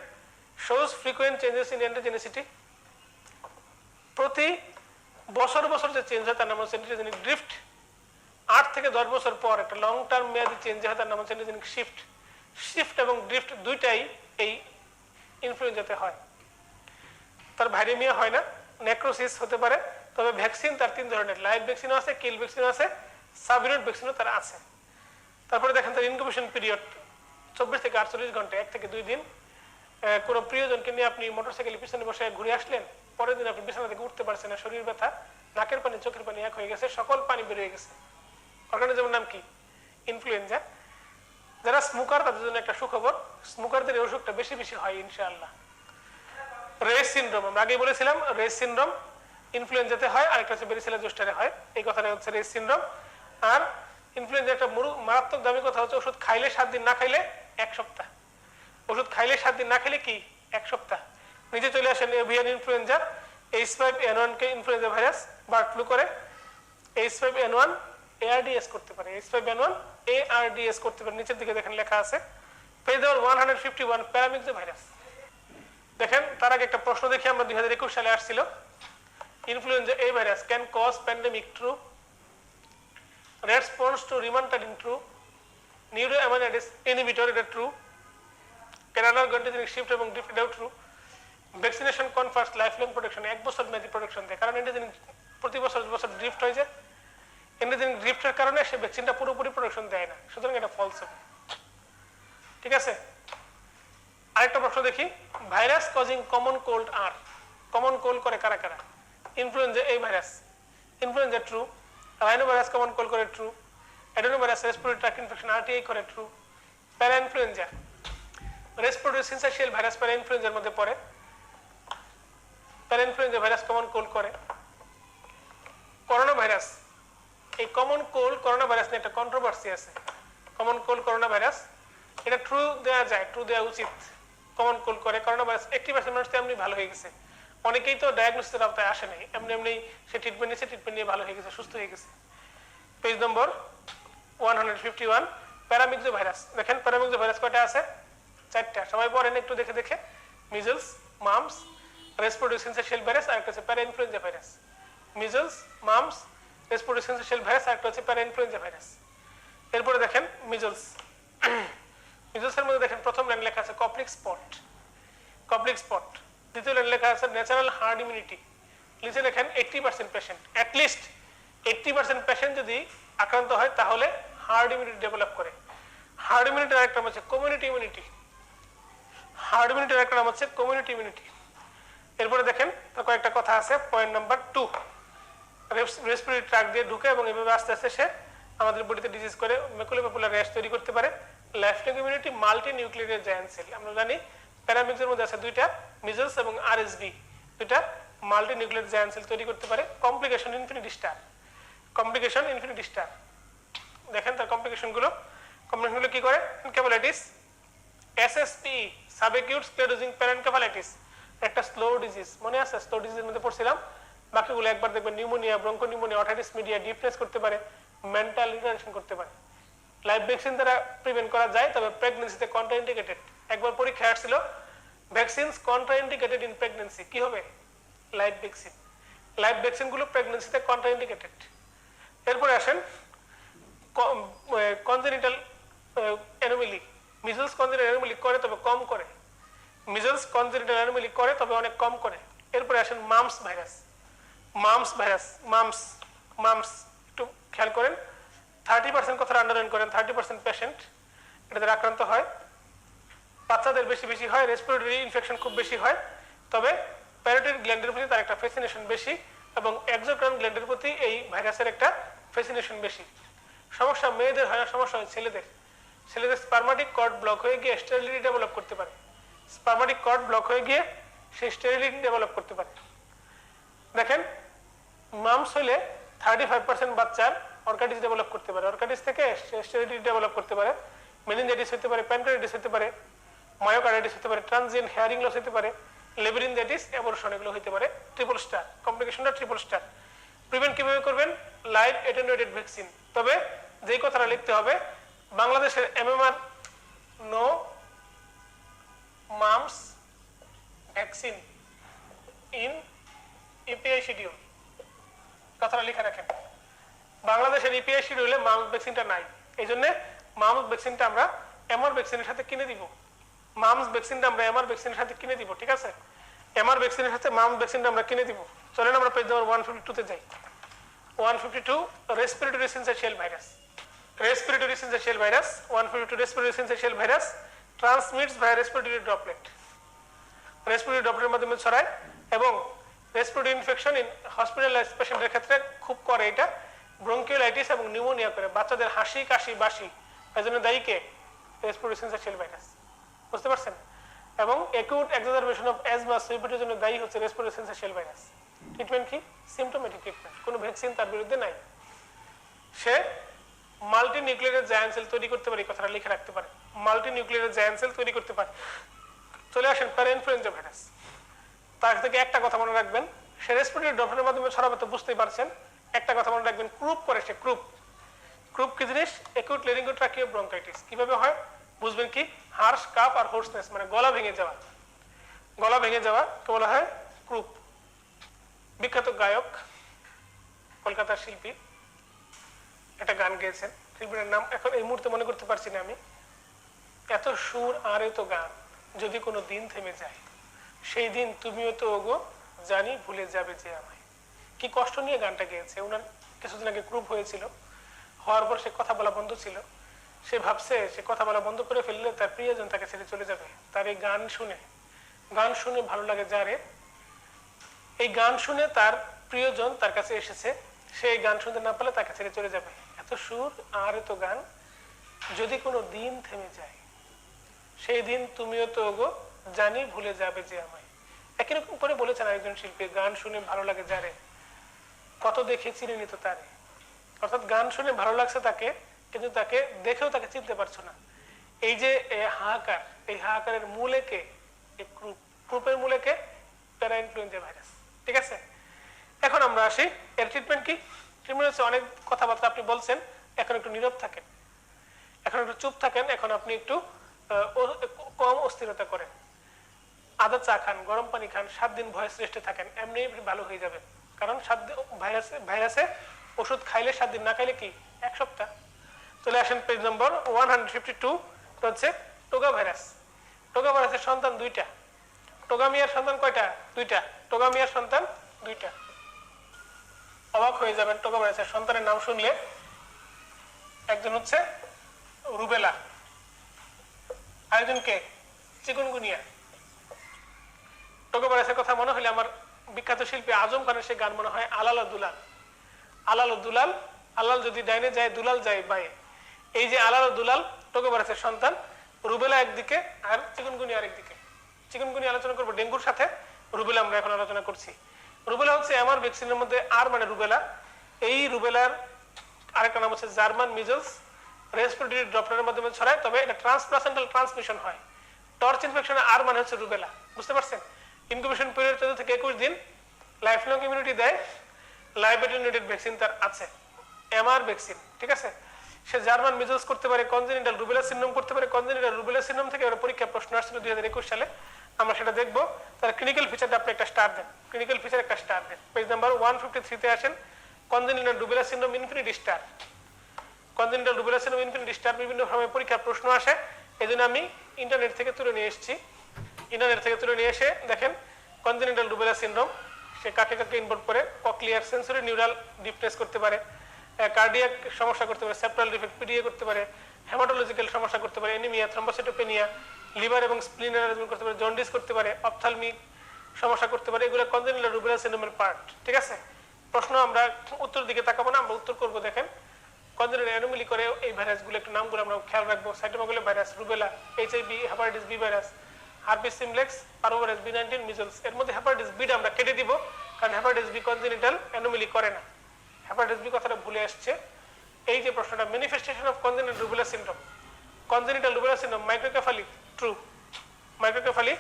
শোজ ফ্রিকোয়েন্ট চেঞ্জেস ইন অ্যান্টিজেনিসিটি, প্রতি বছর বছর যে চেঞ্জ হয় তার নাম হচ্ছে অ্যান্টিজেনিক ড্রিফট। 8 থেকে 10 বছর পর একটা লং টার্ম মেয়াদি চেঞ্জ হয় তার নাম হচ্ছে অ্যান্টিজেনিক শিফট। শিফট এবং ড্রিফট দুইটাই এই ইনফ্লুয়েঞ্জাতে হয়। তার ভাইরেমিয়া হয় না, নেক্রোসিস হতে পারে। তবে ভ্যাকসিন তার 3 ধরনের, লাইভ ভ্যাকসিনও আছে, কিল ভ্যাকসিনও আছে, সাবইউনিট ভ্যাকসিনও তার আছে। তারপরে দেখেন তার ইনকিউবেশন পিরিয়ড 24 থেকে 48 ঘন্টা, 1 থেকে 2 দিন। কোনো প্রিয়জনকে নিয়ে আপনি মোটরসাইকেলের পিছনে বসে ঘুরে আসলেন, পরের দিন আপনি বিছানা থেকে উঠতে পারছেন না, শরীর ব্যথা, নাকের পানি চোখের পানি এক হয়ে গেছে, সকল পানি বের হয়ে গেছে। অর্গানিজমের নাম কি? ইনফ্লুয়েঞ্জা। যারা স্মোকার তাদের জন্য একটা সুখবর, স্মোকারদের এই অসুখটা বেশি বেশি হয় ইনশাআল্লাহ। রেস সিনড্রোম, আমরা আগেই বলেছিলাম রেস সিনড্রোম, ইনফ্লুয়েঞ্জাতে হয়, আরেকটা হচ্ছে ব্যারিসেলা জোস্টারে হয়। এই কথাটা হচ্ছে রেস সিনড্রোম। আর ইনফ্লুয়েঞ্জা একটা মারাত্মক দামি কথা হচ্ছে ওষুধ খাইলে 7 দিন, না খাইলে 1 সপ্তাহ। ওষুধ খাইলে 7 দিন, না খাইলে কি 1 সপ্তাহ। নিচে চলে আসেন এভিয়ান ইনফ্লুয়েঞ্জা, H5N1 কে ইনফ্লুয়েঞ্জা ভাইরাস বার্ড ফ্লু করে। H5N1 ARDS করতে পারে, H5N1 ARDS করতে পারে। নিচের দিকে দেখেন লেখা আছে। Page number 151 paramyxo virus. দেখেন তার আগে একটা প্রশ্ন দেখি আমরা, 2021 সালে আসছিল। Influenza A virus can cause pandemic, true. Response to rimantadine, true. Neuraminidase inhibitor, এটা true. Can undergo antigenic shift এবং ডিফ, এটাও true. Vaccination confers life long protection, 1 বছর মেয়াদি প্রোটেকশন দেয়, কারণ এন্টিজেনিক প্রতি বছর ড্রিফট হয়ে যায়। এন্টিজেনিক ড্রিফটের কারণে সে ভ্যাকসিনটা পুরোপুরি প্রোটেকশন দেয় না, সুতরাং এটা ফলস হবে। ঠিক আছে, আরেকটা প্রশ্ন দেখি। ভাইরাস কজিং কমন কোল্ড আর, কমন কোল্ড করে কারা কারা? ইনফ্লুয়েঞ্জা এই virus, influenza true. Rhino virus common cold করে, true. Adeno virus respiratory tract infection RTI করে, true. Para influenza, respiratory syncytial virus para ইনফ্লুয়েঞ্জার মধ্যে পড়ে। Para influenza virus common cold করে। করোনা ভাইরাস, এই কমন কোল্ড করোনা ভাইরাস নিয়ে একটা controversy আছে। কমন কোল্ড করোনা ভাইরাস, এটা ট্রু দেওয়া যায়, ট্রু দেওয়া উচিত। কমন কোল্ড করে করোনা ভাইরাস 80% মানুষ এমনি ভালো হয়ে গেছে। অনেকেই তো ডায়াগনোসিসের আওতায় আসে নাই, এমনি এমনি সে ট্রিটমেন্ট নিয়েছে, ট্রিটমেন্ট নিয়ে ভালো হয়ে গেছে, সুস্থ হয়ে গেছে। Page number 151 paramyxo virus. দেখেন প্যারামিক্সো ভাইরাস কয়টা আছে? 4টা। সবাই পড়েন একটু দেখে দেখে। Measles, mumps, respiratory syncytial virus, আর একটা হচ্ছে para influenza virus. Measles, mumps, respiratory syncytial virus, আর একটা হচ্ছে প্যারা ইনফ্লুয়েঞ্জা ভাইরাস। এরপরে দেখেন মিজলস। মিজলসের মধ্যে দেখেন প্রথম লাইন লেখা আছে কপ্লিক স্পট, কপ্লিক স্পট। দ্বিতীয় লাইন লেখা আছে ন্যাচারাল হার্ড ইমিউনিটি। নিচে দেখেন 80% পেশেন্ট, অ্যাটলিস্ট 80% পেশেন্ট যদি আক্রান্ত হয় তাহলে হার্ড ইমিউনিটি ডেভেলপ করে। হার্ড ইমিউনিটির আরেকটা নাম হচ্ছে কমিউনিটি ইমিউনিটি। হার্ড ইমিউনিটির আরেকটা নাম হচ্ছে কমিউনিটি ইমিউনিটি। এরপরে দেখেন তার কয়েকটা কথা আছে। পয়েন্ট নাম্বার 2, রেসপিরেটরি ট্র্যাক্ট দিয়ে ঢুকে এবং এভাবে আস্তে আস্তে সে আমাদের বডিতে ডিজিজ করে ম্যাকুলোপপুলার র্যাশ তৈরি করতে পারে। Lifelong immunity multi nuclear giant cell. আমরা জানি প্যারামিক্সের মধ্যে আছে 2টা, মিজলস এবং RSV, 2টা মাল্টি নিউক্লিয়ার জায়ান্ট সেল তৈরি করতে পারে। Complication infinity star, complication infinity star. দেখেন তার কমপ্লিকেশনগুলো কি করে? এনকেফালাইটিস, SSPE, সাবএকিউট স্ক্লেরোজিং প্যারেনকেফালাইটিস, একটা স্লো ডিজিজ, মনে আছে? স্লো ডিজিজের মধ্যে পড়ছিলাম। বাকিগুলো একবার দেখবেন, নিউমোনিয়া, ব্রঙ্কোনিউমোনিয়া, অটাইটিস মিডিয়া, ডিফনেস করতে পারে, মেন্টাল রিটার্ডেশন করতে পারে। লাইভ ভ্যাকসিন দ্বারা প্রিভেন্ট করা যায়, তবে প্রেগন্যান্সিতে কন্ট্রাইন্ডিকেটেড। একবার পরীক্ষায় আসছিল ভ্যাকসিনস কন্ট্রাইন্ডিকেটেড ইন প্রেগন্যান্সি, কি হবে? Live vaccine. লাইভ ভ্যাকসিনগুলো প্রেগন্যান্সিতে কন্ট্রাইন্ডিকেটেড। এরপরে আসেন congenital anomaly. Measles congenital anomaly করে তবে কম করে, মিজলস কনজেনিটাল অ্যানোমালি করে তবে অনেক কম করে। এরপরে আসেন mumps virus. Mumps virus, mumps একটু খেয়াল করেন। 30% কথাটা আন্ডারলাইন করেন। 30% পেশেন্ট এটাতে আক্রান্ত হয়। বাচ্চাদের বেশি বেশি হয়, রেসপিরেটরি ইনফেকশন খুব বেশি হয়, তবে প্যারোটিড গ্ল্যান্ডের প্রতি তার একটা ফ্যাসিনেশন বেশি এবং এক্সোক্রাইন গ্ল্যান্ডের প্রতি এই ভাইরাসের একটা ফ্যাসিনেশন বেশি। সমস্যা মেয়েদের হয় না, সমস্যা হয় ছেলেদের। ছেলেদের স্পারমাটিক কর্ড ব্লক হয়ে গিয়ে স্টেরিলিটি ডেভেলপ করতে পারে। স্পারমাটিক কর্ড ব্লক হয়ে গিয়ে সে স্টেরিলিটি ডেভেলপ করতে পারে। দেখেন মাম্পস হলে 35% বাচ্চার অর্কাইটিস ডেভেলপ করতে পারে। অর্কাইটিস থেকে স্টেরিলিটি ডেভেলপ করতে পারে। মেনিনজাইটিস হতে পারে, প্যানক্রিয়াটিস হতে পারে, মায়োকার্ডিটিস হতে পারে, ট্রানজিয়েন্ট হেয়ারিং লস হতে পারে, লেবরিনজাইটিস, অ্যাবর্শন, এগুলো হতে পারে। ট্রিপল স্টার, কমপ্লিকেশনটা ট্রিপল স্টার। প্রিভেন্ট কিভাবে করবেন? Live attenuated vaccine. তবে যেই কথাটা লিখতে হবে, বাংলাদেশের MMR no mumps vaccine in EPI schedule, কথাটা লিখে রাখেন। বাংলাদেশের EPI শিডিউলে মাম্পস ভ্যাকসিনটা নাই, এই জন্য মাম্পস ভ্যাকসিনটা আমরা MR ভ্যাকসিনের সাথে কিনে দিব। মাম্পস ভ্যাকসিনটা আমরা MR ভ্যাকসিনের সাথে কিনে দিব, ঠিক আছে? MR ভ্যাকসিনের সাথে মাম্পস ভ্যাকসিনটা আমরা কিনে দিব। চলেন আমরা পেজ নম্বর 152 তে যাই। 152 respiratory syncytial virus. Respiratory syncytial virus 152 respiratory syncytial virus transmits via respiratory droplet. Respiratory ড্রপলেটের মাধ্যমে ছড়ায় এবং রেসপিরেটরি ইনফেকশন ইন হসপিটালাইজড পেশেন্টের ক্ষেত্রে খুব করে এটা। ব্রঙ্কিওলাইটিস এবং নিউমোনিয়া করে, বাচ্চাদের হাসি কাশি বাসি, এর জন্য দায়ী কে? Respiratory syncytial virus. বুঝতে পারছেন? এবং অ্যাকিউট এক্সাজারবেশন অফ অ্যাজমা, সুইপিটির জন্য দায়ী হচ্ছে রেসপিরেটরি সিনসাইটিয়াল ভাইরাস। ট্রিটমেন্ট কি? সিম্পটোমেটিক ট্রিটমেন্ট, কোনো ভ্যাকসিন তার বিরুদ্ধে নাই। সে মাল্টি নিউক্লিয়ার জায়ান্ট সেল তৈরি করতে পারে, এই কথাটা লিখে রাখতে পারে, মাল্টি নিউক্লিয়ার জায়ান্ট সেল তৈরি করতে পারে। চলে আসেন প্যারা ইনফ্লুয়েঞ্জা ভাইরাস। তার থেকে একটা কথা মনে রাখবেন, সে রেসপিরেটরি ড্রপলের মাধ্যমে ছড়াবে তো বুঝতেই পারছেন। একটা কথা মনে রাখবেন, ক্রুপ করে সে, ক্রুপ। ক্রুপ কি জিনিস? Acute laryngotracheal bronchitis. কিভাবে হয় বুঝবেন কি? হার্শ কাফ আর হোর্সনেস, মানে গলা ভেঙে যাওয়া, গলা ভেঙে যাওয়া কে বলা হয়? ক্রুপ। বিখ্যাত গায়ক, কলকাতার শিল্পী, একটা গান গেয়েছেন, শিল্পীর নাম এখন এই মুহূর্তে মনে করতে পারছি না আমি। এত সুর আর এত গান, যদি কোনো দিন থেমে যায়, সেই দিন তুমিও তো ওগো জানি ভুলে যাবে যে আমায়। কি কষ্ট নিয়ে গানটা গেয়েছে। ওনার কিছুদিন আগে গ্রুপ হয়েছিল, হওয়ার পর সে কথা বলা বন্ধ ছিল। সে ভাবছে সে কথা বলা বন্ধ করে ফেললে তার প্রিয়জন তাকে ছেড়ে চলে যাবে। তার এই গান শুনে ভালো লাগে যারে, এই গান শুনে তার প্রিয়জন তার কাছে এসেছে, সে এই গান শুনতে না পেলে তাকে ছেড়ে চলে যাবে। এত সুর আর এত গান, যদি কোনো দিন থেমে যায়, সেই দিন তুমিও তো ওগো জানি ভুলে যাবে যে আমায়। একই রকম করে বলেছেন আরেকজন শিল্পী, গান শুনে ভালো লাগে যারে, কত দেখে চিনে নিত তারে। অর্থাৎ গান শুনে ভালো লাগছে তাকে, কিন্তু তাকে দেখেও তাকে চিনতে পারছো না। এই যে হাহাকার, এই হাহাকারের মূলে কে? গ্রুপের মূলে কে? প্যারা ইনফ্লুয়েঞ্জা ভাইরাস। ঠিক আছে, এখন আমরা আসি এর ট্রিটমেন্ট কি। ট্রিটমেন্ট হচ্ছে অনেক কথাবার্তা আপনি বলছেন, এখন একটু নীরব থাকেন, এখন একটু চুপ থাকেন, এখন আপনি একটু কম অস্থিরতা করেন, আদা চা খান, গরম পানি খান, 7 দিন ভয়েস রেস্টে থাকেন, এমনি ভালো হয়ে যাবেন। কারণ ভাইরাসে ওষুধ খাইলে 7 দিন, না খাইলে কি 1 সপ্তাহ। চলে আসেন পেজ নম্বর 152, হচ্ছে টোগা ভাইরাস। টোগা ভাইরাসের সন্তান 2টা। টোগামিয়ার সন্তান কয়টা? 2টা। টোগামিয়ার সন্তান 2টা। অবাক হয়ে যাবেন টোগা ভাইরাসের সন্তানের নাম শুনলে। একজন হচ্ছে রুবেলা, আরেকজনকে চিকুনগুনিয়া। টোগা ভাইরাসের কথা মনে হলে আমার বিখ্যাত শিল্পী আজম খানের সে গান মনে হয়, আলাল দুলাল। আলাল দুলাল, আলাল যদি ডাইনে যায় দুলাল যায় বায়ে। এই যে আলাল দুলাল টোগা ভাইরাসের সন্তান। রুবেলা একদিকে আর চিকুনগুনিয়া আরেকদিকে। চিকুনগুনিয়া আলোচনা করবো ডেঙ্গুর সাথে, রুবেলা আমরা এখন আলোচনা করছি। রুবেলা হচ্ছে এমআর ভ্যাকসিনের মধ্যে আর মানে রুবেলা। এই রুবেলার আরেকটা নাম হচ্ছে জার্মান মিজলস, রেসপিরেটরি ড্রপলেটের মাধ্যমে ছড়ায়, তবে এটা ট্রান্সপ্লাসেন্টাল ট্রান্সমিশন হয়। টর্চ ইনফেকশনে আর মানে হচ্ছে রুবেলা, বুঝতে পারছেন? ইনকিউবেশন পিরিয়ড 14 থেকে 21 দিন, লাইফ লং ইমিউনিটি দেয়, লাইভ অ্যাটেনুয়েটেড ভ্যাকসিন তার আছে, এমআর ভ্যাকসিন। ঠিক আছে, সে জার্মান মিজলস করতে পারে, কনজেনিটাল রুবেলা সিনড্রোম করতে পারে। কনজেনিটাল রুবেলা সিনড্রোম থেকে ওর পরীক্ষা প্রশ্ন আসছিল 2021 সালে, আমরা সেটা দেখবো। তার ক্লিনিক্যাল ফিচারটা আপনি একটা স্টার দেন, ক্লিনিক্যাল ফিচার একটা স্টার দেন। পেজ নাম্বার 153 তে আসেন, congenital rubella syndrome infinity star. Congenital rubella syndrome infinity star বিভিন্ন সময় পরীক্ষার প্রশ্ন আসে, এই জন্য আমি ইন্টারনেট থেকে তুলে নিয়ে এসেছি। ইন্টারনেট থেকে তুলে নিয়ে এসে দেখেন কনজেনিটাল রুবেলা সিনড্রোম সে কাকে কাকে ইনভলভ করে। ককলিয়ার সেন্সরি নিউরাল ডিফনেস করতে পারে, কার্ডিয়াক সমস্যা করতে পারে, সেপ্টাল ডিফেক্ট পিডিএ করতে পারে, হেমাটোলজিক্যাল সমস্যা করতে পারে, এনিমিয়া, থ্রম্বোসাইটোপেনিয়া, লিভার এবং স্প্লিন অ্যারেঞ্জমেন্ট করতে পারে, জন্ডিস করতে পারে, অপথ্যালমিক সমস্যা করতে পারে। এগুলো কনজেনিটাল রুবেলা সিনড্রোমের পার্ট। ঠিক আছে, প্রশ্ন আমরা উত্তর দিকে তাকাবো না, আমরা উত্তর করবো। দেখেন কনজেনিটাল অ্যানোমালি করে এই ভাইরাসগুলো, একটু নামগুলো আমরা খেয়াল রাখবো। Cytomegalo virus, rubella, HIV, hepatitis B virus, herpes simplex, parvovirus, B19 measles. এর মধ্যে হেপাটাইটিস বিটা আমরা কেটে দিব, কারণ হেপাটাইটিস বি কনজেনিটাল অ্যানোমালি করে না। হেপাটাইটিস বি কথাটা ভুলে আসছে। এই যে প্রশ্নটা, manifestation of congenital rubella syndrome. Congenital rubella syndrome microcephaly true, microcephaly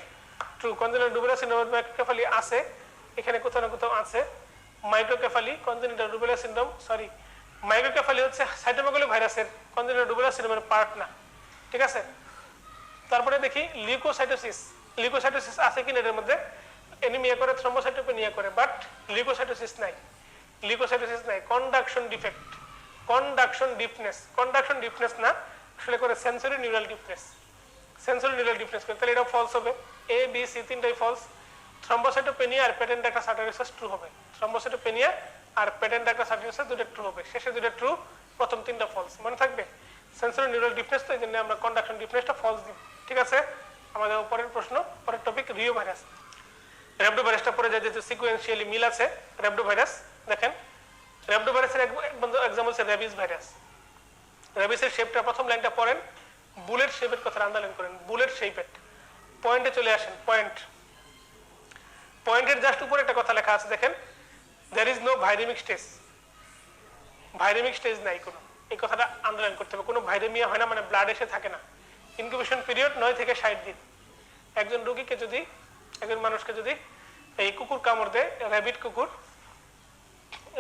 true. Congenital rubella syndrome microcephaly আছে, এখানে কোথাও না কোথাও আছে microcephaly. Congenital rubella syndrome, sorry, microcephaly হচ্ছে সাইটোমেগালো ভাইরাসের কনজেনিটাল রুবেলা সিনড্রোমের পার্ট না। ঠিক আছে, তারপরে দেখি লিউকোসাইটোসিস। লিউকোসাইটোসিস আছে কিনা এর মধ্যে? এনিমিয়া করে, থ্রম্বোসাইটোপেনিয়া করে, বাট লিউকোসাইটোসিস নাই, লিউকোসাইটোসিস নাই। কন্ডাকশন ডিফেক্ট, কন্ডাকশন ডিফনেস, কন্ডাকশন ডিফনেস না, আসলে করে সেন্সরি নিউরাল ডিফনেস, সেন্সরি নিউরাল ডিফনেস করে, তাহলে এটা ফলস হবে। এ বি সি তিনটাই ফলস। থ্রম্বোসাইটোপেনিয়া আর প্যাটেন্ট একটা সার্টারিসাস ট্রু হবে। থ্রম্বোসাইটোপেনিয়া আর প্যাটেন্ট একটা সার্টারিসাস দুটো ট্রু হবে, শেষে দুটো ট্রু, প্রথম তিনটা ফলস। মনে থাকবে সেন্সরি নিউরাল ডিফনেস, তো এই জন্য আমরা কন্ডাকশন ডিফনেসটা ফলস দিব। ঠিক আছে, আমাদের পরের প্রশ্ন, পরের টপিক রিও ভাইরাস। র্যাবডো ভাইরাসটা পরে যায়, যেহেতু সিকুয়েন্সিয়ালি মিল আছে। র্যাবডো ভাইরাস দেখেন, র্যাবডো ভাইরাসের এক্সাম্পল হচ্ছে র্যাবিস ভাইরাস। র্যাবিসের শেপটা প্রথম লাইনটা পড়েন, বুলেট শেপের কথা আন্ডারলাইন করেন, বুলেট শেপের। পয়েন্টে চলে আসেন, পয়েন্ট। পয়েন্টের জাস্ট উপরে একটা কথা লেখা আছে দেখেন, there is no viremic stage, viremic stage নাই কোনো, এই কথাটা আন্ডারলাইন করতে হবে। কোনো ভাইরেমিয়া হয় না মানে ব্লাড এসে থাকে না। ইনকিউবেশন পিরিয়ড 9 থেকে 60 দিন। একজন রোগীকে যদি, একজন মানুষকে যদি এই কুকুর কামড় দেয়, র্যাবিট কুকুর,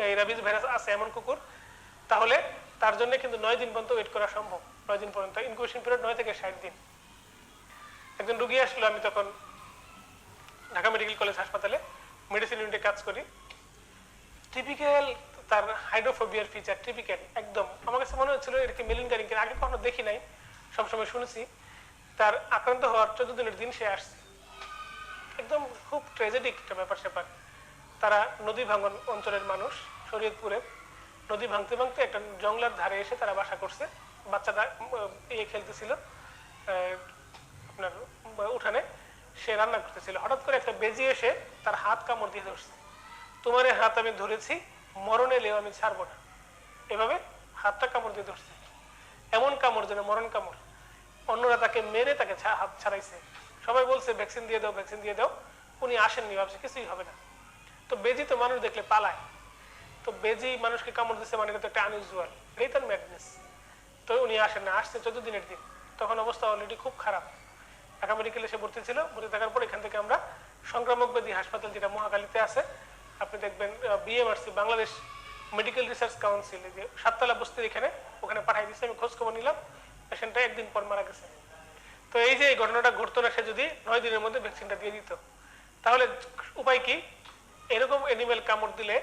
এই র্যাবিস ভাইরাস আছে এমন কুকুর, তাহলে তার জন্য কিন্তু 9 দিন পর্যন্ত ওয়েট করা সম্ভব। 9 দিন পর্যন্ত ইনকিউবেশন পিরিয়ড 9 থেকে 60 দিন। একজন রোগী আসলো, আমি তখন ঢাকা মেডিকেল কলেজ হাসপাতালে মেডিসিন ইউনিটে কাজ করি। টিপিক্যাল তার হাইড্রোফোবিয়ার ফিচার, টিপিক্যাল একদম। আমার কাছে মনে হচ্ছিল এটা কি মেলিনগারিং, আগে কখনো দেখি নাই, সবসময় শুনেছি। তার আক্রান্ত হওয়ার 14 দিনের দিন সে আসছে। একদম খুব ট্র্যাজেডিক একটা ব্যাপার স্যাপার। তারা নদী ভাঙন অঞ্চলের মানুষ, শরীয়তপুরের। নদী ভাঙতে ভাঙতে একটা জঙ্গলার ধারে এসে তারা বাসা করছে। বাচ্চাটা খেলতেছিল আপনার উঠানে, সে রান্না করতেছিল। হঠাৎ করে একটা বেজি এসে তার হাত কামড় দিয়ে ধরছে। তোমার হাত আমি ধরেছি, মরণ এলেও আমি ছাড়বো না, এভাবে হাতটা কামড় দিয়ে ধরছে। এমন কামড় যেন মরণ কামড়। অন্যরা তাকে মেরে তাকে হাত ছাড়াইছে। সবাই বলছে ভ্যাকসিন দিয়ে দাও, ভ্যাকসিন দিয়ে দাও। উনি আসেননি, ভাবছে কিছুই হবে না। তো বেজি তো মানুষ দেখলে পালায়, তো বেজি মানুষকে কামড় দিচ্ছে মানে এটা তো একটা আনইউজুয়াল, এটাই তার ম্যাডনেস। তো উনি আসেন না, আসছে 14 দিনের দিন। তখন অবস্থা অলরেডি খুব খারাপ। ঢাকা মেডিকেলে এসে ভর্তি ছিল। ভর্তি থাকার পর এখান থেকে আমরা সংক্রামক ব্যাধি হাসপাতাল, যেটা মহাখালীতে আছে, আপনি দেখবেন BMRC, Bangladesh medical research council, যে 7তলা বস্তির এখানে, ওখানে পাঠাই দিচ্ছে। আমি খোঁজ খবর নিলাম, পেশেন্টটা একদিন পর মারা গেছে। তো এই যে এই ঘটনাটা ঘটতো না, সে যদি 9 দিনের মধ্যে ভ্যাকসিনটা দিয়ে দিত, তাহলে উপায় কি? এরকম অ্যানিমেল কামড় দিলে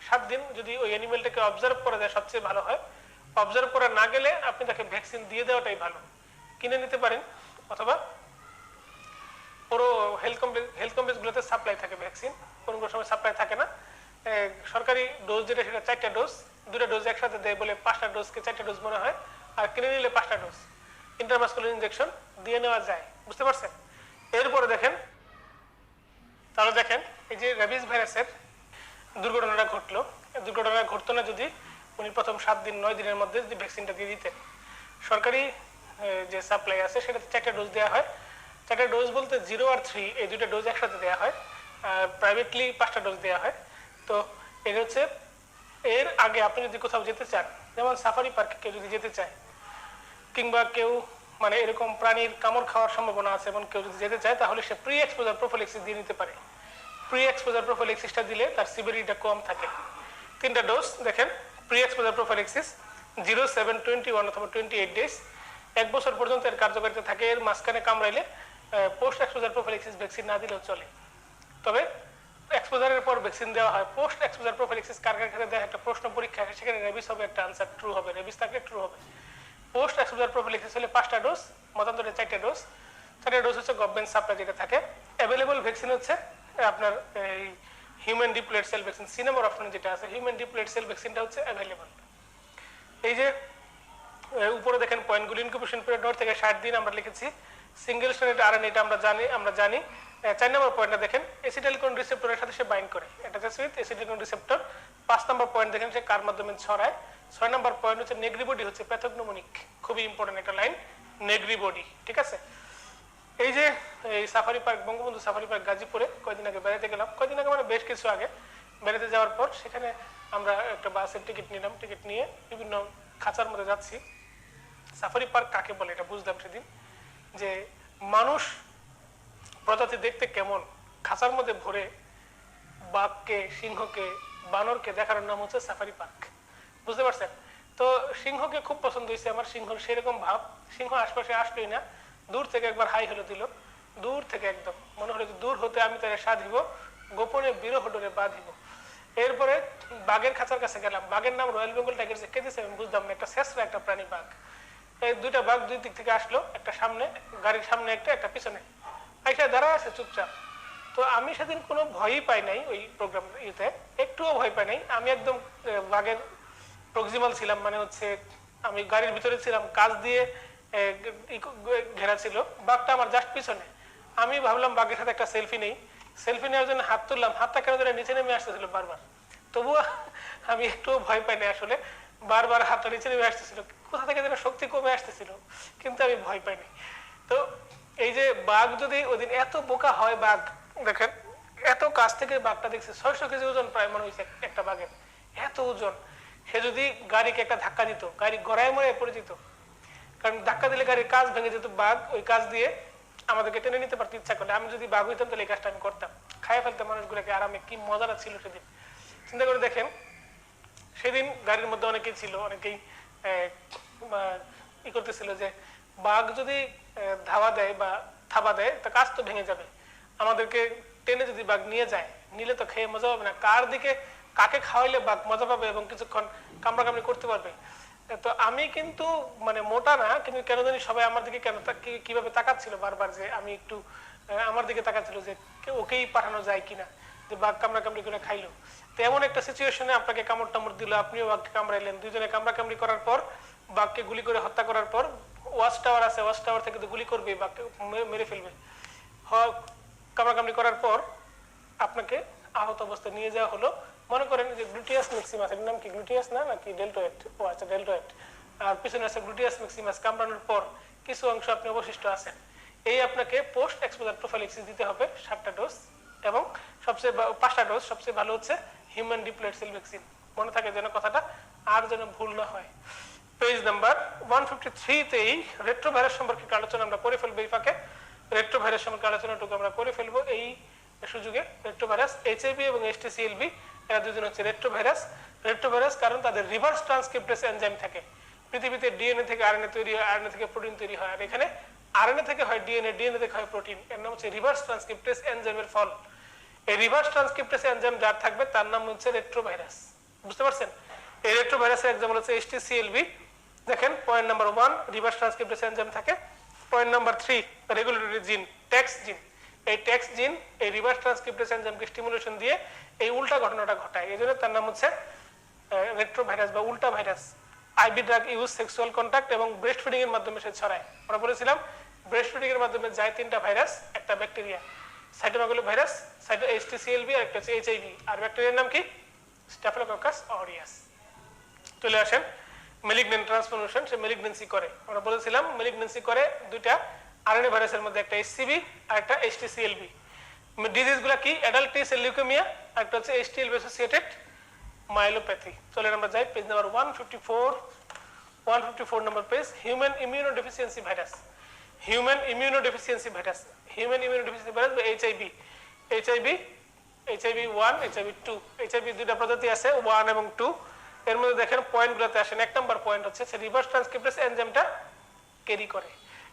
7 দিন যদি ওই অ্যানিমেলটাকে অবজার্ভ করা যায় সবচেয়ে ভালো হয়। অবজার্ভ করা না গেলে আপনি তাকে ভ্যাকসিন দিয়ে দেওয়াটাই ভালো। কিনে নিতে পারেন, অথবা পুরো হেলথ কমপ্লেক্স গুলোতে সাপ্লাই থাকে ভ্যাকসিন, কোনো কোনো সময় সাপ্লাই থাকে না। সরকারি ডোজ যেটা, সেটা 4টা ডোজ, 2টা ডোজ একসাথে দেয় বলে 5টা ডোজকে 4টা ডোজ মনে হয়, আর কিনে নিলে 5টা ডোজ ইন্টারমাসকুলার ইনজেকশন দিয়ে নেওয়া যায়। বুঝতে পারছেন? এরপরে দেখেন, তাহলে দেখেন এই যে র্যাবিস ভাইরাসের দুর্ঘটনাটা ঘটলো, দুর্ঘটনা ঘটতো না যদি উনি প্রথম 7 দিন 9 দিনের মধ্যে যদি ভ্যাকসিনটা দিয়ে দিতেন। সরকারি যে সাপ্লাই আছে সেটাতে 4টা ডোজ দেওয়া হয়। 4টা ডোজ বলতে 0 আর 3 এই 2টা ডোজ একসাথে দেওয়া হয়, আর প্রাইভেটলি 5টা ডোজ দেওয়া হয়। তো এটা হচ্ছে, এর আগে আপনি যদি কোথাও যেতে চান, যেমন সাফারি পার্কে কেউ যদি যেতে চায়, কিংবা কেউ মানে এরকম প্রাণীর কামড় খাওয়ার সম্ভাবনা আছে এমন কেউ যদি যেতে চায়, তাহলে সে প্রি এক্সপোজার প্রোফিলাক্সিস দিয়ে নিতে পারে। প্রি এক্সপোজার প্রোফিলাক্সিসটা দিলে তার সিভিরিটিটা কম থাকে। 3টা ডোজ দেখেন, প্রি এক্সপোজার প্রোফিলাক্সিস 0, 7, 21 অথবা 28 ডেজ, 1 বছর পর্যন্ত এর কার্যকারিতা থাকে। এর মাঝখানে কামড়াইলে পোস্ট এক্সপোজার প্রোফিলাক্সিস ভ্যাকসিন না দিলেও চলে। তবে এক্সপোজারের পর ভ্যাকসিন দেওয়া হয়। পোস্ট এক্সপোজার প্রোফিলাক্সিস কার কার ক্ষেত্রে দেয়, একটা প্রশ্ন পরীক্ষা, সেখানে রেবিস হবে, একটা আনসার ট্রু হবে, রেবিস থাকলে ট্রু হবে। পোস্ট এক্সপোজার প্রোফিলাক্সিস হলে 5টা ডোজ, মতান্তরে 4টা ডোজ। 4টা ডোজ হচ্ছে গভর্নমেন্ট সাপ্লাই যেটা থাকে। অ্যাভেলেবল ভ্যাকসিন হচ্ছে আপনার এই হিউম্যান ডিপ্লয়েড সেল ভ্যাকসিন, সিনেমার অপশনে যেটা আছে, হিউম্যান ডিপ্লয়েড সেল ভ্যাকসিনটা হচ্ছে অ্যাভেলেবল। এই যে উপরে দেখেন পয়েন্টগুলো, ইনকিউবেশন পিরিয়ড 9 থেকে 60 দিন আমরা লিখেছি। সিঙ্গেল স্ট্র্যান্ডেড আরএনএ এটা আমরা জানি। 4 নম্বর পয়েন্টটা দেখেন, অ্যাসিটাইলকোলিন রিসেপ্টরের সাথে সে বাইন্ড করে, অ্যাটাচেস উইথ অ্যাসিটাইলকোলিন রিসেপ্টর। 5 নম্বর পয়েন্ট দেখেন, সে কার মাধ্যমে ছড়ায়। 6 নম্বর পয়েন্ট হচ্ছে নেগ্রিবডি হচ্ছে প্যাথোগনোমোনিক, খুবই ইম্পর্টেন্ট একটা লাইন, নেগ্রিবডি। ঠিক আছে? এই যে এই safari park, Bangabandhu safari park গাজীপুরে কয়েকদিন আগে বেড়াতে গেলাম, কয়েকদিন আগে মানে বেশ কিছু আগে বেড়াতে যাওয়ার পর সেখানে আমরা একটা বাসের টিকিট নিলাম। টিকিট নিয়ে বিভিন্ন খাঁচার মধ্যে যাচ্ছি। সাফারি পার্ক কাকে বলে এটা বুঝলাম সেদিন, যে মানুষ প্রজাতি দেখতে কেমন, খাঁচার মধ্যে ভরে বাঘকে, সিংহকে, বানরকে দেখানোর নাম হচ্ছে সাফারি পার্ক। বুঝতে পারছেন? তো সিংহকে খুব পছন্দ হয়েছে আমার, সিংহর সেরকম ভাব, সিংহ আশপাশে আসলোই না, দূর থেকে একবার হাই হলো দিল, দূর থেকে একদম মনে হলো যে দূর হতে আমি তারে সাধিব, গোপনে বিরহ ডোরে বাঁধিব। এরপরে বাঘের খাঁচার কাছে গেলাম, বাঘের নাম রয়্যাল বেঙ্গল টাইগার, কে দিয়েছে আমি বুঝলাম না, একটা শেষরা একটা প্রাণী বাঘ। এই 2টা বাঘ 2 দিক থেকে আসলো, একটা সামনে, গাড়ির সামনে একটা পিছনে, আইসা দাঁড়া আছে চুপচাপ। তো আমি সেদিন কোনো ভয়ই পাই নাই, ওই প্রোগ্রাম ইতে একটুও ভয় পাই নাই। আমি একদম বাঘের প্রক্সিমাল ছিলাম, মানে হচ্ছে আমি গাড়ির ভিতরে ছিলাম, কাজ দিয়ে ঘেরা ছিল, বাঘটা আমার জাস্ট পিছনে। আমি ভাবলাম বাঘের সাথে একটা সেলফি নেই, সেলফি নেওয়ার জন্য হাত তুললাম, হাতটা কেন ধরে নিচে নেমে আসতেছিল বারবার। তবুও আমি একটুও ভয় পাই নাই আসলে, বারবার হাতটা নিচে নেমে আসতেছিল, কোথা থেকে যেন শক্তি কমে আসতেছিল, কিন্তু আমি ভয় পাইনি। তো এই যে বাঘ যদি ওদিন এত বোকা হয়, বাঘ দেখেন এত কাছ থেকে বাঘটা দেখছে, 600 কেজি ওজন প্রায় মনে হয়েছে একটা বাঘের, এত ওজন। সে যদি গাড়িকে একটা ধাক্কা দিত, গাড়ি গড়ায় মরায় পড়ে যেত, কারণ ধাক্কা দিলে গাড়ির কাজ ভেঙে যেত। বাঘ ওই কাজ দিয়ে আমাদেরকে টেনে নিতে পারতো ইচ্ছা করলে। আমি যদি বাঘ হইতাম তাহলে এই কাজটা আমি করতাম, খাইয়ে ফেলতাম মানুষগুলোকে আরামে। কি মজাটা ছিল সেদিন, চিন্তা করে দেখেন। সেদিন গাড়ির মধ্যে অনেকেই ছিল, অনেকেই ই করতেছিল যে বাঘ যদি ধাওয়া দেয় বা থাবা দেয় তা কাজ তো ভেঙে যাবে। আমাদেরকে টেনে যদি বাঘ নিয়ে যায়, নিলে তো খেয়ে মজা পাবে না। কার দিকে কাকে খাওয়াইলে বাঘ মজা পাবে এবং কিছুক্ষণ কামড়াকামড়ি করতে পারবে। তো আমি কিন্তু মানে মোটা না, কিন্তু কেন জানি সবাই আমার দিকে কেন কিভাবে তাকাচ্ছিল বারবার, যে আমি একটু আমার দিকে তাকাচ্ছিল যে ওকেই পাঠানো যায় কিনা, যে বাঘ কামড়াকামড়ি করে খাইলো। তো এমন একটা সিচুয়েশনে আপনাকে কামড় টামড় দিল, আপনিও বাঘকে কামড়াইলেন, দুইজনে কামড়াকামড়ি করার পর বাঘকে গুলি করে হত্যা করার পর ওয়াচ টাওয়ার আছে, ওয়াচ টাওয়ার থেকে তো গুলি করবে, বাঘকে মেরে ফেলবে। কামড়াকামড়ি করার পর আপনাকে আহত অবস্থায় নিয়ে যাওয়া হলো। মনে করেন যে গ্লুটিয়াস ম্যাক্সিমাস, এর নাম কি গ্লুটিয়াস না নাকি ডেল্টয়েড? ও আচ্ছা ডেল্টয়েড। আর পিছনে আছে গ্লুটিয়াস ম্যাক্সিমাস। কামড়ানোর পর কিছু অংশ আপনি অবশিষ্ট আছেন। এই আপনাকে পোস্ট এক্সপোজার প্রোফাইলিক্সিস দিতে হবে 7টা ডোজ, এবং সবচেয়ে 5টা ডোজ। সবচেয়ে ভালো হচ্ছে হিউম্যান ডিপ্লয়েড সেল ভ্যাকসিন। মনে থাকে যেন কথাটা, আর যেন ভুল না হয়। পেজ নাম্বার 153-তেই রেট্রোভাইরাস সম্পর্কে আলোচনা আমরা করে ফেলবো। এই ফাঁকে রেট্রোভাইরাস সম্পর্কে আলোচনাটুকু আমরা করে ফেলবো এই সুযোগে। রেট্রোভাইরাস, এইচআইভি এবং HTCLV এরা দুজন হচ্ছে রেট্রোভাইরাস। রেট্রোভাইরাস কারণ তাদের রিভার্স ট্রান্সক্রিপ্টেজ এনজাইম থাকে। পৃথিবীতে ডিএনএ থেকে আরএনএ তৈরি হয়, আরএনএ থেকে প্রোটিন তৈরি হয়, আর এখানে আরএনএ থেকে হয় ডিএনএ, ডিএনএ থেকে হয় প্রোটিন। এর নাম হচ্ছে রিভার্স ট্রান্সক্রিপ্টেজ এনজাইমের ফল। এই রিভার্স ট্রান্সক্রিপ্টেজ এনজাইম যার থাকবে তার নাম হচ্ছে রেট্রোভাইরাস। বুঝতে পারছেন? এই রেট্রোভাইরাসের এক্সাম্পল হচ্ছে HTCLV। দেখেন point number 1 reverse transcriptase enzyme থাকে। Point number 3 regulatory gene, tax gene. এই ট্যাক্স জিন এই রিভার্স ট্রান্সক্রিপ্টেজ এনজাইমকে স্টিমুলেশন দিয়ে এই উল্টা ঘটনাটা ঘটায়। এই জন্য তার নাম হচ্ছে রেট্রোভাইরাস বা উল্টা virus. IV drug use, sexual contact এবং ব্রেস্ট ফিডিং এর মাধ্যমে সে ছড়ায়। আমরা বলেছিলাম ব্রেস্ট ফিডিং এর মাধ্যমে যায় 3টা ভাইরাস, একটা ব্যাকটেরিয়া সাইটোমেগালো ভাইরাস, HTCLV, আর একটা হচ্ছে HIV। আর ব্যাকটেরিয়ার নাম কি? স্ট্যাফিলোককাস অরিয়াস। চলে আসেন ম্যালিগন্যান্ট ট্রান্সফরমেশন। সে ম্যালিগন্যান্সি করে। আমরা বলেছিলাম ম্যালিগন্যান্সি করে দুইটা আরএনএ ভাইরাসের মধ্যে, একটা HCV আর একটা HTCLV। ডিজিজগুলো কি? অ্যাডাল্ট টি সেল লিউকেমিয়া, আর একটা হচ্ছে HTLV অ্যাসোসিয়েটেড মাইলোপ্যাথি। চলেন আমরা যাই পেজ নাম্বার 154 নম্বর page. Human immunodeficiency virus. Human immunodeficiency virus, human immunodeficiency virus বা এইচআইভি। HIV 1, HIV 2। এইচআইভি দুইটা প্রজাতি আছে, 1 এবং 2। এর মধ্যে দেখেন পয়েন্টগুলোতে আসেন। 1 নম্বর পয়েন্ট হচ্ছে সে রিভার্স ট্রান্সক্রিপ্টেজ এনজাইমটা ক্যারি করে,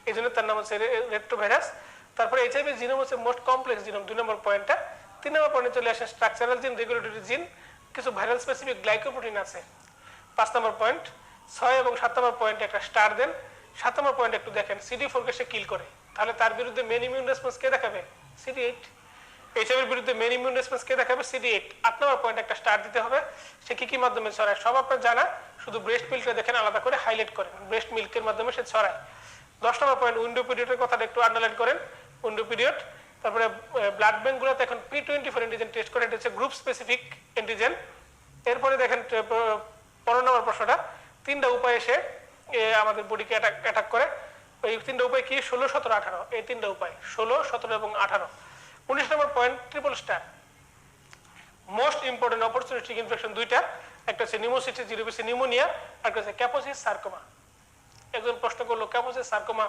এই জন্য তার নাম হচ্ছে রেট্রোভাইরাস। তারপরে এইচআইভি জিনোম হচ্ছে মোস্ট কমপ্লেক্স জিনোম, 2 নম্বর পয়েন্টটা। 3 নম্বর পয়েন্টে চলে আসেন স্ট্রাকচারাল জিন, রেগুলেটরি জিন, কিছু ভাইরাল স্পেসিফিক গ্লাইকোপ্রোটিন আছে। 5 নম্বর পয়েন্ট। 6 এবং 7 নম্বর পয়েন্টে একটা স্টার দেন। 7 নম্বর পয়েন্ট একটু দেখেন, CD4 কে সে কিল করে, তাহলে তার বিরুদ্ধে মেন ইমিউন রেসপন্স কে দেখাবে? CD8। এইচআইভির বিরুদ্ধে মেন ইমিউন রেসপন্স কে দেখাবে? CD8। 8 নম্বর পয়েন্ট একটা স্টার দিতে হবে। সে কি কি মাধ্যমে ছড়ায় সব আপনার জানা, শুধু ব্রেস্ট মিল্কটা দেখেন আলাদা করে হাইলাইট করেন, ব্রেস্ট মিল্কের মাধ্যমে সে ছড়ায়। 10 নম্বর পয়েন্ট উইন্ডো পিরিয়ডের কথাটা একটু আন্ডারলাইন করেন, উইন্ডো পিরিয়ড। তারপরে ব্লাড ব্যাংকগুলোতে এখন P24 অ্যান্টিজেন টেস্ট করে, এটা হচ্ছে গ্রুপ স্পেসিফিক অ্যান্টিজেন। এরপরে দেখেন 15 নম্বর প্রশ্নটা, 3টা উপায়ে সে আমাদের বডিকে অ্যাটাক করে। এই 3টা উপায় কি? 16, 17, 18। এই 3টা উপায় 16, 17 এবং 18। 19 নম্বর point triple star. Most important opportunistic infection দুইটা, একটা হচ্ছে নিউমোসিস্টিস জিরোভিসি নিউমোনিয়া, আর একটা হচ্ছে ক্যাপোসিস সার্কোমা। একজন প্রশ্ন করলো ক্যাপোসিস সার্কোমা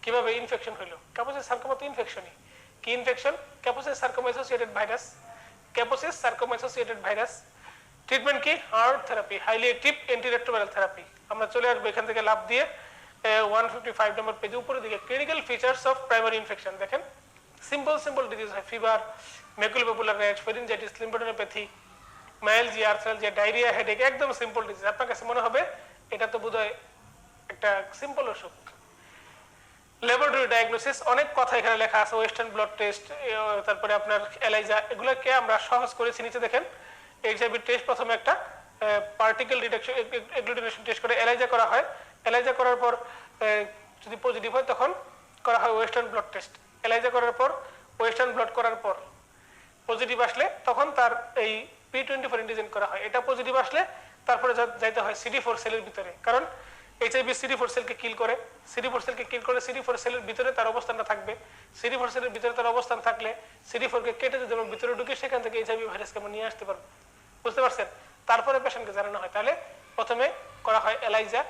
কিভাবে ইনফেকশন হলো? ক্যাপোসিস সার্কোমা তো ইনফেকশনই। কি infection? Kaposi's sarcoma associated virus. Kaposi's sarcoma associated virus. Treatment কি? HAART therapy, highly active antiretroviral therapy. আমরা চলে আসবো এখান থেকে লাভ দিয়ে 155 নম্বর পেজে উপরের দিকে clinical features of primary infection. দেখেন সিম্পল ডিজিজ হয়, fever, maculopapular rash, pharyngitis, lymphadenopathy, myalgia, arthralgia, diarrhoea, headache. একদম সিম্পল ডিজিজ। আপনার কাছে মনে হবে এটা তো বোধহয় একটা সিম্পল অসুখ। ল্যাবরেটরি ডায়াগনোসিস, অনেক কথা এখানে লেখা আছে, ওয়েস্টার্ন ব্লাড টেস্ট, তারপরে আপনার এলাইজা, এগুলোকে আমরা সহজ করেছি। নিচে দেখেন এইচআইভি টেস্ট প্রথমে একটা পার্টিকেল ডিটেকশন এগ্লুটিনেশন টেস্ট করে এলাইজা করা হয়। এলাইজা করার পর যদি পজিটিভ হয় তখন করা হয় ওয়েস্টার্ন ব্লাড টেস্ট। এলাইজা করার পর ওয়েস্টার্ন ব্লাড করার পর পজিটিভ আসলে তখন তার এই P24 অ্যান্টিজেন করা হয়। এটা পজিটিভ আসলে তারপরে যাইতে হয় CD4 সেলের ভিতরে, কারণ এইচআইভি CD4 সেলকে কিল করে। CD4 সেলকে কিল করে CD4 সেলের ভিতরে তার অবস্থানটা থাকবে। CD4 সেলের ভিতরে তার অবস্থান থাকলে CD4 কে কেটে যদি আমরা ভিতরে ঢুকে সেখান থেকে এইচআইভি ভাইরাসকে আমরা নিয়ে আসতে পারবো। বুঝতে পারছেন? তারপরে পেশেন্টকে জানানো হয়। তাহলে প্রথমে করা হয় এলাইজা,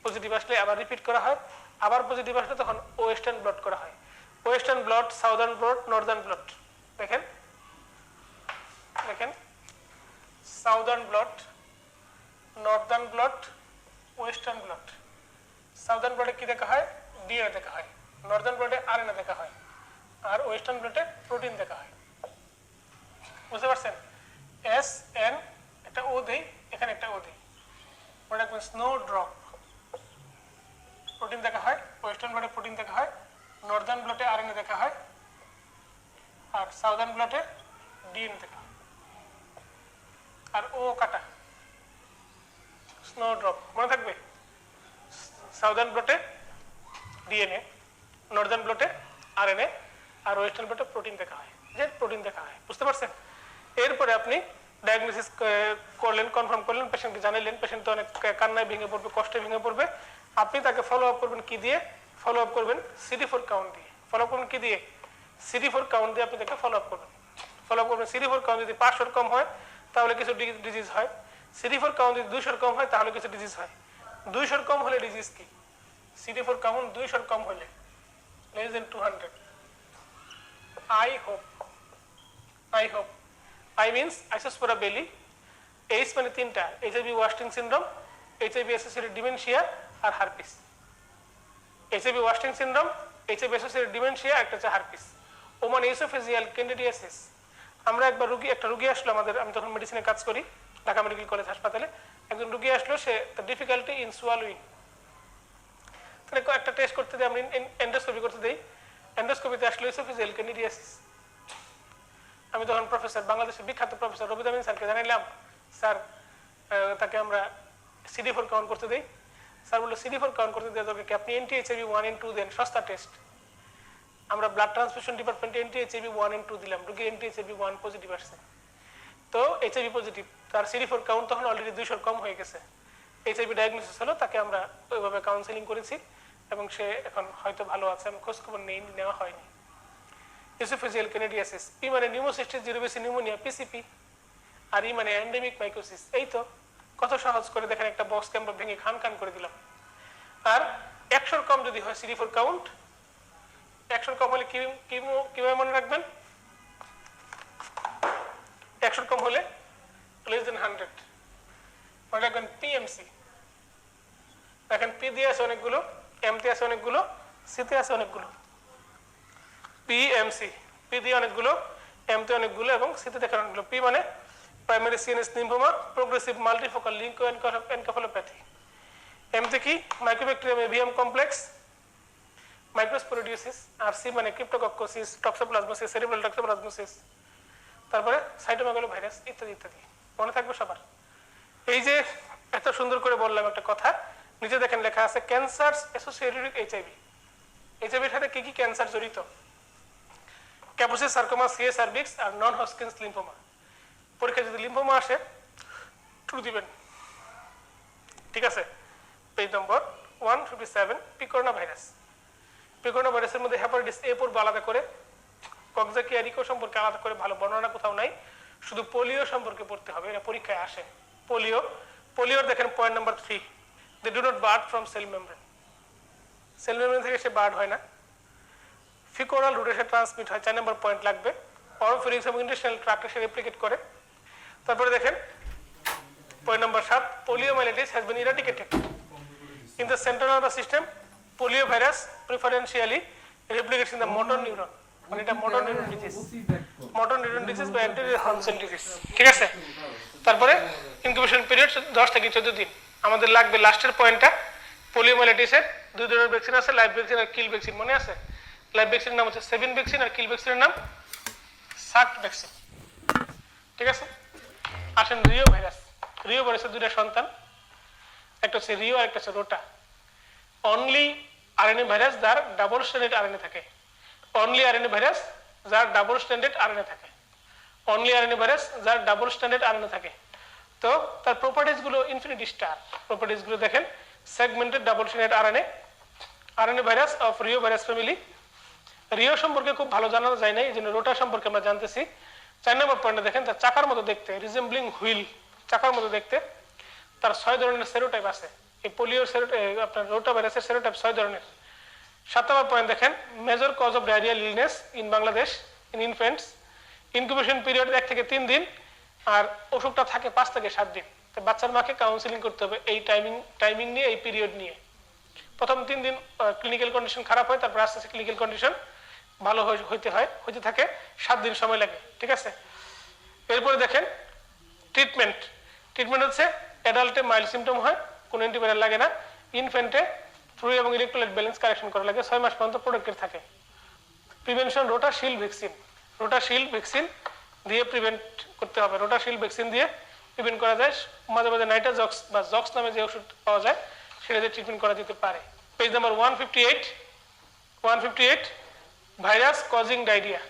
পজিটিভ আসলে আবার রিপিট করা হয়, আবার পজিটিভ আসলে তখন ওয়েস্টার্ন ব্লট করা হয়। Western blot, southern blot, northern blot. দেখেন দেখেন southern blot, northern blot, western blot. Southern ব্লটে কি দেখা হয়? ডিএনএ দেখা হয়। নর্দার্ন ব্লটে আরএনএ দেখা হয়। আর ওয়েস্টার্ন ব্লটে প্রোটিন দেখা হয়। বুঝতে পারছেন? এস এন একটা ও দেই, এখানে একটা ও দেই, ওটা রাখবেন স্নো ড্রপ। প্রোটিন দেখা হয়, ওয়েস্টার্ন ব্লটে প্রোটিন দেখা হয়, নর্দার্ন ব্লটে আরএনএ দেখা হয়, আর সাউদার্ন ব্লটে ডিএনএ দেখা হয়। আর ও কাটা, স্নো ড্রপ, মনে থাকবে? সাউদার্ন ব্লটে ডিএনএ, নর্দার্ন ব্লটে আরএনএ, আর ওয়েস্টার্ন ব্লটে প্রোটিন দেখা হয়, যে প্রোটিন দেখা হয়। বুঝতে পারছেন? এরপরে আপনি ডায়াগনোসিস করলেন, কনফার্ম করলেন, পেশেন্টকে জানালেন, পেশেন্ট তো অনেক কান্নায় ভেঙে পড়বে, কষ্টে ভেঙে পড়বে। আপনি তাকে ফলো আপ করবেন কি দিয়ে? ফলো আপ করবেন CD4 কাউন্ট দিয়ে। ফলো আপ করবেন কি দিয়ে? CD4 কাউন্ট দিয়ে আপনি তাকে ফলো আপ করবেন। ফলো আপ করবেন CD4 কাউন্ট যদি 500 কম হয় তাহলে কিছু ডিজিজ হয়। CD4 কাউন্ট যদি 200 কম হয় তাহলে কিছু ডিজিজ হয়। 200 কম হলে ডিজিজ কি? CD4 কাউন্ট 200 কম হলে less than 200, I hope I means Isospora belli, H মানে তিনটা, HIV wasting syndrome, HIV associated dementia আর herpes. HIV wasting syndrome, HIV associated dementia, একটা হচ্ছে হারপিস। Oman oesophageal candidiasis. আমরা একবার একটা রুগী আসলো আমাদের, আমি তখন মেডিসিনে কাজ করি ঢাকা মেডিকেল কলেজ হাসপাতালে। একজন রুগী আসলো, সে ডিফিকাল্টি ইন সোয়ালোইং। তাহলে একটা টেস্ট করতে দিই, আমি এন্ডোস্কোপি করতে দিই। এন্ডোস্কোপিতে আসলো এসোফেজিয়াল ক্যান্ডিডিয়াসিস। আমি তখন প্রফেসর, বাংলাদেশের বিখ্যাত প্রফেসর রবিদ আমিন স্যারকে জানাইলাম, স্যার তাকে আমরা CD4 কাউন্ট করতে দিই। স্যার বললো CD4 কাউন্ট করতে দেওয়া দরকার কি, আপনি NT-HIV 1 and 2 দেন, সস্তা টেস্ট। আমরা ব্লাড ট্রান্সফিউশন ডিপার্টমেন্টে NT-HIV 1 and 2 দিলাম, রোগী NT-HIV 1 পজিটিভ আসছে। তো HIV পজিটিভ, তার CD4 কাউন্ট তখন অলরেডি 200 কম হয়ে গেছে। HIV ডায়াগনোসিস হলো, তাকে আমরা ওইভাবে কাউন্সেলিং করেছি এবং সে এখন হয়তো ভালো আছে। আমি খোঁজখবর নেওয়া হয়নি। এসোফেজিয়াল ক্যান্ডিডিয়াসিস, পি মানে নিউমোসিস্টিস জিরোবেসি নিউমোনিয়া, PCP, আর ই মানে এন্ডেমিক মাইকোসিস। এই তো কত সহজ করে দেখেন, একটা বক্সকে আমরা ভেঙে খান খান করে দিলাম। আর 100 কম যদি হয় CD4 কাউন্ট, 100 কম হলে কিভাবে মনে রাখবেন? 100 কম হলে less than 100 মনে রাখবেন PMC। দেখেন পি দিয়ে আছে অনেকগুলো, এম তে আছে অনেকগুলো, সি তে আছে অনেকগুলো। PMC, পি দিয়ে অনেকগুলো, এম তে অনেকগুলো এবং সি তে দেখেন অনেকগুলো। পি মানে primary CNS lymphoma, progressive multifocal leukoencephalopathy. M তে কি? Mycobacterium avium complex, microsporidiosis. আর সি মানে ক্রিপ্টোকক্কোসিস, টক্সোপ্লাজমোসিস, সেরিব্রাল টক্সোপ্লাজমোসিস, তারপরে সাইটোমেগালোভাইরাস ইত্যাদি ইত্যাদি। মনে থাকবে সবার? এই যে এত সুন্দর করে বললাম একটা কথা, নিচে দেখেন লেখা আছে ক্যান্সারস অ্যাসোসিয়েটেড উইথ HIV। HIVর সাথে কি কি ক্যান্সার জড়িত? ক্যাপোসিস সার্কোমা, সিএ সার্ভিক্স আর নন হজকিন্স লিম্ফোমা। পরীক্ষা যদি লিম্ফোমা আসে ট্রু দিবেন, ঠিক আছে? পেজ নম্বর 157, পিকোরোনা ভাইরাস। পিকোরোনা ভাইরাসের মধ্যে হেপাটাইটিস A পড়বো আলাদা করে, কক্সাকিয়ারিকো সম্পর্কে আলাদা করে ভালো বর্ণনা কোথাও নাই, শুধু পোলিও সম্পর্কে পড়তে হবে, এটা পরীক্ষায় আসে। পোলিওর দেখেন point number 3, they do not bud from cell membrane. Cell membrane থেকে সে বার্ড হয় না, ফিকোরাল রুটে সে ট্রান্সমিট হয়, 4 নম্বর পয়েন্ট লাগবে। অরোফেরিংস এবং ইন্টেস্টাইনাল ট্র্যাক্টে সে রেপ্লিকেট করে। তারপরে দেখেন point number 7, poliomyelitis has been eradicated in the central nervous system. Polio virus preferentially replicates in the motor neuron, মানে এটা motor neuron disease, motor neuron disease বা অ্যান্টেরিয়র হর্ন সেল ডিজিজ, ঠিক আছে? তারপরে incubation period 10 থেকে 14 দিন। আমাদের লাগবে লাস্টের পয়েন্টটা, পোলিওমাইলাইটিসের 2 ধরনের ভ্যাকসিন আছে, লাইভ ভ্যাকসিন আর কিল ভ্যাকসিন। মনে আছে? লাইভ ভ্যাকসিনের নাম হচ্ছে সেভিন ভ্যাকসিন আর কিল ভ্যাকসিনের নাম সাক্ট ভ্যাকসিন, ঠিক আছে? আসেন রিও ভাইরাস। রিও ভাইরাসের 2টা সন্তান, একটা হচ্ছে রিও আর একটা হচ্ছে রোটা। অনলি আরএনএ ভাইরাস যার ডাবল স্ট্র্যান্ডেড আরএনএ থাকে, অনলি আরএনএ ভাইরাস যার ডাবল স্ট্র্যান্ডেড আরএনএ থাকে, অনলি আরএনএ ভাইরাস যার ডাবল স্ট্র্যান্ডেড আরএনএ থাকে। তো তার প্রপার্টিজ গুলো ইনফিনিটি স্টার। প্রপার্টিজ গুলো দেখেন, segmented double stranded RNA, RNA virus of Rio virus family, Rio সম্পর্কে খুব ভালো জানা যায় না, এই জন্য রোটা সম্পর্কে আমরা জানতেছি। 4 নম্বর পয়েন্টে দেখেন তার চাকার মতো দেখতে, রিজেম্বলিং হুইল, চাকার মতো দেখতে। তার 6 ধরনের সেরোটাইপ আছে। এই পোলিওর আপনার রোটা ভাইরাসের সেরোটাইপ 6 ধরনের। 7 নম্বর পয়েন্ট দেখেন major cause of diarrhoeal illness in Bangladesh in infants, incubation period 1 থেকে 3 দিন, আর অসুখটা থাকে 5 থেকে 7 দিন। তো বাচ্চার মাকে কাউন্সিলিং করতে হবে এই টাইমিং নিয়ে, এই পিরিয়ড নিয়ে। প্রথম 3 দিন ক্লিনিক্যাল কন্ডিশন খারাপ হয়, তারপর আস্তে আস্তে ক্লিনিক্যাল কন্ডিশন ভালো হইতে থাকে, 7 দিন সময় লাগে, ঠিক আছে। এরপরে দেখেন ট্রিটমেন্ট হচ্ছে অ্যাডাল্টে মাইল্ড সিমটম হয়, কোনো অ্যান্টিবায়োটিক লাগে না। ইনফ্যান্টে ফ্লুইড এবং ইলেকট্রোলাইট ব্যালেন্স কারেকশন করা লাগে, 6 মাস পর্যন্ত প্রোটেক্টেড থাকে। প্রিভেনশন রোটাশিল্ড ভ্যাকসিন দিয়ে প্রিভেন্ট করতে হবে। রোটাশিল্ড ভ্যাকসিন দিয়ে প্রিভেন্ট করা যায়। মাঝে মাঝে নাইট্রাজক্স বা জক্স নামে যে ওষুধ পাওয়া যায় সেটা দিয়ে ট্রিটমেন্ট করা যেতে পারে। Page number 158 virus causing diarrhoea,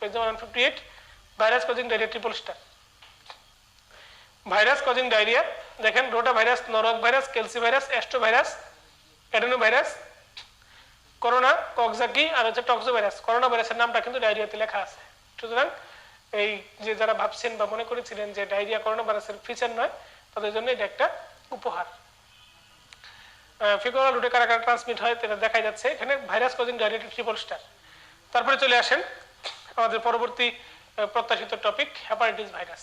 page number 158 virus causing diarrhoea triple star. Virus causing diarrhoea দেখেন rota virus, noro virus, calci virus, astro virus, adeno virus, corona, coxsackie আর হচ্ছে টক্সো ভাইরাস। করোনা ভাইরাসের নামটা কিন্তু ডায়রিয়াতে লেখা আছে। সুতরাং এই যে যারা ভাবছেন বা মনে করেছিলেন যে ডায়রিয়া করোনা ভাইরাসের ফিচার নয়, তাদের জন্য এটা একটা উপহার। ফিকোরাল রুটে কারা কারা ট্রান্সমিট হয় এটা দেখা যাচ্ছে এখানে। Virus causing diarrhoea triple star. তারপরে চলে আসেন আমাদের পরবর্তী প্রত্যাশিত topic, hepatitis virus.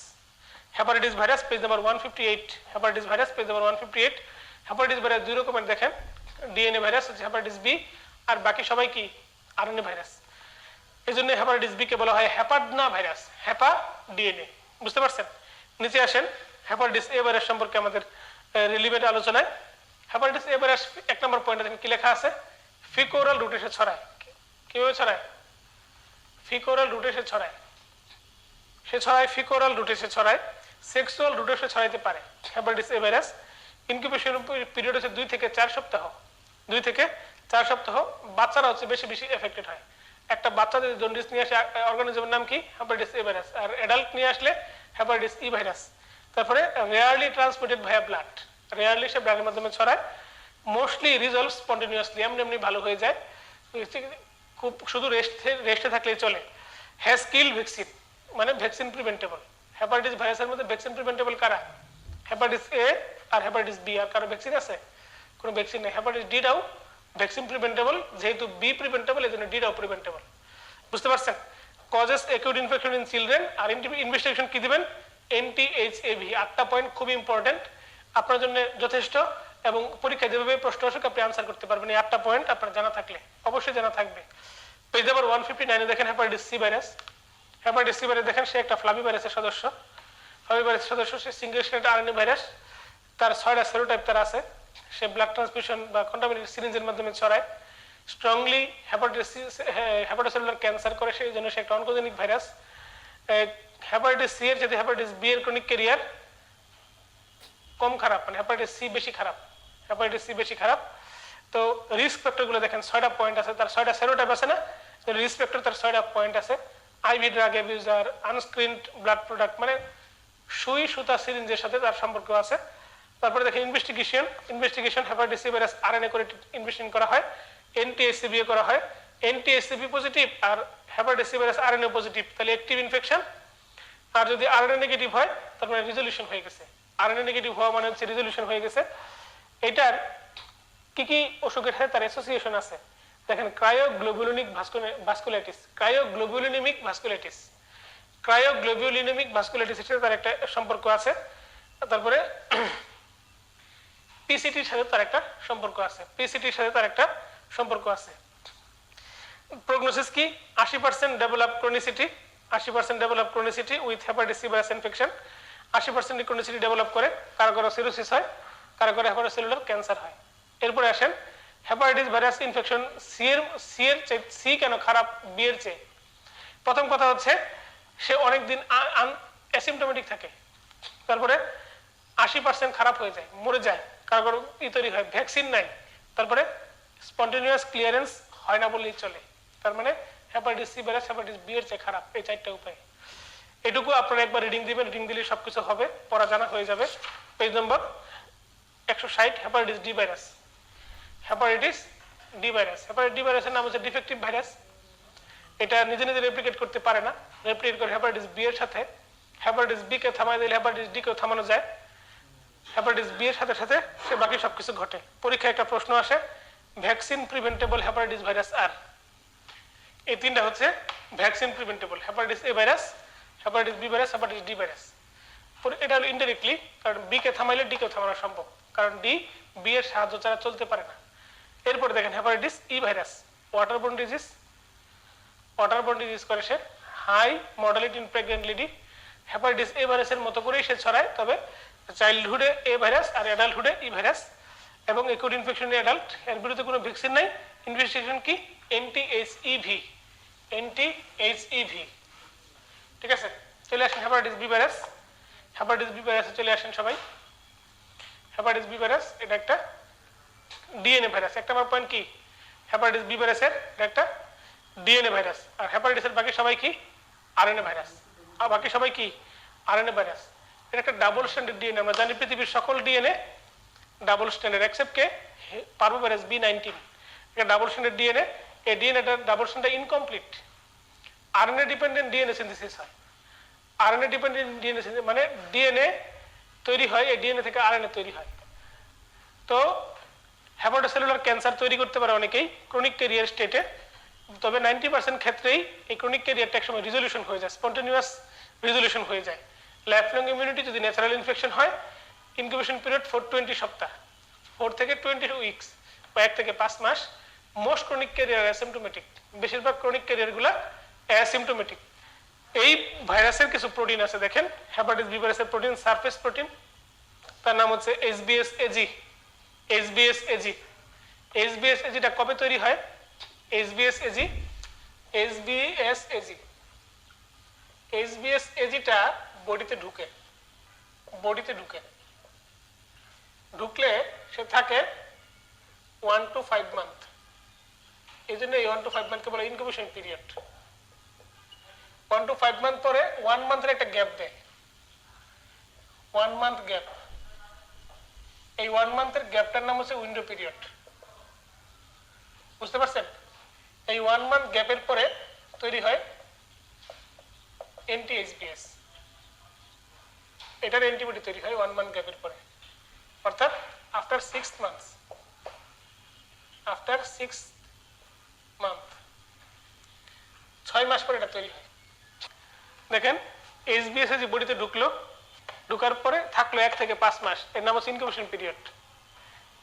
Hepatitis virus page number 158। Hepatitis virus page number 158। Hepatitis virus 2 রকমের দেখেন, ডিএনএ ভাইরাস হচ্ছে হেপাটাইটিস বি, আর বাকি সবাই কি আরএনএ ভাইরাস। এই জন্য হেপাটাইটিস বি কে বলা হয় হেপাডনা ভাইরাস, হেপা ডিএনএ, বুঝতে পারছেন। নিচে আসেন হেপাটাইটিস এ ভাইরাস সম্পর্কে আমাদের রিলেভেন্ট আলোচনায়। হেপাটাইটিস এ ভাইরাস 1 নম্বর পয়েন্টে দেখেন কি লেখা আছে, ফিকোরাল রুটে সে ছড়ায়। কিভাবে ছড়ায়? ফিকোরাল রুটে সে ছড়ায়, ফিকোরাল রুটে সে ছড়ায়, সেক্সুয়াল রুটে সে ছড়াইতে পারে। Hepatitis A virus incubation period হচ্ছে 2 থেকে 4 সপ্তাহ। 2 থেকে 4 সপ্তাহ। বাচ্চারা হচ্ছে বেশি এফেক্টেড হয়। একটা বাচ্চা যদি জন্ডিস নিয়ে আসে, অর্গানিজমের নাম কি? Hepatitis A virus. আর অ্যাডাল্ট নিয়ে আসলে হেপাটাইটিস ই ভাইরাস। তারপরে rarely transmitted via blood, rarely সে ব্লাডের মাধ্যমে ছড়ায়। মোস্টলি রিজলভ স্পন্টেনিয়াসলি, এমনি ভালো হয়ে যায়, খুব শুধু রেস্টে থাকলেই চলে। হ্যাজ কিল ভ্যাকসিন, মানে ভ্যাকসিন প্রিভেন্টেবল। হেপাটাইটিস ভাইরাসের মধ্যে ভ্যাকসিন প্রিভেন্টেবল কারা? হেপাটাইটিস এ আর হেপাটাইটিস বি। আর কারো ভ্যাকসিন আছে? কোনো ভ্যাকসিন নেই। হেপাটাইটিস ডি টাও ভ্যাকসিন প্রিভেন্টেবল, যেহেতু বি প্রিভেন্টেবল এই জন্য ডি টাও প্রিভেন্টেবল, বুঝতে পারছেন। Causes acute infection in children, আর ইনভেস্টিগেশন কি দিবেন? এনটিএইচএভি। 8টা পয়েন্ট খুব ইম্পর্টেন্ট আপনার জন্য, যথেষ্ট। এবং পরীক্ষায় যেভাবে প্রশ্ন আসুক আপনি আনসার করতে পারবেন। এই 8টা পয়েন্ট আপনার জানা থাকলে, অবশ্যই জানা থাকবে। পেজ নাম্বার 159 দেখেন hepatitis C virus. Hepatitis C virus দেখেন সে একটা ফ্লাভি ভাইরাসের সদস্য। ফ্লাভি ভাইরাসের সদস্য, সে সিঙ্গেল স্ট্র্যান্ড আরএনএ ভাইরাস। তার 6টা সেরোটাইপ তার আছে। সে ব্লাড ট্রান্সফিউশন বা কন্টামিনেটেড সিরিঞ্জের মাধ্যমে ছড়ায়। স্ট্রংলি হেপাটোসেলুলার ক্যান্সার করে, সেই জন্য সে একটা অনকোজেনিক ভাইরাস। হেপাটাইটিস সি এর সাথে হেপাটাইটিস বি এর ক্রনিক ক্যারিয়ার কম খারাপ, মানে হেপাটাইটিস সি বেশি খারাপ। তো রিস্ক ফ্যাক্টরগুলো দেখেন, 6টা পয়েন্ট আছে। তার 6টা সেরোটাইপ আছে না, রিস্ক ফ্যাক্টর তার 6টা পয়েন্ট আছে। IV drug abuser, unscreened blood product, মানে সুই সুতা সিরিঞ্জের সাথে তার সম্পর্ক আছে। তারপরে দেখেন investigation hepatitis C virus RNA করে ইনভেস্টিগেশন করা হয়, এনটিএসসিবি করা হয়। এনটিএসসিবি পজিটিভ আর hepatitis C virus RNA positive, তাহলে অ্যাক্টিভ ইনফেকশন। আর যদি আরএনএ নেগেটিভ হয় তার মানে রিজলিউশন হয়ে গেছে। আরএনএ নেগেটিভ হওয়া মানে হচ্ছে রিজলিউশন হয়ে গেছে। এটার কি কি অসুখের সাথে তার অ্যাসোসিয়েশন আছে দেখেন, ক্রায়োগ্লোবুলিনিক ভাস্কুলাইটিস, এর সাথে তার একটা সম্পর্ক আছে। তারপরে পিসিটির সাথে তার একটা সম্পর্ক আছে। প্রগনোসিস কি? 80% develop chronicity with hepatitis C virus infection. 80% chronicity develop করে, কারো কারো সিরোসিস হয়, কারো কারো হেপাটোসেলুলার ক্যান্সার হয়। এরপরে আসেন হেপাটাইটিস ভাইরাস ইনফেকশন সি কেন খারাপ বি এর চেয়ে? প্রথম কথা হচ্ছে সে অনেকদিন অ্যাসিমটোমেটিক থাকে, তারপরে 80% খারাপ হয়ে যায়, মরে যায়, কারো কারো তৈরি হয়, ভ্যাকসিন নাই, তারপরে স্পন্টেনিয়াস ক্লিয়ারেন্স হয় না বললেই চলে। তার মানে hepatitis C virus hepatitis B এর চেয়ে খারাপ। এই 4টা উপায়, এটুকু আপনারা একবার রিডিং দিবেন, রিডিং দিলে সবকিছু হবে, পড়া জানা হয়ে যাবে। পেজ নম্বর 160 hepatitis D virus. Hepatitis D virus. Hepatitis D ভাইরাসের নাম হচ্ছে ডিফেক্টিভ ভাইরাস। এটা নিজে নিজে রেপ্লিকেট করতে পারে না, রেপ্লিকেট করে হেপাটাইটিস বি এর সাথে। হেপাটাইটিস বি কে থামাই দিলে হেপাটাইটিস ডি কেও থামানো যায়। হেপাটাইটিস বি এর সাথে সাথে সে বাকি সবকিছু ঘটে। পরীক্ষায় একটা প্রশ্ন আসে, ভ্যাকসিন প্রিভেন্টেবল হেপাটাইটিস ভাইরাস আর। এই তিনটা হচ্ছে vaccine preventable: hepatitis A virus, hepatitis B virus, hepatitis D virus. এটা হলো ইনডাইরেক্টলি, কারণ বি কে থামাইলে ডি কেও থামানো সম্ভব, কারণ ডি বি এর সাহায্য ছাড়া চলতে পারে না। এরপরে দেখেন hepatitis E virus, waterborne disease. Waterborne disease করে সে, high mortality in pregnant lady. Hepatitis A ভাইরাসের মতো করেই সে ছড়ায়, তবে চাইল্ডহুডে এ ভাইরাস আর অ্যাডাল্টহুডে ই ভাইরাস, এবং একুট ইনফেকশন অ্যাডাল্ট। এর বিরুদ্ধে কোনো ভ্যাকসিন নাই। ইনভেস্টিগেশন কি? এনটিএইচইভি, এনটিএইচইভি। ঠিক আছে, চলে আসেন hepatitis B virus. Hepatitis B ভাইরাসে চলে আসেন সবাই। হেপাটাইটিস বি ভাইরাস এটা একটা ডিএনএ ভাইরাস। এক নম্বর পয়েন্ট কি? হেপাটাইটিস বি ভাইরাসের একটা ডিএনএ ভাইরাস। আর হেপাটাইটিসের বাকি সবাই কি? RNA virus. আর বাকি সবাই কি? RNA virus. এটা একটা ডাবল স্ট্যান্ডার্ড ডিএনএ। আমরা জানি পৃথিবীর সকল ডিএনএ ডাবল স্ট্যান্ডার্ড এক্সেপ্ট কে? পারভোভাইরাস বি19। এটা ডাবল স্ট্যান্ডার্ড ডিএনএ। এই ডিএনএটা double standard incomplete. RNA dependent DNA synthesis হয়। আরএনএ ডিপেন্ডেন্ট ডিএনএ সিনথেসিস মানে ডিএনএ তৈরি হয়, এই ডিএনএ থেকে আরএনএ তৈরি হয়। তো হেপাটোসেলুলার ক্যান্সার তৈরি করতে পারে অনেকেই ক্রনিক ক্যারিয়ার স্টেটে, তবে 90% ক্ষেত্রেই এই ক্রনিক ক্যারিয়ারটা একসময় রিজলিউশন হয়ে যায়, স্পন্টেনিয়াস রিজলিউশন হয়ে যায়। লাইফলং ইমিউনিটি যদি ন্যাচারাল ইনফেকশন হয়, ইনকিউবেশন পিরিয়ড 420 সপ্তাহ, 4 থেকে 20 উইকস বা 1 থেকে 5 মাস। মোস্ট ক্রনিক ক্যারিয়ার অ্যাসিম্পটোমেটিক, বেশিরভাগ ক্রনিক ক্যারিয়ারগুলো অ্যাসিম্পটোমেটিক। এই ভাইরাসের কিছু প্রোটিন আছে, দেখেন হেপাটাইটিস বি ভাইরাসের প্রোটিন সারফেস প্রোটিন, তার নাম হচ্ছে HBsAg। HBsAg, HBsAgটা কবে তৈরি হয়? HBsAg, HBsAgটা বডিতে ঢুকে, ঢুকলে সে থাকে 1 to 5 মান্থ। এই জন্য এই 1 to 5 মান্থকে বলে ইনকিউবেশন পিরিয়ড। 1 to 5 মান্থ পরে 1 মান্থের একটা গ্যাপ দেয়, 1 মান্থ গ্যাপ। এই 1 মান্থের গ্যাপটার নাম হচ্ছে উইন্ডো পিরিয়ড। বুঝতে পারছেন? এই 1 মান্থ গ্যাপের পরে তৈরি হয় NT-HBs। এটার অ্যান্টিবডি তৈরি হয় 1 মান্থ গ্যাপের পরে, অর্থাৎ আফটার 6 মান্থস। আফটার 6 মান্থ, 6 মাস পরে এটা তৈরি হয়। দেখেন HBsAg বডিতে ঢুকলো, ঢুকার পরে থাকলো 1 থেকে 5 মাস, এর নাম হচ্ছে ইনকিউবেশন পিরিয়ড।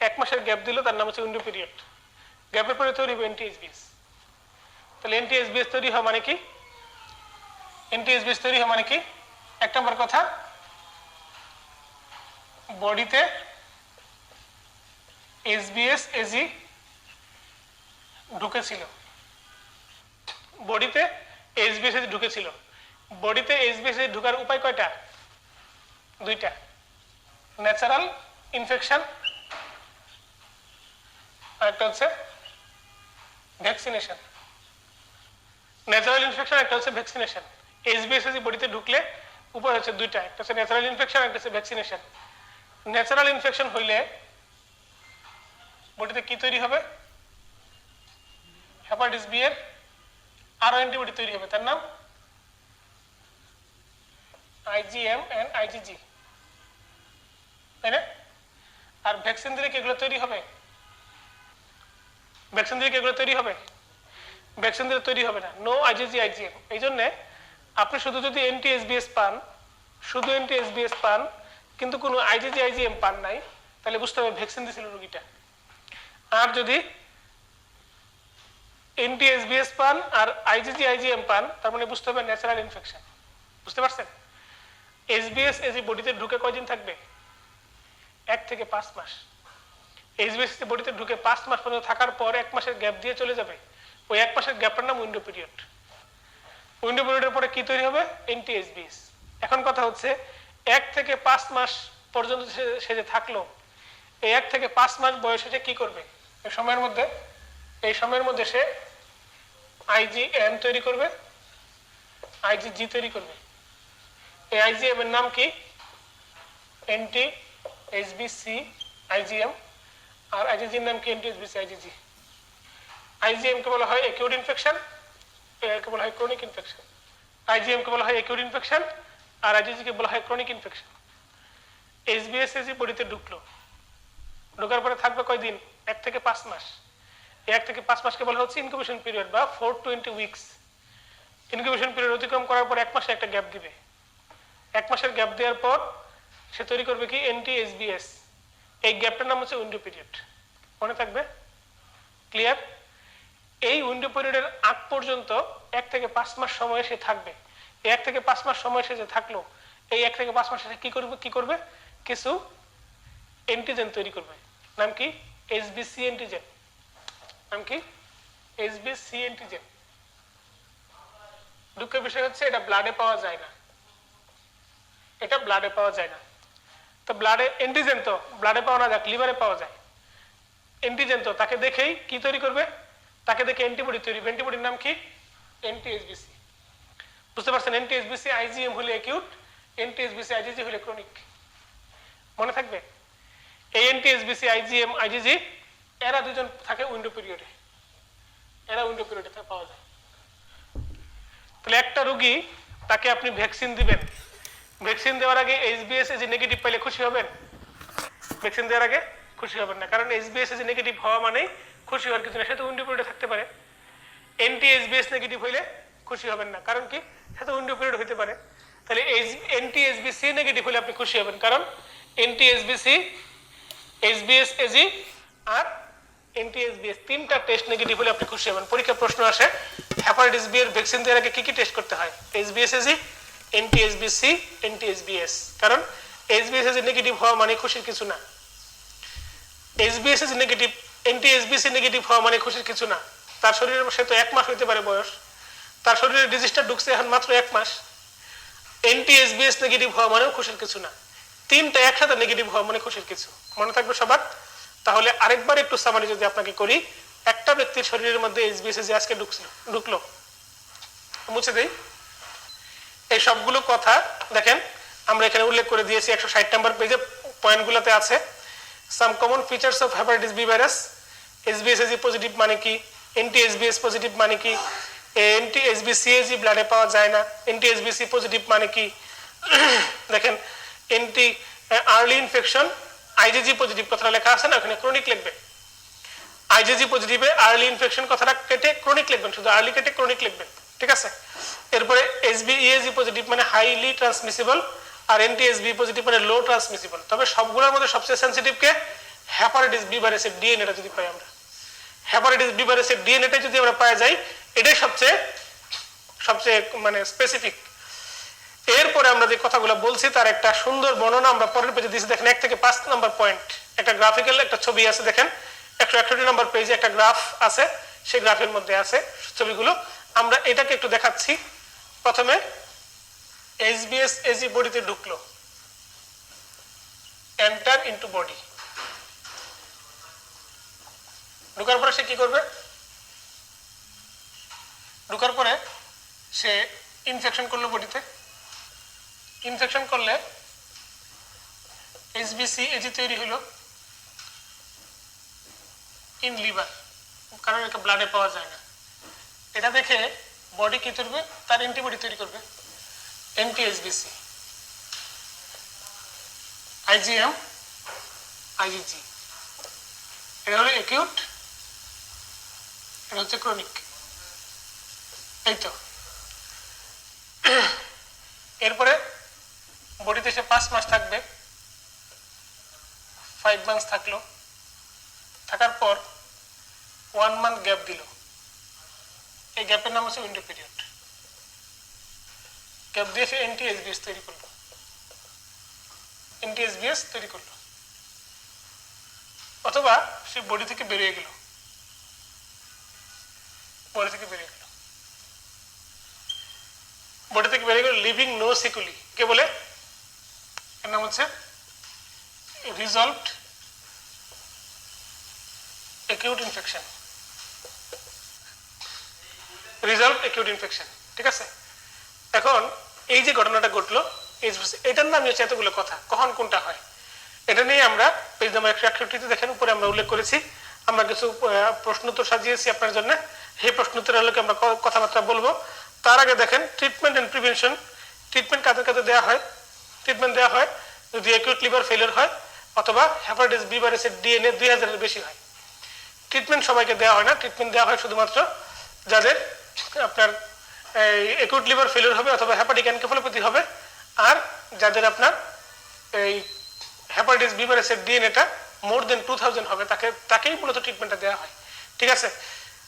1 মাসের গ্যাপ দিল, তার নাম হচ্ছে উইন্ডো পিরিয়ড। গ্যাপের পরে তৈরি হবে NT-HBs। তাহলে NT-HBs তৈরি হয় মানে কি? NT-HBs তৈরি হয় মানে কি? এক নম্বর কথা, বডিতে HBsAg ঢুকেছিল, বডিতে HBsAg ঢুকেছিল। বডিতে HBsAg ঢুকার উপায় কয়টা? 2টা, ন্যাচারাল ইনফেকশন আর একটা হচ্ছে ভ্যাকসিনেশন। ন্যাচারাল ইনফেকশন, একটা হচ্ছে ভ্যাকসিনেশন। HBsAg বডিতে ঢুকলে উপায় হচ্ছে 2টা, একটা হচ্ছে ন্যাচারাল ইনফেকশন, একটা হচ্ছে ভ্যাকসিনেশন। ন্যাচারাল ইনফেকশন হইলে বডিতে কি তৈরি হবে? হেপাটাইটিস বি এর আরো অ্যান্টিবডি তৈরি হবে, তার নাম IgM and IgG, তাই না? আর ভ্যাকসিন দিলে কি এগুলো তৈরি হবে? ভ্যাকসিন দিলে কি এগুলো তৈরি হবে? ভ্যাকসিন দিলে তৈরি হবে না, নো IgG IgM। এই জন্য আপনি শুধু যদি NT-HBs পান, শুধু NT-HBs পান, কিন্তু কোনো IgG IgM পান নাই, তাহলে বুঝতে হবে ভ্যাকসিন দিয়েছিল রোগীটা। আর যদি NT-HBs পান আর IgG IgM পান, তার মানে বুঝতে হবে ন্যাচারাল ইনফেকশন। বুঝতে পারছেন? HBsAg বডিতে ঢুকে কয়দিন থাকবে? 1 থেকে 5 মাস। HBsAg বডিতে ঢুকে 5 মাস পর্যন্ত থাকার পর 1 মাসের গ্যাপ দিয়ে চলে যাবে। ওই 1 মাসের গ্যাপটার নাম উইন্ডো পিরিয়ড। উইন্ডো পিরিয়ডের পরে কি তৈরি হবে? NT-HBs। এখন কথা হচ্ছে 1 থেকে 5 মাস পর্যন্ত সে যে থাকলো, এই 1 থেকে 5 মাস বয়সে সে কি করবে? এই সময়ের মধ্যে সে IgM তৈরি করবে, IgG তৈরি করবে। এই IgM এর নাম কি? NT-HBc IgM, আর IgG এর নাম কি? NT-HBc IgG। আইজিএম কে বলা হয় অ্যাকিউট ইনফেকশন, এআর কে বলা হয় ক্রনিক ইনফেকশন। আইজিএম কে বলা হয় অ্যাকিউট ইনফেকশন আর আইজিজি কে বলা হয় ক্রনিক ইনফেকশন। এইচবিএসএজি বডিতে ঢুকলো, ঢোকার পরে থাকবে কয়দিন? 1 থেকে 5 মাস। 1 থেকে 5 মাসকে বলা হচ্ছে ইনকিউবেশন পিরিয়ড বা 420 উইকস। ইনকিউবেশন পিরিয়ড অতিক্রম করার পর 1 মাসে একটা গ্যাপ দিবে। 1 মাসের গ্যাপ দেওয়ার পর সে তৈরি করবে কি এনটিএসবিএস। এই গ্যাপটার নাম হচ্ছে উইন্ডো পিরিয়ড। মনে থাকবে? ক্লিয়ার? এই উইন্ডো পিরিয়ডের আগ পর্যন্ত 1 থেকে 5 মাস সময় সে থাকবে। এই 1 থেকে 5 মাস সময় সে যে থাকলো, এই 1 থেকে 5 মাসে কি করবে? কিছু অ্যান্টিজেন তৈরি করবে। নাম কি? এইচবিসি অ্যান্টিজেন। নাম কি? এইচবিসি অ্যান্টিজেন। দুঃখের বিষয় হচ্ছে এটা ব্লাডে পাওয়া যায় না, এটা ব্লাডে পাওয়া যায় না। তো ব্লাডে অ্যান্টিজেন তো ব্লাডে পাওয়া না যাক, লিভারে পাওয়া যায়। অ্যান্টিজেন তো তাকে দেখেই কি তৈরি করবে? তাকে দেখে অ্যান্টিবডি তৈরি হবে। অ্যান্টিবডির নাম কি? এনটিএসবিসি। বুঝতে পারছেন? এনটিএসবিসি আইজিএম হলে অ্যাকিউট, এনটিএসবিসি আইজিজি হলে ক্রনিক। মনে থাকবে? এই এনটিএসবিসি আইজিএম আইজিজি এরা দুজন থাকে উইন্ডো পিরিয়ডে, এরা উইন্ডো পিরিয়ডে পাওয়া যায়। তাহলে একটা রোগী তাকে আপনি ভ্যাকসিন দিবেন, ভ্যাকসিন দেওয়ার আগে এইচবিএসএজি নেগেটিভ পাইলে খুশি হবেন? ভ্যাকসিন দেওয়ার আগে খুশি হবেন না, কারণ এইচবিএসএজি নেগেটিভ হওয়া মানেই খুশি হওয়ার কিছু না, সে তো উইন্ডো পিরিয়ডে থাকতে পারে। এনটিএসবিএস নেগেটিভ হইলে খুশি হবেন না, কারণ কি? সে তো উইন্ডো পিরিয়ড হইতে পারে। তাহলে এনটিএসবিসি নেগেটিভ হলে আপনি খুশি হবেন, কারণ এনটিএসবিসি, এইচবিএসএজি আর এনটিএসবিএস তিনটা টেস্ট নেগেটিভ হলে আপনি খুশি হবেন। পরীক্ষা প্রশ্ন আসে হেপাটাইটিস বি এর ভ্যাকসিন দেওয়ার আগে কি টেস্ট করতে হয়? এইচবিএসএজি, এনটিএসবিসি, এনটিএসবিএস। কারণ এইচবিএসএজি নেগেটিভ হওয়া মানে খুশির কিছু না। এইচবিএসএজি নেগেটিভ, এনটিএসবিসি নেগেটিভ হওয়া মানে খুশির কিছু না। তার শরীরে সে তো 1 মাস হইতে পারে বয়স, তার শরীরে ডিজিজটা ঢুকছে এখন মাত্র 1 মাস। এনটিএসবিএস নেগেটিভ হওয়া মানেও খুশির কিছু না। তিনটা একসাথে নেগেটিভ হওয়া মানে খুশির কিছু। মনে থাকবে সবার? তাহলে আরেকবার একটু সামারি যদি আপনাকে করি, একটা ব্যক্তির শরীরের মধ্যে এইচবিএসএজি আজকে ঢুকলো, মুছে দেই। এই সবগুলো কথা দেখেন আমরা এখানে উল্লেখ করে দিয়েছি 160 নম্বর পেজে, পয়েন্টগুলোতে আছে। Some common features of hepatitis B virus. এইচবিএসএজি পজিটিভ মানে কি? এনটিএসবিএস পজিটিভ মানে কি? এনটিএসবিসিএজি ব্লাডে পাওয়া যায় না। এনটিএসবিসি পজিটিভ মানে কি? দেখেন আর্লি ইনফেকশন, আইজিজি পজিটিভ কথাটা লেখা আছে না, ওখানে ক্রনিক লিখবে। আইজিজি পজিটিভে আর্লি ইনফেকশন কথাটা কেটে ক্রনিক লিখবেন, শুধু আর্লি কেটে ক্রনিক লিখবেন, ঠিক আছে? এরপরে এইচবিইএজি পজিটিভ মানে হাইলি ট্রান্সমিসিবল, আর এনটিএসবি পজিটিভ মানে লো ট্রান্সমিসিবল। তবে সবগুলোর মধ্যে সবচেয়ে সেনসিটিভ কে? হেপাটাইটিস বি ভাইরাসের ডিএনএটা যদি পাই আমরা, হেপাটাইটিস বি ভাইরাসের ডিএনএটা যদি আমরা পাওয়া যাই, এটাই সবচেয়ে মানে স্পেসিফিক। এরপরে আমরা যে কথাগুলো বলছি তার একটা সুন্দর বর্ণনা আমরা পরের পেজে দিয়েছি। দেখেন 1 থেকে 5 নম্বর পয়েন্ট, একটা গ্রাফিক্যাল একটা ছবি আছে। দেখেন 161 নম্বর পেজে একটা গ্রাফ আছে, সেই গ্রাফের মধ্যে আছে ছবিগুলো। আমরা এটাকে একটু দেখাচ্ছি। প্রথমে এইচবিএসএজি বডিতে ঢুকলো, এন্টার ইনটু বডি। ঢোকার পরে সে কি করবে? ঢোকার পরে সে ইনফেকশন করলো বডিতে। ইনফেকশন করলে এইচবিসিএজি তৈরি হলো ইন লিভার, কারণ এটা ব্লাডে পাওয়া যায় না। এটা দেখে বডি কি করবে? তার অ্যান্টিবডি তৈরি করবে, এনটিএসবিসি, আইজিএম, আইজিজি। এটা হলো অ্যাকিউট, এটা হচ্ছে ক্রনিক। এই তো। এরপরে বডিতে সে 5 মাস থাকবে, 5 মান্থস থাকলো। থাকার পর 1 মান্থ গ্যাপ দিল, এই গ্যাপের নাম হচ্ছে উইন্ডো পিরিয়ড। গ্যাপ দিয়ে সে এনটিএসবিএস তৈরি করলো, এনটিএসবিএস তৈরি করলো। অথবা সে বডি থেকে বেরিয়ে গেল, বডি থেকে বেরিয়ে গেল, বডি থেকে বেরিয়ে গেল লিভিং নো সিকুলি। কে বলে? এর নাম হচ্ছে resolved acute infection, resolved acute infection, ঠিক আছে? এখন এই যে ঘটনাটা ঘটলো, এটার নামই হচ্ছে এতগুলো কথা, কখন কোনটা হয়, এটা নিয়ে আমরা পেজ নাম্বার 161 দেখেন উপরে আমরা উল্লেখ করেছি আমরা কিছু প্রশ্ন তো সাজিয়েছি আপনার জন্য, এই প্রশ্ন উত্তরের আলোকে আমরা কথাবার্তা বলবো। তার আগে দেখেন ট্রিটমেন্ট এন্ড প্রিভেনশন। ট্রিটমেন্ট কাদের কাদের দেওয়া হয়? ট্রিটমেন্ট দেওয়া হয় যদি অ্যাকিউট লিভার ফেলিওর হয় অথবা হেপাটাইটিস বি ভাইরাসের ডিএনএ 2000 এর বেশি হয়। ট্রিটমেন্ট সবাইকে দেওয়া হয় না, ট্রিটমেন্ট দেওয়া হয় শুধুমাত্র যাদের আপনার অ্যাকিউট লিভার ফেলিওর হবে অথবা হেপাটিক এনকেফালোপ্যাথি হবে, আর যাদের আপনার এই হেপাটাইটিস বি ভাইরাসের ডিএনএটা মোর দেন 2000 হবে তাকেই মূলত ট্রিটমেন্টটা দেওয়া হয়। ঠিক আছে,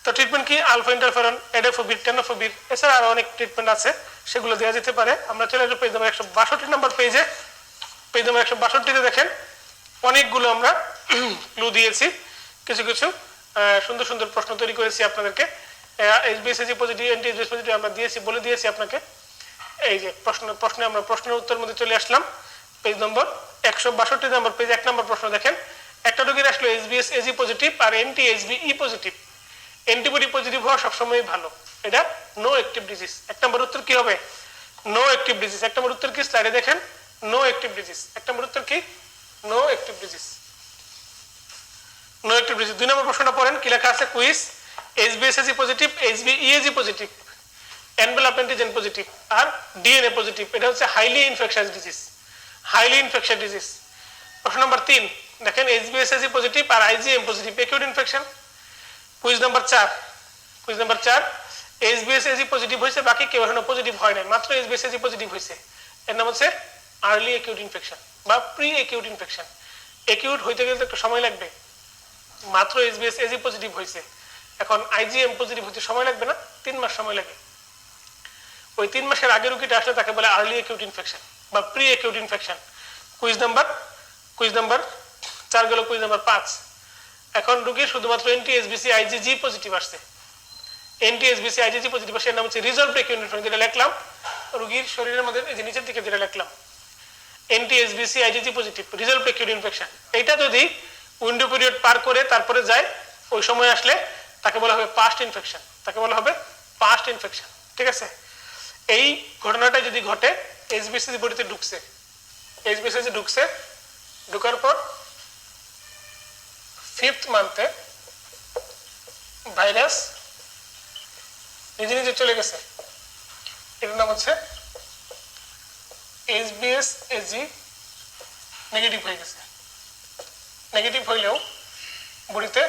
তো ট্রিটমেন্ট কি? আলফা ইন্টারফেরন, এডাফোভির, টেনোফোভির, এছাড়া আরো অনেক ট্রিটমেন্ট আছে, সেগুলো দেওয়া যেতে পারে। আমরা চলে আসবো পেজ নাম্বার 162 নম্বর পেজে। পেজ নাম্বার 162-তে দেখেন অনেকগুলো আমরা ক্লু দিয়েছি, কিছু কিছু সুন্দর সুন্দর প্রশ্ন তৈরি করেছি আপনাদেরকে। এইচবিএসজি পজিটিভ, এন্টি এইচবিএস পজিটিভ আমরা দিয়েছি, বলে দিয়েছি আপনাকে। এই যে প্রশ্নে আমরা প্রশ্নের উত্তর মধ্যে চলে আসলাম। পেজ নম্বর 162 নম্বর পেজ 1 নম্বর প্রশ্ন দেখেন, একটা রোগীর আসলো এইচবিএস এজি পজিটিভ আর এন্টি এইচবি ই পজিটিভ। অ্যান্টিবডি পজিটিভ হওয়া সবসময় ভালো, এটা নো অ্যাক্টিভ ডিজিজ। 1 নম্বর উত্তর কি হবে? No active disease. 1 নম্বর উত্তর কি? স্লাইডে দেখেন, নো অ্যাক্টিভ ডিজিজ। 1 নম্বর উত্তর কি? No active disease, no active disease. 2 নম্বর প্রশ্নটা পড়েন, কি লেখা আছে? কুইজ এইচবিএসজি positive, HB eAg positive, envelope antigen positive আর ডিএনএ পজিটিভ, এটা হচ্ছে highly infectious disease, highly infectious disease. প্রশ্ন নম্বর 3 দেখেন, এইচবিএসজি পজিটিভ আর IgM positive, acute infection. Quiz number 4, quiz number 4, এইচবিএসজি পজিটিভ হয়েছে, বাকি কেউ এখনো পজিটিভ হয় নাই, মাত্র এইচবিএসজি পজিটিভ হয়েছে, এর নাম হচ্ছে আর্লি অ্যাকিউট ইনফেকশন বা প্রি অ্যাকিউট ইনফেকশন। অ্যাকিউট হইতে গেলে একটু সময় লাগবে, মাত্র এইচবিএসজি পজিটিভ হয়েছে, এখন আইজিএম পজিটিভ হতে সময় লাগবে না, 3 মাস সময় লাগে। ওই 3 মাসের আগে রোগীটা আসলে তাকে বলে আর্লি অ্যাকিউট ইনফেকশন বা pre acute infection. Quiz number 4 গেল। কুইজ নাম্বার 5, এখন রোগীর শুধুমাত্র এনটি এইচবিসি আইজিজি পজিটিভ আসছে, এনটি এইচবিসি আইজিজি পজিটিভ আসছে, এর নাম হচ্ছে রিজলভ অ্যাকিউট ইনফেকশন। যেটা লিখলাম রোগীর শরীরের মধ্যে এই যে নিচের দিকে যেটা লিখলাম, এনটি এইচবিসি IgG positive, resolve acute infection. এইটা যদি উইন্ডো পিরিয়ড পার করে তারপরে যায়, ওই সময় আসলে তাকে বলা হবে পাস্ট ইনফেকশন, তাকে বলা হবে পাস্ট ইনফেকশন। ঠিক আছে, এই ঘটনাটা যদি ঘটে, এইচবিসি বডিতে ঢুকছে, এইচবিসি ঢুকছে, ঢুকার পর 5th মান্থে ভাইরাস নিজে নিজে চলে গেছে, এটার নাম হচ্ছে এইচবিএস এজি নেগেটিভ হয়ে গেছে। নেগেটিভ হইলেও বডিতে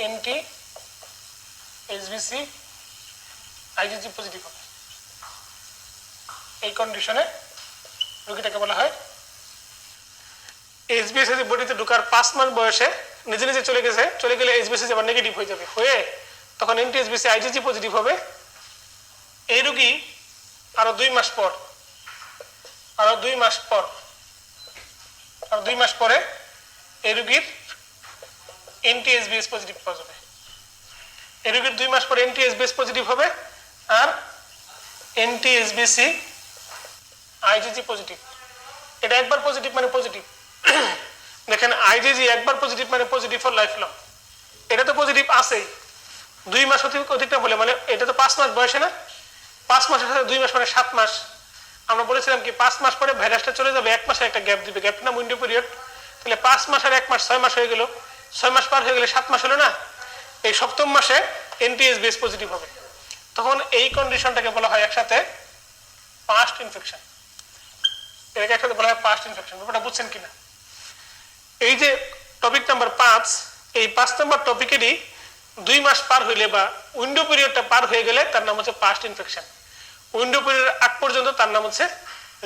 এনটি এইচবিসি আইজিজি পজিটিভ হবে। এই কন্ডিশনে রোগীটাকে বলা হয় এইচবিএসজি বডিতে ঢোকার 5 মাস বয়সে নিজে নিজে চলে গেছে, চলে গেলে এইচবিএসজি আবার নেগেটিভ হয়ে যাবে, হয়ে তখন এনটি এইচবিসি আইজিজি পজিটিভ হবে। এই রোগী আরো 2 মাস পর, আরো 2 মাস পরে এই রোগীর এনটি এইচবিএস পজিটিভ পাওয়া যাবে। এই রোগীর 2 মাস পরে এনটি এইচবিএস পজিটিভ হবে আর এনটি এইচবিসি আইজিজি পজিটিভ। এটা একবার পজিটিভ মানে পজিটিভ। দেখেন আইজিজি একবার পজিটিভ মানে পজিটিভ ফর লাইফ লং। এটা তো পজিটিভ আছেই, 2 মাস অতিক্রম হলে, মানে এটা তো 5 মাস বয়সে না, 5 মাসের সাথে 2 মাস মানে 7 মাস। আমরা বলেছিলাম কি 5 মাস পরে ভাইরাসটা চলে যাবে, 1 মাসের একটা গ্যাপ দিবে, গ্যাপটা নাম উইন্ডো পিরিয়ড। তাহলে 5 মাস আর 1 মাস 6 মাস হয়ে গেল, 6 মাস পার হয়ে গেলে 7 মাস হলো না। এই 7ম মাসে এনটি এইচবিএস পজিটিভ হবে, তখন এই কন্ডিশনটাকে বলা হয় একসাথে পাস্ট ইনফেকশন। এটাকে একসাথে বলা হয় পাস্ট ইনফেকশন। ব্যাপারটা বুঝছেন কিনা? এই যে টপিক নাম্বার 5, এই 5 নম্বর টপিকেরই 2 মাস পার হইলে বা উইন্ডো পিরিয়ডটা পার হয়ে গেলে তার নাম হচ্ছে পাস্ট ইনফেকশন। উইন্ডো পিরিয়ড আগ পর্যন্ত তার নাম হচ্ছে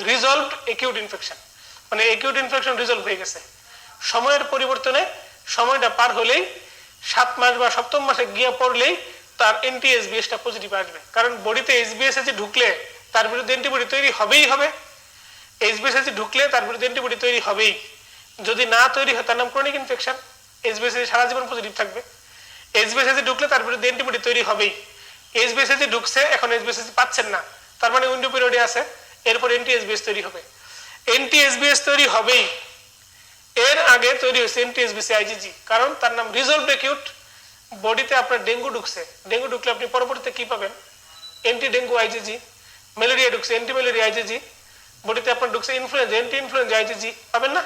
রিজলভড অ্যাকিউট ইনফেকশন, মানে অ্যাকিউট ইনফেকশন রিজলভ হয়ে গেছে। সময়ের পরিবর্তনে সময়টা পার হলেই 7 মাস বা 7ম মাসে গিয়ে পড়লেই তার এনটি এইচবিএসটা পজিটিভ আসবে, কারণ বডিতে এইচবিএস যে ঢুকলে তার বিরুদ্ধে অ্যান্টিবডি তৈরি হবেই হবে। এইচবিএস ঢুকলে তার বিরুদ্ধে অ্যান্টিবডি তৈরি হবেই, যদি না তৈরি হয় তার নাম ক্রনিক ইনফেকশন। এইচবিএস সারা জীবন পজিটিভ থাকবে। এইচবিএস ঢুকলে তার বিরুদ্ধে অ্যান্টিবডি তৈরি হবেই। এইচবিএস ঢুকছে, এখন এইচবিএস পাচ্ছেন না, তার মানে উইন্ডো পিরিয়ডে আছে, এরপর এনটি এইচবিএস তৈরি হবে। এনটি এইচবিএস তৈরি হবেই, এর আগে তৈরি হয়েছে এনটি এইচবিসি আইজিজি, কারণ তার নাম রিজলভড অ্যাকিউট। বডিতে আপনার ডেঙ্গু ঢুকছে, ডেঙ্গু ঢুকলে আপনি পরবর্তীতে কি পাবেন? Anti dengue IgG. ম্যালেরিয়া ঢুকছে, এন্টি ম্যালেরিয়া আইজিজি। বডিতে আপনার ঢুকছে ইনফ্লুয়েঞ্জা, এন্টি ইনফ্লুয়েঞ্জা আইজিজি, পাবেন না?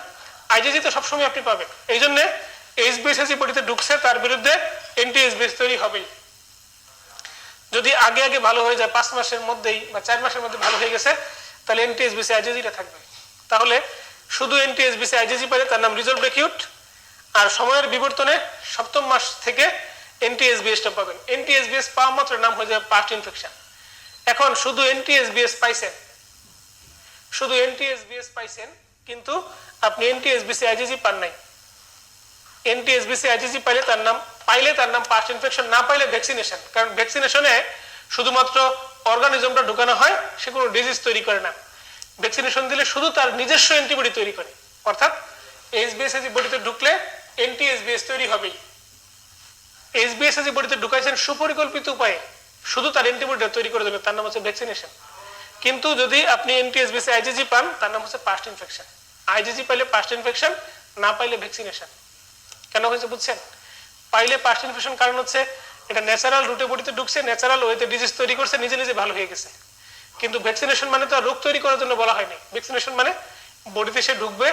আইজিজি তো সবসময় আপনি পাবেন। এই জন্য এইচবিএসএসি বডিতে ঢুকছে তার বিরুদ্ধে এন্টি এইচবিএস তৈরি হবেই। যদি আগে আগে ভালো হয়ে যায় 5 মাসের মধ্যেই বা 4 মাসের মধ্যে ভালো হয়ে গেছে তাহলে এন্টি এইচবিএস আইজিজিটা থাকবে। তাহলে শুধু এন্টি এইচবিএস আইজিজি পারে তার নাম রিজলভড অ্যাকিউট, আর সময়ের বিবর্তনে 7ম মাস থেকে এন্টি এইচবিএসটা পাবেন। এন্টি এইচবিএস পাওয়া মাত্র নাম হয়ে যাবে পাস্ট ইনফেকশন। এখন শুধু এন্টি এইচবিএস পাইছেন, শুধু এন্টি এইচবিএস পাইছেন, কিন্তু আপনি এন্টি এইচবিএস আইজিজি পান নাই। এন্টি এইচবিএস আইজিজি পাইলে তার নাম পাস্ট ইনফেকশন, না পাইলে ভ্যাকসিনেশন। কারণ ভ্যাকসিনেশনে শুধুমাত্র অর্গানিজমটা ঢুকানো হয়, সে কোনো ডিজিজ তৈরি করে না। ভ্যাকসিনেশন দিলে শুধু তার নিজস্ব অ্যান্টিবডি তৈরি করে, অর্থাৎ এইচবিএসএসি বডিতে ঢুকলে এন্টি এইচবিএস তৈরি হবেই। এইচবিএসএসি বডিতে ঢুকাইছেন সুপরিকল্পিত উপায়ে, শুধু তার অ্যান্টিবডিটা তৈরি করে দেবে, তার নাম হচ্ছে ভ্যাকসিনেশন। কিন্তু যদি আপনি এন্টি এইচবিএস আইজিজি পান তার নাম হচ্ছে পাস্ট ইনফেকশন। আইজিজি পাইলে পাস্ট ইনফেকশন, না পাইলে ভ্যাকসিনেশন। কেন হয়েছে বুঝছেন? পাইলে পাস্ট ইনফেকশন কারণ হচ্ছে এটা ন্যাচারাল রুটে বডিতে ঢুকছে, ন্যাচারাল ওয়েতে ডিজিজ তৈরি করছে, নিজে নিজে ভালো হয়ে গেছে। কিন্তু ভ্যাকসিনেশন মানে তো রোগ তৈরি করার জন্য বলা হয়নি। ভ্যাকসিনেশন মানে বডিতে সে ঢুকবে,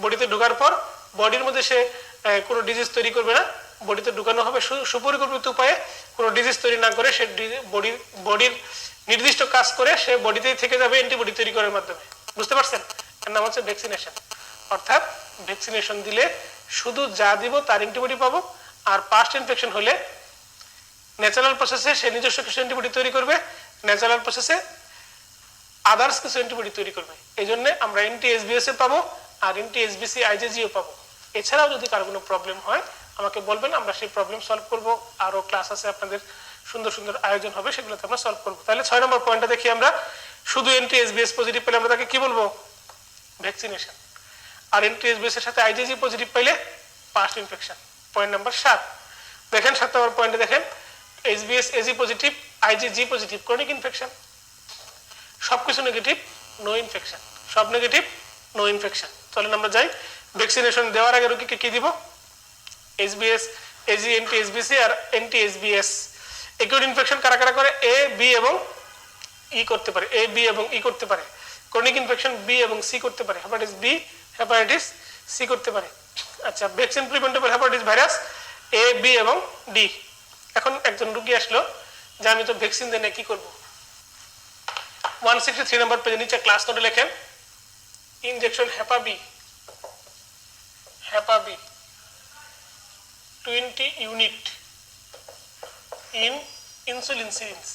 বডিতে ঢোকার পর বডির মধ্যে সে কোনো ডিজিজ তৈরি করবে না, বডিতে ঢুকানো হবে সুপরিকল্পিত উপায়ে, কোনো ডিজিজ তৈরি না করে সে বডির নির্দিষ্ট কাজ করে সে বডিতেই থেকে যাবে অ্যান্টিবডি তৈরি করার মাধ্যমে। বুঝতে পারছেন? এর নাম হচ্ছে ভ্যাকসিনেশন। অর্থাৎ ভ্যাকসিনেশন দিলে শুধু যা দিব তার অ্যান্টিবডি পাবো, আর পাস্ট ইনফেকশন হলে ন্যাচারাল প্রসেসে সে নিজস্ব কিছু অ্যান্টিবডি তৈরি করবে, ন্যাচারাল প্রসেসে আদার্স কিছু অ্যান্টিবডি তৈরি করবে। এই জন্য আমরা এন্টি এইচবিএস পাবো আর এন্টি এইচবিসি আইজিজিও পাবো। এছাড়াও যদি কারো কোনো প্রবলেম হয় আমাকে বলবেন, আমরা সেই প্রবলেম সলভ করবো। আরো ক্লাস আছে আপনাদের, সুন্দর সুন্দর আয়োজন হবে, সেগুলোতে আমরা সলভ করবো। তাহলে 6 নম্বর পয়েন্টটা দেখি আমরা। শুধু এন্টি এইচবিএস পজিটিভ পেলে আমরা তাকে কি বলবো? ভ্যাকসিনেশন। আর এন্টি এইচবিএস এর সাথে আইজিজি পজিটিভ পাইলে পাস্ট ইনফেকশন। পয়েন্ট নাম্বার 7 দেখেন, 7 নম্বর পয়েন্টে দেখেন, HBS AG positive, IgG positive, chronic infection. সবকিছু নেগেটিভ, নো ইনফেকশন। সব নেগেটিভ, নো ইনফেকশন। চলেন আমরা যাই। ভ্যাকসিনেশন দেওয়ার আগে রোগীকে কি দিব? এইচবিএস এজি, এন্টি এইচবিসি আর এন্টি এইচবিএস। একিউট ইনফেকশন কারা কারা করে? এ, বি এবং ই করতে পারে, এ, বি এবং ই করতে পারে। ক্রনিক ইনফেকশন বি এবং সি করতে পারে, হেপাটাইটিস বি, হেপাটাইটিস সি করতে পারে। আচ্ছা, ভ্যাকসিন প্রিভেন্টেবল হেপাটাইটিস ভাইরাস এ, বি এবং ডি। এখন একজন রোগী আসলো যে আমি তো ভ্যাকসিন দেনে কি করব? 163 নম্বর পেজে নিচে ক্লাস নোটে লেখেন, injection hepa B 20 unit in insulin syringe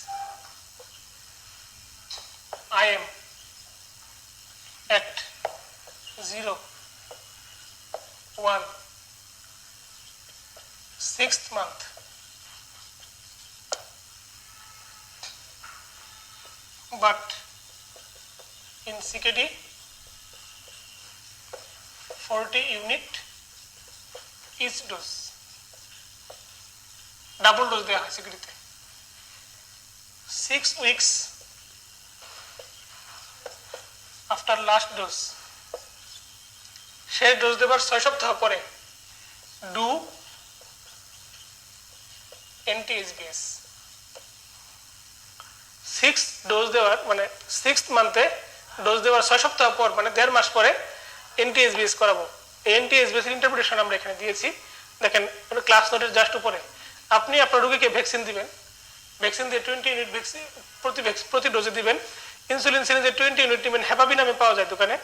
IM at 0, 1, 6th month. But in CKD 40 unit each dose. Double dose দেওয়া হয় সিকিউরিটিতে। 6 weeks আফটার লাস্ট ডোজ, শেষ ডোজ দেবার 6 সপ্তাহ পরে ডু এন্টি এইচবিএস। 6 ডোজ দেওয়ার মানে 6th মান্থে ডোজ দেওয়ার 6 সপ্তাহ পর মানে 1.5 মাস পরে এন্টি এইচবিএস করাবো। এই এন্টি এইচবিএস এর ইন্টারপ্রিটেশন আমরা এখানে দিয়েছি, দেখেন ক্লাস নোটের জাস্ট উপরে। আপনি আপনার রোগীকে ভ্যাকসিন দিবেন, ভ্যাকসিন দিয়ে 20 ইউনিট ভ্যাকসিন প্রতি ডোজে দিবেন। ইনসুলিন সিরিজে 20 ইউনিট নেবেন, হেপাবি নামে পাওয়া যায় দোকানে,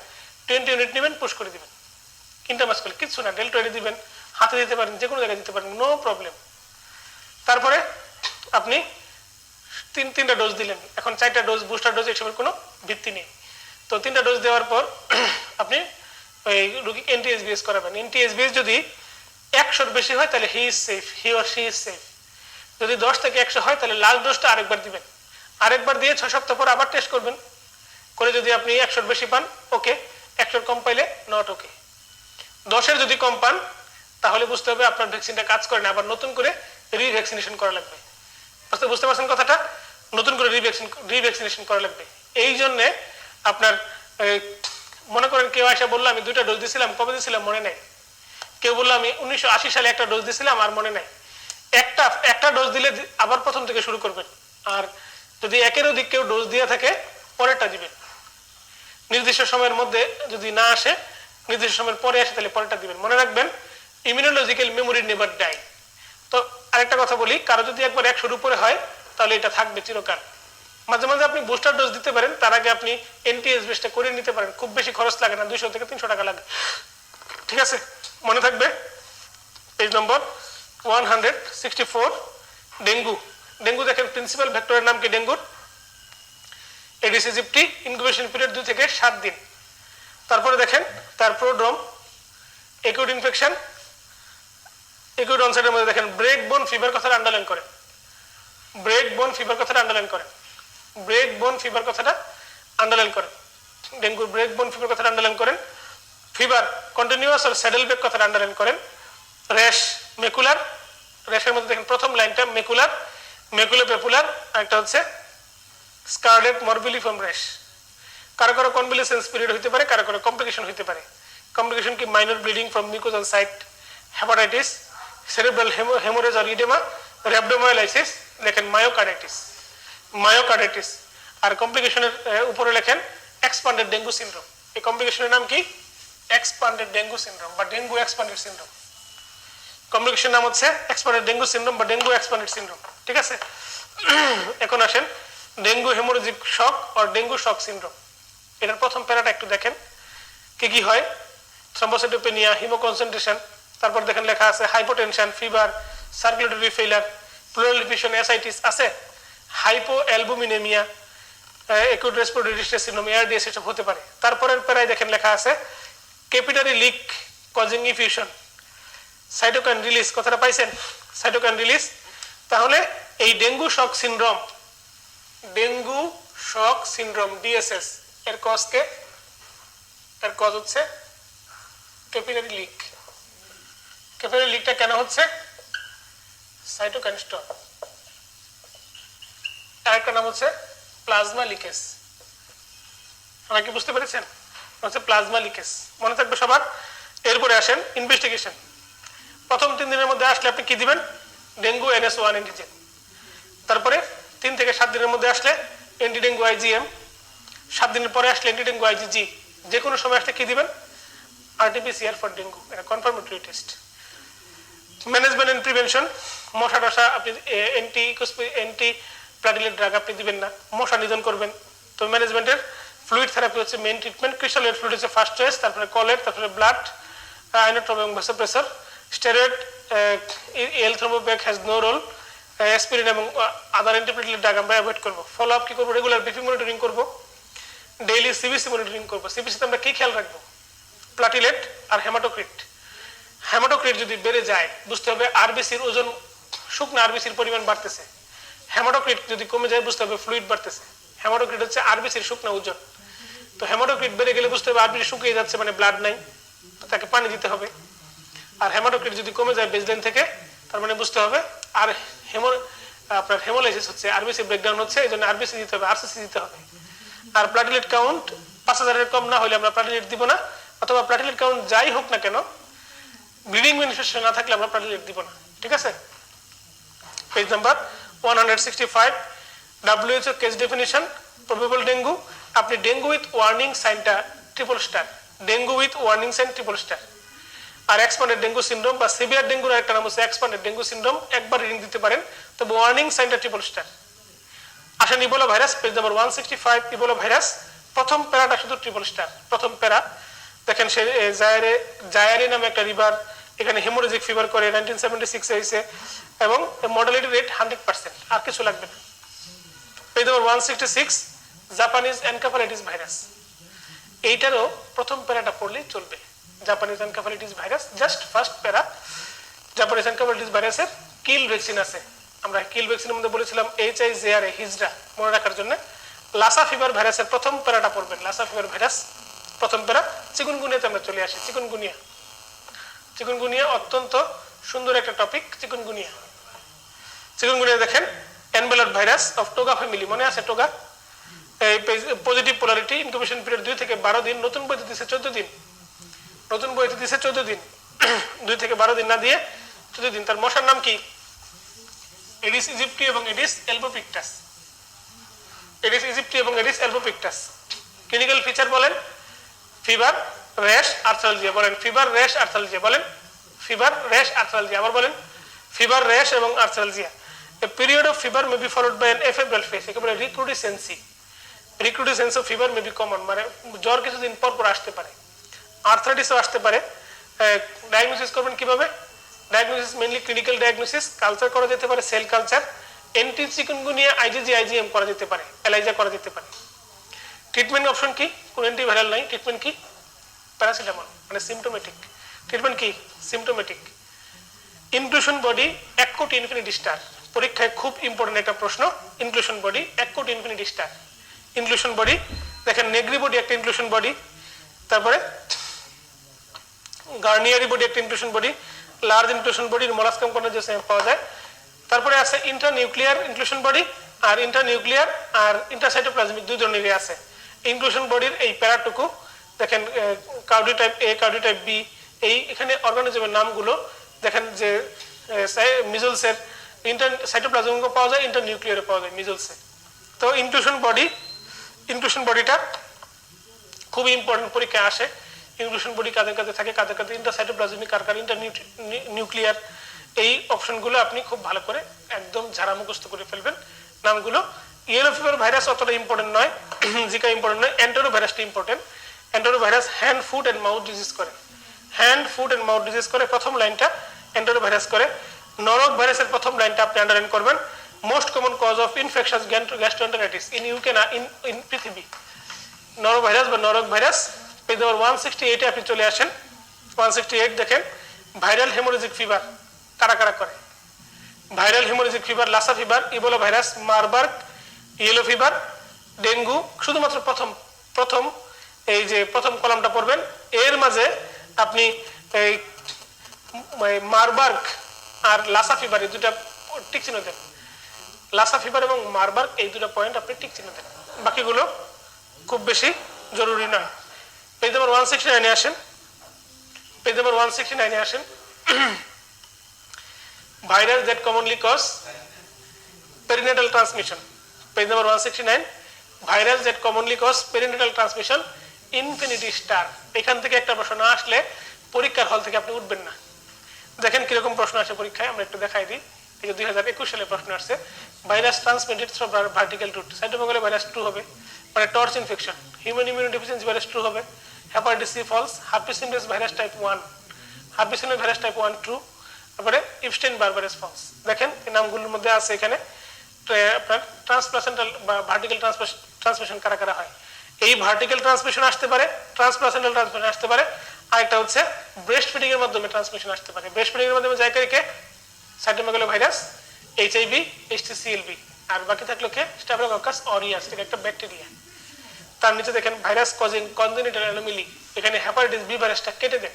20 ইউনিট নেবেন, পুশ করে দিবেন। ইন্টারমাস করলে কিচ্ছু না, ডেল্টয়েডে দিবেন, হাতে দিতে পারেন, যে কোনো জায়গায় দিতে পারেন, নো প্রবলেম। তারপরে আপনি 3টা ডোজ দিলেন, এখন 4টা ডোজ বুস্টার ডোজ, এসবের কোনো ভিত্তি নেই। তো 3টা ডোজ দেওয়ার পর আপনি ওই রোগী এন্টি এইচবিএস করাবেন। এন্টি এইচবিএস যদি 100-র বেশি হয় তাহলে he is safe, he or she is safe. যদি 10 থেকে 100 হয় তাহলে লাস্ট ডোজটা আরেকবার দিবেন। আরেকবার দিয়ে 6 সপ্তাহ পর আবার টেস্ট করবেন, করে যদি আপনি 100-র বেশি পান ওকে, 100-র কম পাইলে নট ওকে। 10-এর যদি কম পান তাহলে বুঝতে হবে আপনার ভ্যাকসিনটা কাজ করে না, আবার নতুন করে রিভ্যাকসিনেশন করা লাগবে। বুঝতে পারছেন কথাটা? নতুন করে রিভ্যাকসিনেশন করা লাগবে। এই জন্য আপনার মনে করেন কেউ এসে বললো আমি 2টা ডোজ দিয়েছিলাম, কবে দিয়েছিলাম মনে নেই। কেউ বললো আমি 1980 সালে একটা ডোজ দিয়েছিলাম আর মনে নাই। একটা ডোজ দিলে আবার প্রথম থেকে শুরু করবেন। আর যদি একের অধিক কেউ ডোজ দিয়ে থাকে পরেরটা দিবেন। নির্দিষ্ট সময়ের মধ্যে যদি না আসে, নির্দিষ্ট সময়ের পরে আসে তাহলে পরেরটা দিবেন। মনে রাখবেন ইমিউনোলজিক্যাল মেমোরি নেভার ডাই। তো আরেকটা কথা বলি, কারো যদি একবার 100-র উপরে হয় তাহলে এটা থাকবে চিরকাল। মাঝে মাঝে আপনি বুস্টার ডোজ দিতে পারেন, তার আগে আপনি এনটিএসবিটা করে নিতে পারেন, খুব বেশি খরচ লাগে না, 200 থেকে 300 টাকা লাগে। ঠিক আছে, মনে থাকবে। পেজ নম্বর 164, ডেঙ্গু। ডেঙ্গু দেখেন প্রিন্সিপাল ভেক্টরের নাম কি ডেঙ্গুর? এডিস ইজিপ্টি, ইনকিউবেশন পিরিয়ড 2 থেকে 7 দিন। তারপরে দেখেন তার প্রোড্রোম, একিউট ইনফেকশন, একিউট অনসেটের মধ্যে দেখেন ব্রেক বোন ফিভার কথাটা আন্ডারলাইন করেন, ব্রেক বোন ফিভার কথাটা আন্ডারলাইন করেন, ব্রেক বোন ফিভার কথাটা আন্ডারলাইন করেন, ডেঙ্গুর ব্রেক বোন ফিভার কথাটা আন্ডারলাইন করেন, ফিভার কন্টিনিউয়াস আর স্যাডেল বেক কথাটা আন্ডারলাইন করেন, র্যাশ মেকুলার, র্যাশের মধ্যে দেখেন প্রথম লাইনটা মেকুলার, মেকুলো পেপুলার, একটা হচ্ছে স্কারলেট মরবিলিফর্ম র্যাশ। কারো কারো কনভালেসেন্স পিরিয়ড হতে পারে, কারো কারো কমপ্লিকেশন হতে পারে। কমপ্লিকেশন কি minor bleeding from mucosal site, hepatitis, cerebral haemorrhage আর ইডেমা, র্যাবডোমায়োলাইসিস, লেখেন মায়োকার্ডাইটিস, মায়োকার্ডাইটিস। আর কমপ্লিকেশনের উপরে লেখেন এক্সপান্ডেড ডেঙ্গু সিনড্রোম। এই কমপ্লিকেশনের নাম কি? এক্সপান্ডেড ডেঙ্গু সিনড্রোম বা ডেঙ্গু এক্সপান্ডেড সিনড্রোম। কমপ্লিকেশন নাম হচ্ছে এক্সপান্ডেড ডেঙ্গু সিনড্রোম বা ডেঙ্গু এক্সপান্ডেড সিনড্রোম। ঠিক আছে, এখন আসেন ডেঙ্গু হেমোরেজিক শক আর ডেঙ্গু শক সিনড্রোম। এটার প্রথম প্যারাটা একটু দেখেন কি কি হয়। থ্রম্বোসাইটোপেনিয়া, হিমোকনসেন্ট্রেশন, তারপর দেখেন লেখা আছে hypotension, fever, circulatory failure, pleural diffusion, ascites আছে, hypoalbuminaemia, acute respiratory distress syndrome, ARDS এসব হতে পারে। তারপরের প্যারায় দেখেন লেখা আছে capillary leak causing effusion, cytokine release, কথাটা পাইছেন? Cytokine release. তাহলে এই dengue shock syndrome, dengue shock syndrome DSS এর কজ কে? এর কজ হচ্ছে ক্যাপিলারি লিক। ক্যাপিলারি লিকটা কেন হচ্ছে? Cytokine storm. আরেকটা নাম হচ্ছে প্লাজমা লিকেজ। আপনারা কি বুঝতে পেরেছেন? হচ্ছে প্লাজমা লিকেজ, মনে থাকবে সবার। এরপরে আসেন ইনভেস্টিগেশন। প্রথম 3 দিনের মধ্যে আসলে আপনি কি দিবেন? Dengue NS1 antigen. তারপরে 3 থেকে 7 দিনের মধ্যে আসলে অ্যান্টি ডেঙ্গু IgM, 7 দিনের পরে আসলে অ্যান্টি ডেঙ্গু IgG। যে কোনো সময় আসলে কি দিবেন? RT-PCR ফর ডেঙ্গু, এটা confirmatory test. Management and prevention, মশা টশা আপনি অ্যান্টি প্লাটিলেট ড্রাগ আপনি দিবেন না, মশা নিধন করবেন। তো ম্যানেজমেন্টের ফ্লুইড থেরাপি হচ্ছে মেইন ট্রিটমেন্ট। ক্রিস্টালয়েড ফ্লুইড হচ্ছে ফার্স্ট চয়েস, তারপরে কলেট, তারপরে ব্লাড, আইনোট্রপ এবং vasopressor. Steroid, eltrombopag has no role. Aspirin এবং আদার অ্যান্টিপ্লাটিলেট ড্রাগ আমরা অ্যাভয়েড করবো। ফলো আপ কি করবো? রেগুলার বিপি মনিটরিং করবো, ডেইলি সিবিসি মনিটরিং করবো। সিবিসিতে আমরা কি খেয়াল রাখবো? প্লাটিলেট আর হেমাটোক্রিট। হেমাটোক্রিট যদি বেড়ে যায় বুঝতে হবে আরবিসির ওজন, শুকনো আরবিসির পরিমাণ বাড়তেছে। হেমাটোক্রিট যদি কমে যায় বুঝতে হবে ফ্লুইড বাড়তেছে। হেমাটোক্রিট হচ্ছে আরবিসির শুকনো ওজন। তো হেমাটোক্রিট বেড়ে গেলে বুঝতে হবে আরবিসি শুকিয়ে যাচ্ছে, মানে ব্লাড নাই, তাকে পানি দিতে হবে। আর হেমাটোক্রিট যদি কমে যায় বেসলাইন থেকে, তার মানে বুঝতে হবে আর আপনার হেমোলাইসিস হচ্ছে, আরবিসি ব্রেকডাউন হচ্ছে, এই জন্য আরবিসি দিতে হবে, আরসিসি দিতে হবে। আর প্লাটিলেট কাউন্ট 5000-এর কম না হলে আমরা প্লাটিলেট দিব না, অথবা প্লাটিলেট কাউন্ট যাই হোক না কেন ব্লিডিং ম্যানিফেস্টেশন না থাকলে আমরা প্লাটিলেট দিব না। ঠিক আছে, page number 165, WHO case definition, probable dengue. আপনি ডেঙ্গু উইথ ওয়ার্নিং সাইনটা triple star, dengue with warning sign triple star. আর এক্সপান্ডেড ডেঙ্গু সিনড্রোম বা সিভিয়ার ডেঙ্গুর একটা নাম হচ্ছে এক্সপান্ডেড ডেঙ্গু সিনড্রোম, একবার রিডিং দিতে পারেন, তবে ওয়ার্নিং সাইনটা ট্রিপল স্টার। আসেন Ebola virus, page number 165, Ebola virus. প্রথম প্যারাটা শুধু ট্রিপল স্টার। প্রথম প্যারা দেখেন সে জায়ারে নামে একটা রিভার, এখানে হেমোরেজিক ফিভার করে 1976 হয়েছে এবং মর্টালিটি রেট 100%, আর কিছু লাগবে না। Page number 166, Japanese encephalitis virus. এইটারও প্রথম প্যারাটা পড়লেই চলবে, Japanese encephalitis virus, just first para. Japanese encephalitis ভাইরাসের কিল ভ্যাকসিন আছে, আমরা কিল ভ্যাকসিনের মধ্যে বলেছিলাম HIJRA, হিজড়া, মনে রাখার জন্য। লাসা ফিভার ভাইরাসের প্রথম প্যারাটা পড়বেন, লাসা ফিভার ভাইরাস প্রথম প্যারা। চিকুনগুনিয়াতে আমরা চলে আসি, চিকুনগুনিয়া। চিকুনগুনিয়া অত্যন্ত সুন্দর একটা টপিক, চিকুনগুনিয়া। চিকুনগুনিয়া দেখেন envelope virus of toga family, মনে আছে টোগা? এই পজিটিভ পোলারিটি, ইনকিউবেশন পিরিয়ড 2 থেকে 12 দিন, নতুন বইতে দিছে 14 দিন, নতুন বইতে দিছে 14 দিন, 2 থেকে 12 দিন না দিয়ে 14 দিন। তার মশার নাম কি? এডিস ইজিপ্টি এবং এডিস এলবোপিক্টাস, এডিস ইজিপ্টি এবং এডিস এলবোপিক্টাস। ক্লিনিক্যাল ফিচার বলেন ফিভার, র্যাশ, আর্থালজিয়া। বলেন ফিভার, র্যাশ, আর্থালজিয়া। বলেন ফিভার, র্যাশ, আর্থ্রালজিয়া। আবার বলেন, ফিভার, র্যাশ এবং arthralgia. A period of fever may be followed by an ephemeral phase, একেবারে recrudescency. Recrudescence of fever may be common, মানে জ্বর কিছুদিন পর পর আসতে পারে। আর্থ্রাইটিসও আসতে পারে। ডায়াগনোসিস করবেন কিভাবে? Diagnosis mainly clinical diagnosis, culture করা যেতে পারে, cell culture, anti chikungunya, IgG, IgM করা যেতে পারে, এলাইজা করা যেতে পারে। ট্রিটমেন্ট অপশন কি? কোন অ্যান্টিভাইরাল নাই। ট্রিটমেন্ট কি? প্যারাসিটামল, মানে সিমটোমেটিক। ট্রিটমেন্ট কি? সিমটোমেটিক। ইনক্লুশন বডি, 1 কোটি ইনফিনিটি স্টার। পরীক্ষায় খুব ইম্পর্টেন্ট একটা প্রশ্ন। ইনক্লুশন বডি, 1 কোটি ইনফিনিটি স্টার। ইনক্লুশন বডি দেখেন, নেগ্রি বডি একটা ইনক্লুশন বডি, তারপরে গার্নিয়ারি বডি একটা ইনক্লুশন বডি, লার্জ ইনক্লুশন বডির মোলাস্কাম কোন যে পাওয়া যায়। তারপরে আছে ইন্টারনিউক্লিয়ার ইনক্লুশন বডি, আর ইন্টারনিউক্লিয়ার আর ইন্টারসাইটোপ্লাজমিক দুই ধরনেরই আছে। ইনক্লুশন বডির এই প্যারাটুকু দেখেন, কার্ডি টাইপ এ, কার্ডি টাইপ বি, এই এখানে অর্গানিজমের নামগুলো দেখেন যে মিজলসের ইন্টারসাইটোপ্লাজমিকও পাওয়া যায়, ইন্টারনিউক্লিয়ারে পাওয়া যায় মিজলসের। তো ইনক্লুশন বডিটা খুবই ইম্পর্টেন্ট, পরীক্ষায় আসে। ইনক্লুশন বডি কাদের কাছে থাকে, কাদের কাছে ইন্টারসাইটোপ্লাজমিক, কার কার ইন্টারনিউক্লিয়ার, এই অপশনগুলো আপনি খুব ভালো করে একদম ঝাড়া মুখস্থ করে ফেলবেন নামগুলো। ইয়েলো ফিভার ভাইরাস অতটা ইম্পর্টেন্ট নয়, জিকা ইম্পর্টেন্ট নয়, এন্টেরো ভাইরাসটা important. Entero virus hand, foot and mouth disease করে। Hand, foot and mouth disease করে, প্রথম লাইনটা এন্টেরো ভাইরাস করে। নরক ভাইরাসের প্রথম লাইনটা আপনি আন্ডারলাইন করবেন। Most common cause of infectious gastroenteritis in UK না ইন পৃথিবী। নরক ভাইরাস বা নরক ভাইরাস, পেজ নাম্বার 168 এ আপনি চলে আসেন। 168 দেখেন, ভাইরাল হেমোরেজিক ফিভার কারা কারা করে। Viral haemorrhagic fever, Lassa fever, Ebola virus, Marburg, yellow fever, dengue. শুধুমাত্র প্রথম এই যে প্রথম কলামটা পড়বেন, এর মাঝে আপনি এই মারবার্গ আর লাসা ফিভার এই দুটা টিক চিহ্ন দেন। লাসা ফিভার এবং মারবার্গ এই দুটো পয়েন্ট আপনি টিক চিহ্ন দেন, বাকিগুলো খুব বেশি জরুরি নয়। পেজ নাম্বার 169 আসেন। পেজ নাম্বার 169 আসেন। Virus that commonly cause perinatal transmission. Page number 169, virus that commonly cause perinatal transmission, infinity star. এখান থেকে একটা প্রশ্ন না আসলে পরীক্ষার হল থেকে আপনি উঠবেন না। দেখেন কিরকম প্রশ্ন আসে পরীক্ষায়, আমরা একটু দেখাই দিই। এই যে 2021 সালে প্রশ্ন আসছে, virus transmitted through vertical route. Cytomegalo virus true হবে, মানে TORCH infection. Human immuno deficiency virus true হবে। Hepatitis C false. Herpes simplex virus type 1, herpes simplex virus type 1 true. তারপরে ইপস্টেইন বার ভাইরাস ফলস। দেখেন এই নামগুলোর মধ্যে আছে এখানে আপনার ট্রান্সপ্লাসেন্টাল বা ভার্টিক্যাল ট্রান্সমিশন কারা কারা হয়। এই ভার্টিক্যাল ট্রান্সমিশন আসতে পারে, ট্রান্সপ্লাসেন্টাল ট্রান্সমিশন আসতে পারে, আর একটা হচ্ছে ব্রেস্ট ফিডিং এর মাধ্যমে ট্রান্সমিশন আসতে পারে। ব্রেস্ট ফিডিং এর মাধ্যমে যায় কে? সাইটোমেগালো ভাইরাস, এইচআইভি, এইচটিসিএলভি, আর বাকি থাকলো কে? স্ট্যাফিলোকক্কাস অরিয়াস, এটা একটা ব্যাকটেরিয়া। তার নিচে দেখেন ভাইরাস কজিং কনজেনিটাল অ্যানোমালি, এখানে হেপাটাইটিস বি ভাইরাসটা কেটে দেন।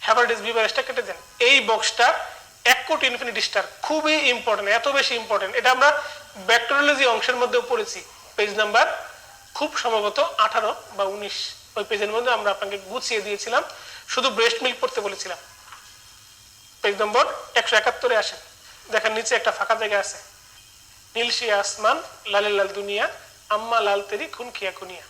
হেপাটাইটিস বি ভাইরাসটা কেটে দেন। এই বক্সটা 1 কোটি ইনফিনিটি স্টার, খুবই ইম্পর্টেন্ট, এত বেশি ইম্পর্টেন্ট। এটা আমরা ব্যাকটেরিওলজি অংশের মধ্যেও পড়েছি, পেজ নাম্বার খুব সম্ভবত 18 বা 19, ওই পেজের মধ্যে আমরা আপনাকে গুছিয়ে দিয়েছিলাম, শুধু ব্রেস্ট মিল্ক পড়তে বলেছিলাম। পেজ নম্বর 171 এ আসেন। দেখেন নিচে একটা ফাঁকা জায়গা আছে, নীলশিয়া আসমান, লালে লাল দুনিয়া, আম্মা লাল তেরি, খুন খিয়া খুনিয়া।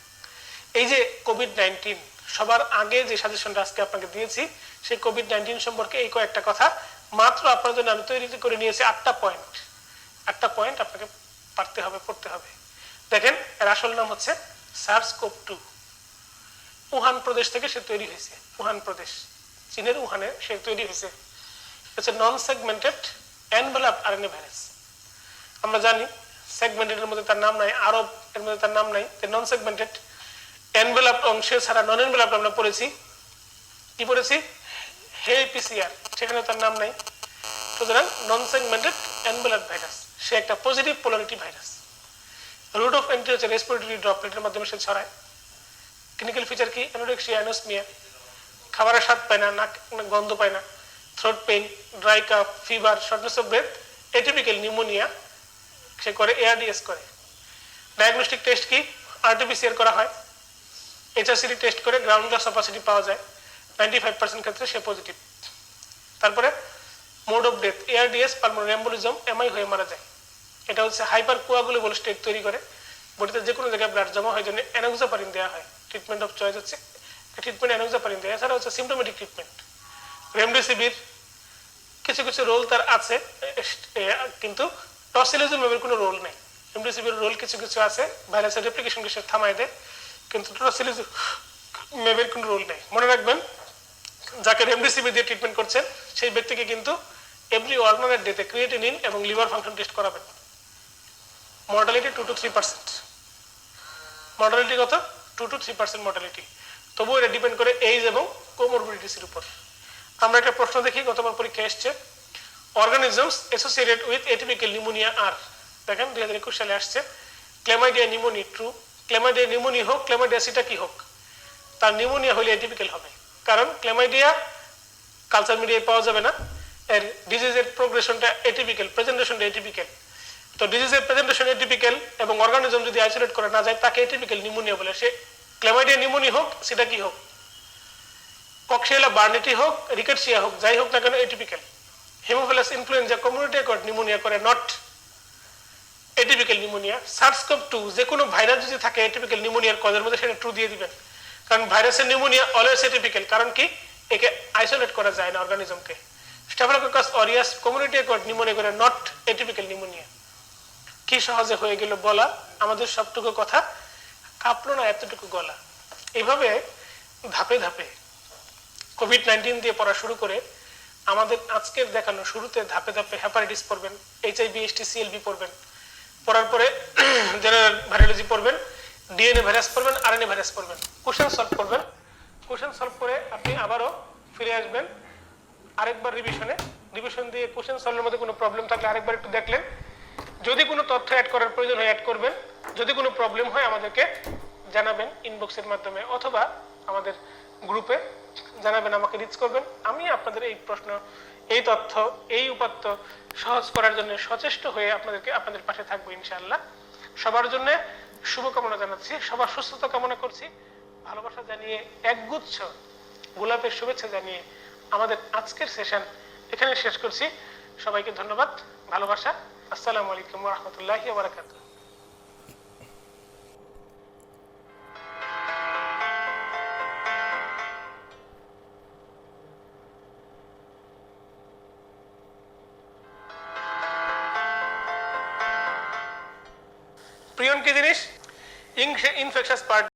এই যে কোভিড-19, সবার আগে যে সাজেশনটা আজকে আপনাকে দিয়েছি, সেই কোভিড-19 সম্পর্কে এই কয়েকটা কথা মাত্র আপনার জন্য আমি তৈরি করে নিয়েছি। 8টা পয়েন্ট আপনাকে পারতে হবে, পড়তে হবে। দেখেন এর আসল নাম হচ্ছে SARS-CoV-2। উহান প্রদেশ থেকে সে তৈরি হয়েছে। উহান প্রদেশ, চীনের উহানে সে তৈরি হয়েছে। হচ্ছে নন সেগমেন্টেড এনভেলপড আরএনএ ভাইরাস। আমরা জানি সেগমেন্টেড এর মধ্যে তার নাম নাই, আরব এর মধ্যে তার নাম নাই। নন সেগমেন্টেড এনভেলপড অংশে ছাড়া নন এনভেলপড আমরা পড়েছি, কি পড়েছি? হে পিসিআর, সেখানে তার নাম নাই। সুতরাং নন সেগমেন্টেড এনভেলপড ভাইরাস, সে একটা positive polarity virus. Route of entry হচ্ছে রেসপিরেটরি ড্রপলেটের মাধ্যমে সে ছড়ায়। ক্লিনিক্যাল ফিচার কি? অ্যানোরেক্সিয়া, অ্যানোসমিয়া, খাবারের স্বাদ পায় না, নাক গন্ধ পায় না, throat pain, dry cough, fever, shortness of breath, atypical pneumonia সে করে, এআরডিএস করে। ডায়াগনস্টিক টেস্ট কি? আরটিপিসিআর করা হয়, এইচআরসিটি টেস্ট করে গ্রাউন্ড গ্লাস অপাসিটি পাওয়া যায়, 95% ক্ষেত্রে সে পজিটিভ। তারপরে mode of death, ARDS, pulmonary embolism, MI হয়ে মারা যায়। এটা হচ্ছে হাইপার কোয়াগুলেবল স্টেট তৈরি করে, বডিতে যে কোনো জায়গায় ব্লাড জমা হয়, জন্য এনোক্সাপারিন দেওয়া হয়। ট্রিটমেন্ট অফ চয়েস হচ্ছে ট্রিটমেন্ট এনোক্সাপারিন দেওয়া, এছাড়া হচ্ছে সিমটোমেটিক ট্রিটমেন্ট। রেমডেসিভির কিছু কিছু রোল তার আছে, কিন্তু টসিলিজুমেবের কোনো রোল নেই। রেমডেসিভির রোল কিছু কিছু আছে, ভাইরাসের রেপ্লিকেশনকে সে থামায় দেয়, কিন্তু টসিলিজুমেবের কোনো রোল নেই। মনে রাখবেন, যাকে রেমডেসিভির দিয়ে ট্রিটমেন্ট করছেন সেই ব্যক্তিকে কিন্তু এভরি অল্টারনেট ডেতে ক্রিয়েটিনিন এবং লিভার ফাংশন টেস্ট করাবেন। Mortality 2 to 3%। মর্টালিটি কত? 2 to 3% মর্টালিটি। তবুও এটা ডিপেন্ড করে এইজ এবং কোমরবিডিটিসের উপর। আমরা একটা প্রশ্ন দেখি, গতবার পরীক্ষায় এসছে, organisms associated with atypical pneumonia আর। দেখেন 2021 সালে আসছে, chlamydia pneumoniae true. Chlamydia pneumoniae হোক, ক্ল্যামাইডিয়া সিটা কি হোক, তার নিউমোনিয়া হলে এটিপিক্যাল হবে। কারণ ক্ল্যামাইডিয়া কালচার মিডিয়ায় পাওয়া যাবে না, এর ডিজিজের প্রোগ্রেশনটা এটিপিক্যাল, প্রেজেন্টেশনটা এটিপিক্যাল। তো ডিজিজের প্রেজেন্টেশন এটিপিক্যাল এবং অর্গানিজম যদি আইসোলেট করা না যায় তাকে এটিপিক্যাল নিউমোনিয়া বলে। সে ক্ল্যামাইডিয়া নিউমোনি হোক, সেটা কি হোক, কক্সিয়েলা বার্নেটি হোক, রিকেটসিয়া হোক, যাই হোক না কেন atypical. Haemophilus influenzae community acquired pneumonia করে, নট এটিপিক্যাল নিউমোনিয়া। SARS-CoV-2 যে কোনো ভাইরাস যদি থাকে এটিপিক্যাল নিউমোনিয়ার কজের মধ্যে, সেটা ট্রু দিয়ে দিবেন। কারণ ভাইরাসের নিউমোনিয়া অলওয়েজ এটিপিক্যাল, কারণ কি, একে আইসোলেট করা যায় না অর্গানিজমকে। স্টাফিলোকোকাস অরিয়াস কমিউনিটি অ্যাকোয়ার্ড নিউমোনিয়া করে, নট এটিপিক্যাল নিউমোনিয়া। কি সহজে হয়ে গেল বলা, আমাদের সবটুকু কথা কাঁপলো না এতটুকু গলা। এইভাবে ধাপে ধাপে কোভিড-19 দিয়ে পড়া শুরু করে আমাদের আজকের দেখানো শুরুতে ধাপে ধাপে হেপাটাইটিস পড়বেন, HIV/HT/CLV পড়বেন, পড়ার পরে জেনারেল ভাইরোলজি পড়বেন, ডিএনএ ভাইরাস পড়বেন, আরএনএ ভাইরাস পড়বেন, কোশ্চেন সলভ করবেন। কোশ্চেন সলভ করে আপনি আবারও ফিরে আসবেন আরেকবার রিভিশন দিয়ে কোশ্চেন সলভের মধ্যে কোনো প্রবলেম থাকলে আরেকবার একটু দেখলেন। যদি কোনো তথ্য অ্যাড করার প্রয়োজন হয় অ্যাড করবেন, যদি কোনো প্রবলেম হয় আমাদেরকে জানাবেন ইনবক্সের মাধ্যমে, অথবা আমাদের গ্রুপে জানাবেন, আমাকে রিচ করবেন। আমি আপনাদের এই প্রশ্ন, এই তথ্য, এই উপাত্ত সহজ করার জন্য সচেষ্ট হয়ে আপনাদের পাশে থাকবো ইনশাআল্লাহ। সবার জন্য শুভকামনা জানাচ্ছি, সবার সুস্থতা কামনা করছি, ভালোবাসা জানিয়ে, একগুচ্ছ গোলাপের শুভেচ্ছা জানিয়ে আমাদের আজকের সেশন এখানে শেষ করছি। সবাইকে ধন্যবাদ, ভালোবাসা। আসসালামু আলাইকুম ওয়া রাহমাতুল্লাহি ওয়া বারাকাতুহু। প্রিয়ন কি জিনিস? Infectious particle